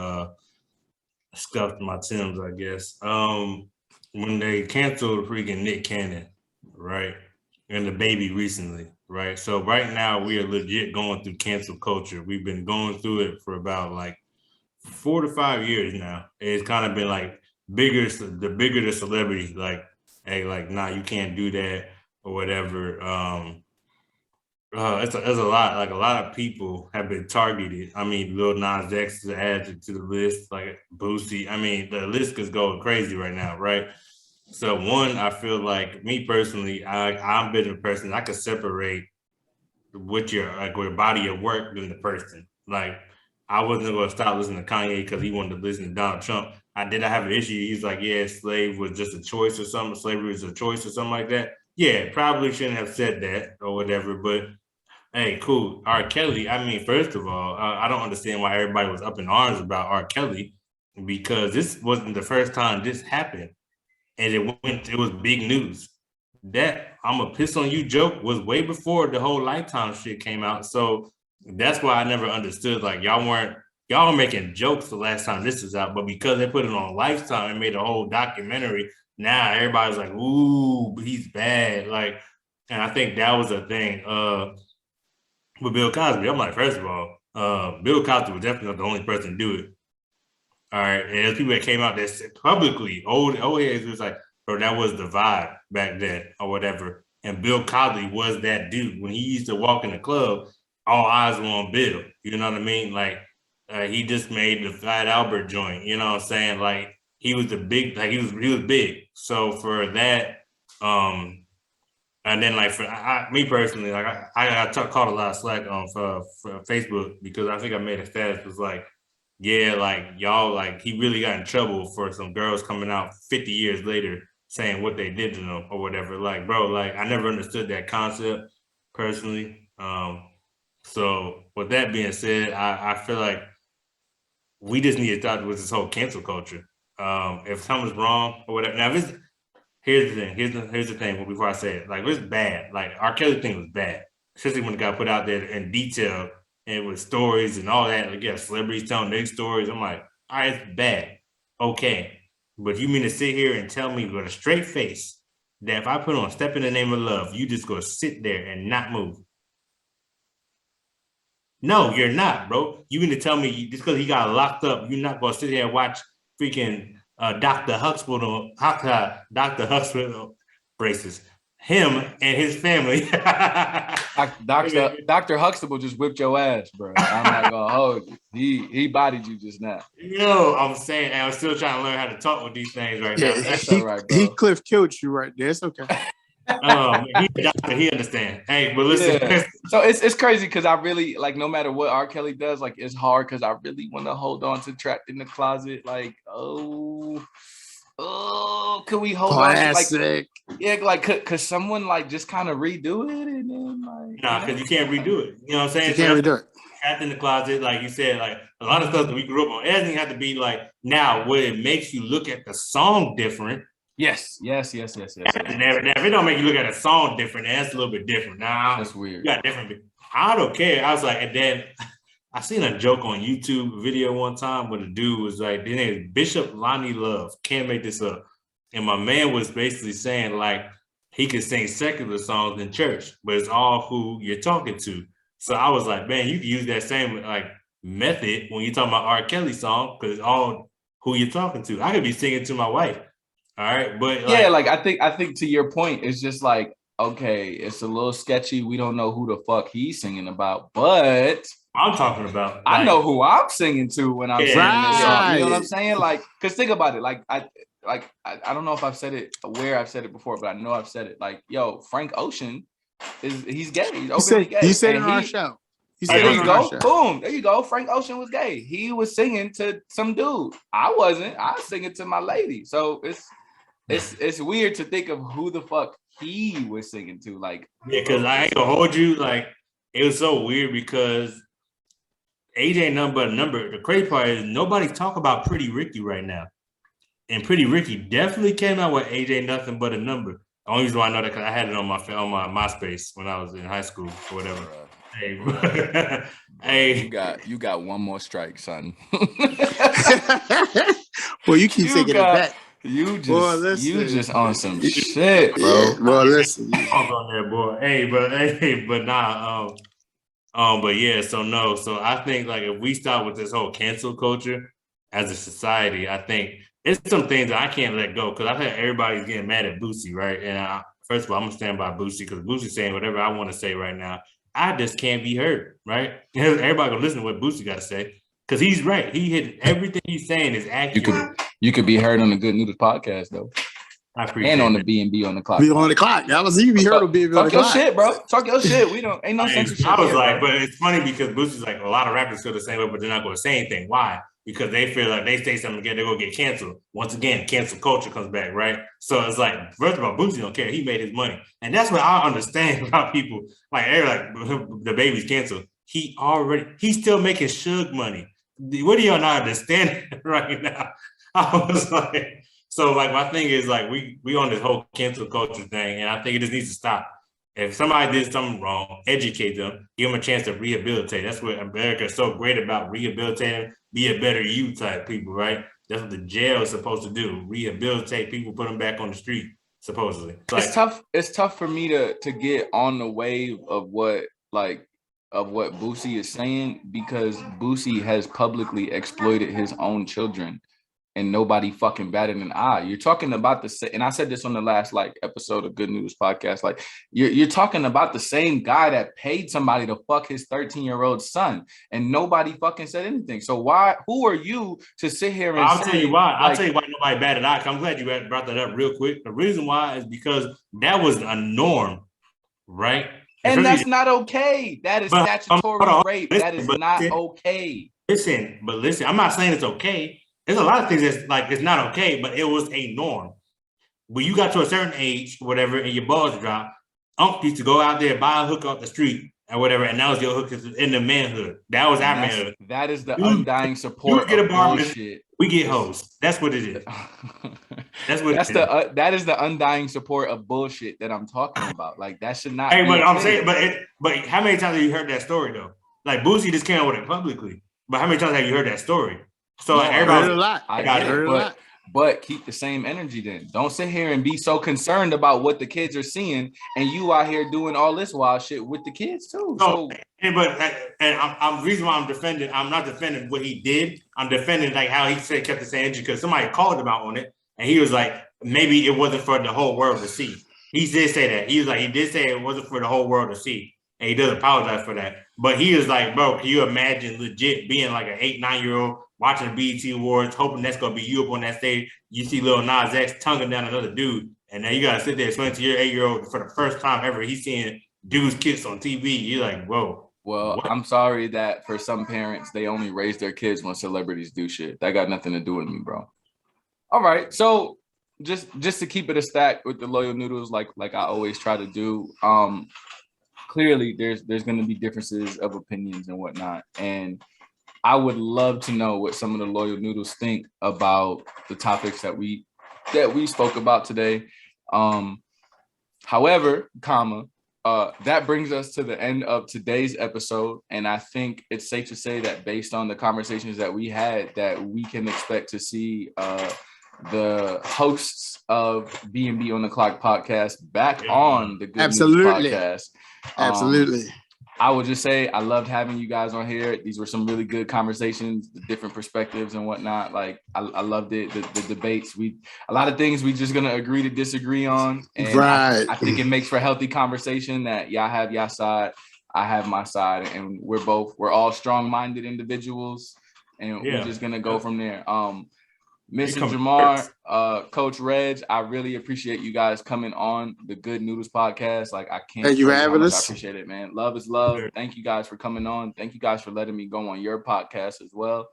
scuffed my Timbs, I guess. When they canceled freaking Nick Cannon, right, and the baby recently, right. So right now we are legit going through cancel culture. We've been going through it for about like 4 to 5 years now. It's kind of been like the bigger the celebrity, like, hey, like, nah, you can't do that or whatever. It's a lot. Like, a lot of people have been targeted. I mean, Lil Nas X is added to the list, like Boosie. I mean, the list is going crazy right now, right? So one, I feel like, me personally, I'm been a person, I could separate what your body of work than the person. Like, I wasn't going to stop listening to Kanye because he wanted to listen to Donald Trump. I have an issue. He's like, yeah, slave was just a choice or something. Slavery was a choice or something like that. Yeah, probably shouldn't have said that or whatever. But hey, cool. R. Kelly, I mean, first of all, I don't understand why everybody was up in arms about R. Kelly, because this wasn't the first time this happened. And it was big news. That I'm a piss on you joke was way before the whole Lifetime shit came out. So that's why I never understood, like, y'all were making jokes the last time this was out, but because they put it on Lifetime and made a whole documentary, now everybody's like, ooh, he's bad. Like, and I think that was a thing with Bill Cosby. I'm like, first of all, Bill Cosby was definitely not the only person to do it. All right, and there's people that came out that said publicly, old heads was like, bro, that was the vibe back then or whatever. And Bill Cosby was that dude. When he used to walk in the club, all eyes were on Bill. You know what I mean? Like, he just made the Fat Albert joint. You know what I'm saying? Like, he was he was big. So for that, and then like for me personally, like I caught a lot of slack on for Facebook because I think I made a status was like, yeah, like y'all, like he really got in trouble for some girls coming out 50 years later saying what they did to them or whatever. Like, bro, like I never understood that concept personally. So with that being said, I feel like we just need to start with this whole cancel culture. If something's wrong or whatever. Now, here's the thing. Here's the thing. Before I say it, like, it's bad. Like, R. Kelly thing was bad, especially when it got put out there in detail and with stories and all that. Like, yeah, celebrities telling their stories. I'm like, all right, it's bad. Okay, but you mean to sit here and tell me with a straight face that if I put on "Step in the Name of Love," you just gonna sit there and not move? No, you're not, bro. You mean to tell me just because he got locked up, you're not gonna sit here and watch freaking Dr. Huxtable braces, him and his family. Dr. Huxtable just whipped your ass, bro. I'm not gonna hold you. He bodied you just now. Yo, I'm saying, I'm still trying to learn how to talk with these things right now. That's all right, bro. He Cliff killed you right there. It's okay. He understand. Hey, but listen. Yeah. So it's crazy because I really, like, no matter what R. Kelly does, like, it's hard because I really want to hold on to Trapped in the Closet. Like, oh, could we hold Classic. on? Like could someone like just kind of redo it and then like? Nah, because you can't redo it. You know what I'm saying? You can't redo it. Trapped in the closet, like you said, like a lot of stuff that we grew up on. Everything had to be like now where it makes you look at the song different. Yes. If it don't make you look at a song different, that's a little bit different. Nah, that's weird. You got different. I don't care. I was like, and then I seen a joke on YouTube video one time where the dude was like, his name is Bishop Lonnie Love. Can't make this up. And my man was basically saying like he could sing secular songs in church, but it's all who you're talking to. So I was like, man, you can use that same like method when you're talking about R. Kelly song because it's all who you're talking to. I could be singing to my wife. All right. But like I think to your point, it's just like, okay, it's a little sketchy. We don't know who the fuck he's singing about, but I'm talking about. Like, I know who I'm singing to when I'm singing this song. You know what I'm saying? Like, cause think about it. Like I don't know if I've said it where I've said it before, but I know I've said it. Like, yo, Frank Ocean he's gay. He's openly gay. You said it on our show. There you go. Boom. There you go. Frank Ocean was gay. He was singing to some dude. I wasn't. I was singing to my lady. So it's weird to think of who the fuck he was singing to. Like, yeah, because I ain't gonna hold you. Like, it was so weird because AJ ain't nothing but a number. The crazy part is nobody talk about Pretty Ricky right now. And Pretty Ricky definitely came out with AJ nothing but a number. The only reason why I know that because I had it on my MySpace when I was in high school or whatever. Hey, hey, you got one more strike, son. Well, you keep taking it back. You just on some shit, bro. Bro, listen. On there, boy. But nah. But yeah. So no. So I think like if we start with this whole cancel culture as a society, I think it's some things that I can't let go because I think everybody's getting mad at Boosie, right? And first of all, I'm gonna stand by Boosie because Boosie's saying whatever I want to say right now. I just can't be heard, right? Everybody gonna listen to what Boosie got to say because he's right. He hit everything he's saying is accurate. You could be heard on the Good Noodles podcast though. I appreciate and on it. the B&B on the clock. Be on the clock. That was you be heard on B&B on the clock. Talk your shit, bro. Talk your shit. We don't ain't no censorship. I was here, like, bro. but it's funny because Boosie's like a lot of rappers feel the same way, but they're not going to say anything. Why? Because they feel like they say something again, they're going to get canceled. Once again, cancel culture comes back, right? So it's like, first of all, Boosie don't care. He made his money. And that's what I understand about people. Like, they're like, the baby's canceled. He's still making Suge money. What do y'all not understand right now? I was like, so like my thing is like we on this whole cancel culture thing, and I think it just needs to stop. If somebody did something wrong, educate them, give them a chance to rehabilitate. That's what America is so great about, rehabilitating, be a better you type people, right? That's what the jail is supposed to do, rehabilitate people, put them back on the street, supposedly. It's tough for me to get on the wave of what Boosie is saying because Boosie has publicly exploited his own children. And nobody fucking batted an eye. You're talking about and I said this on the last episode of Good Noodles Podcast. Like you're talking about the same guy that paid somebody to fuck his 13-year-old son, and nobody fucking said anything. So who are you to sit here and I'll tell you why nobody batted an eye. I'm glad you brought that up real quick. The reason why is because that was a norm, right? And that's not okay. That is statutory rape. That is not okay. Listen, I'm not saying it's okay. There's a lot of things that's like it's not okay, but it was a norm. When you got to a certain age, whatever, and your balls dropped, Unc used to go out there, buy a hook off the street or whatever, and that was your hook in the manhood. That was our manhood. That is the undying support of bullshit. We get hoes. That's what it is. That is the undying support of bullshit that I'm talking about. Like that should not. Hey, but I'm saying, but how many times have you heard that story though? Like Boosie just came out with it publicly, but how many times have you heard that story? So I heard a lot. I got it, but keep the same energy then. Don't sit here and be so concerned about what the kids are seeing, and you out here doing all this wild shit with the kids too. I'm reason why I'm not defending what he did. I'm defending like how he said kept the same energy because somebody called him out on it, and he was like, maybe it wasn't for the whole world to see. He did say that. He was like, he did say it wasn't for the whole world to see. And he does apologize for that. But he was like, bro, can you imagine legit being like an 8-9-year-old watching the BET Awards, hoping that's going to be you up on that stage. You see Lil Nas X tonguing down another dude. And now you got to sit there and explain to your 8-year-old for the first time ever, he's seeing dudes kiss on TV. You're like, whoa. Well, what? I'm sorry that for some parents, they only raise their kids when celebrities do shit. That got nothing to do with me, bro. All right. So just to keep it a stack with the Loyal Noodles, like I always try to do. Clearly, there's going to be differences of opinions and whatnot, and I would love to know what some of the Loyal Noodles think about the topics that we spoke about today. However, that brings us to the end of today's episode, and I think it's safe to say that based on the conversations that we had, that we can expect to see the hosts of B&B on the Clock podcast back on the Good Noodles podcast. Absolutely. I would just say I loved having you guys on here. These were some really good conversations, the different perspectives and whatnot. Like I loved it. The debates. A lot of things we just gonna agree to disagree on. And right. I think it makes for healthy conversation that y'all have y'all side, I have my side, and we're all strong-minded individuals, and we're just gonna go from there. Mr. Jamar, Coach Reg, I really appreciate you guys coming on the Good Noodles podcast. Like, I can't thank you for having us. I appreciate it, man. Love is love. Thank you guys for coming on. Thank you guys for letting me go on your podcast as well.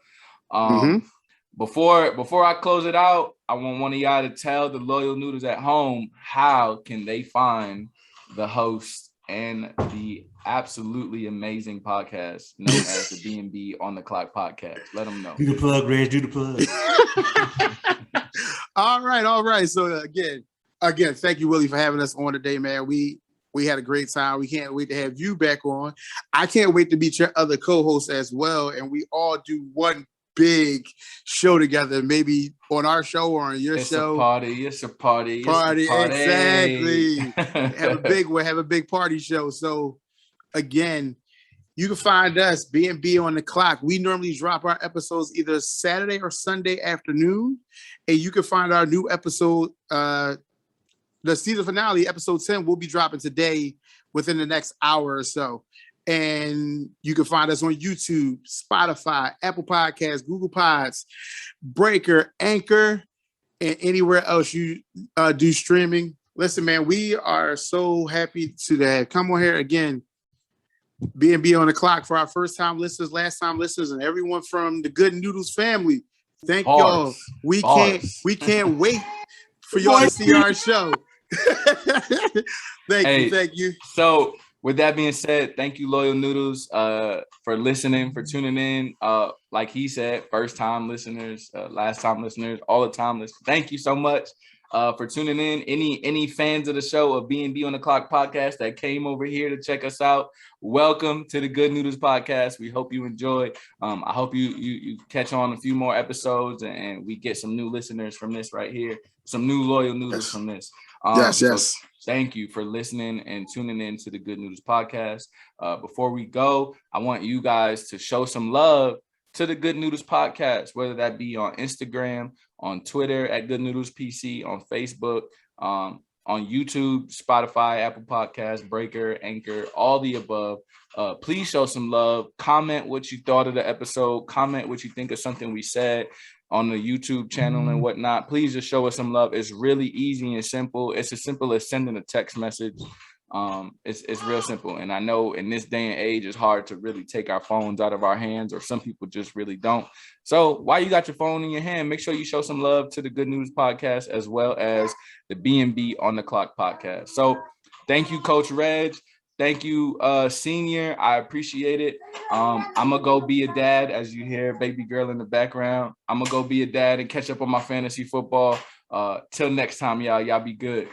Before I close it out, I want one of y'all to tell the Loyal Noodles at home how can they find the host and the absolutely amazing podcast known as the B&B on the Clock podcast. Let them know. Do the plug, Reg. Do the plug. All right. So again, thank you, Willie, for having us on today, man. We had a great time. We can't wait to have you back on. I can't wait to meet your other co-hosts as well, and we all do one big show together, maybe on our show or on your show. It's a party. Exactly. have a big party show. So again, you can find us B&B on the Clock. We normally drop our episodes either Saturday or Sunday afternoon, and you can find our new episode, the season finale, episode 10, will be dropping today within the next hour or so. And you can find us on YouTube, Spotify, Apple Podcasts, Google Pods, Breaker, Anchor, and anywhere else you do streaming. Listen, man, we are so happy to have come on here again, B&B on the Clock, for our first time listeners, last time listeners, and everyone from the Good Noodles family. Thank y'all. We can't wait for y'all to see our show. Thank you. So with that being said, thank you, Loyal Noodles, for listening, for tuning in. Like he said, first time listeners, last time listeners, all the time listeners. Thank you so much for tuning in. Any fans of the show of B&B on the Clock podcast that came over here to check us out, welcome to the Good Noodles podcast. We hope you enjoy. I hope you catch on a few more episodes and we get some new listeners from this right here, some new Loyal Noodles from this. Yes. So thank you for listening and tuning in to the Good Noodles podcast. Before we go, I want you guys to show some love to the Good Noodles podcast, whether that be on Instagram, on Twitter at Good Noodles PC, on Facebook, on YouTube, Spotify, Apple Podcasts, Breaker, Anchor, all the above. Please show some love. Comment what you thought of the episode. Comment what you think of something we said on the YouTube channel and whatnot. Please just show us some love. It's really easy and simple. It's as simple as sending a text message. It's real simple. And I know in this day and age, it's hard to really take our phones out of our hands, or some people just really don't. So while you got your phone in your hand, make sure you show some love to the Good Noodles podcast, as well as the B&B on the Clock podcast. So thank you, Coach Reg. Thank you, Senior. I appreciate it. I'm going to go be a dad, as you hear baby girl in the background. I'm going to go be a dad and catch up on my fantasy football. Till next time, y'all. Y'all be good.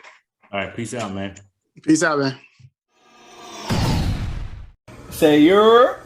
All right. Peace out, man. Peace out, man. Say you're...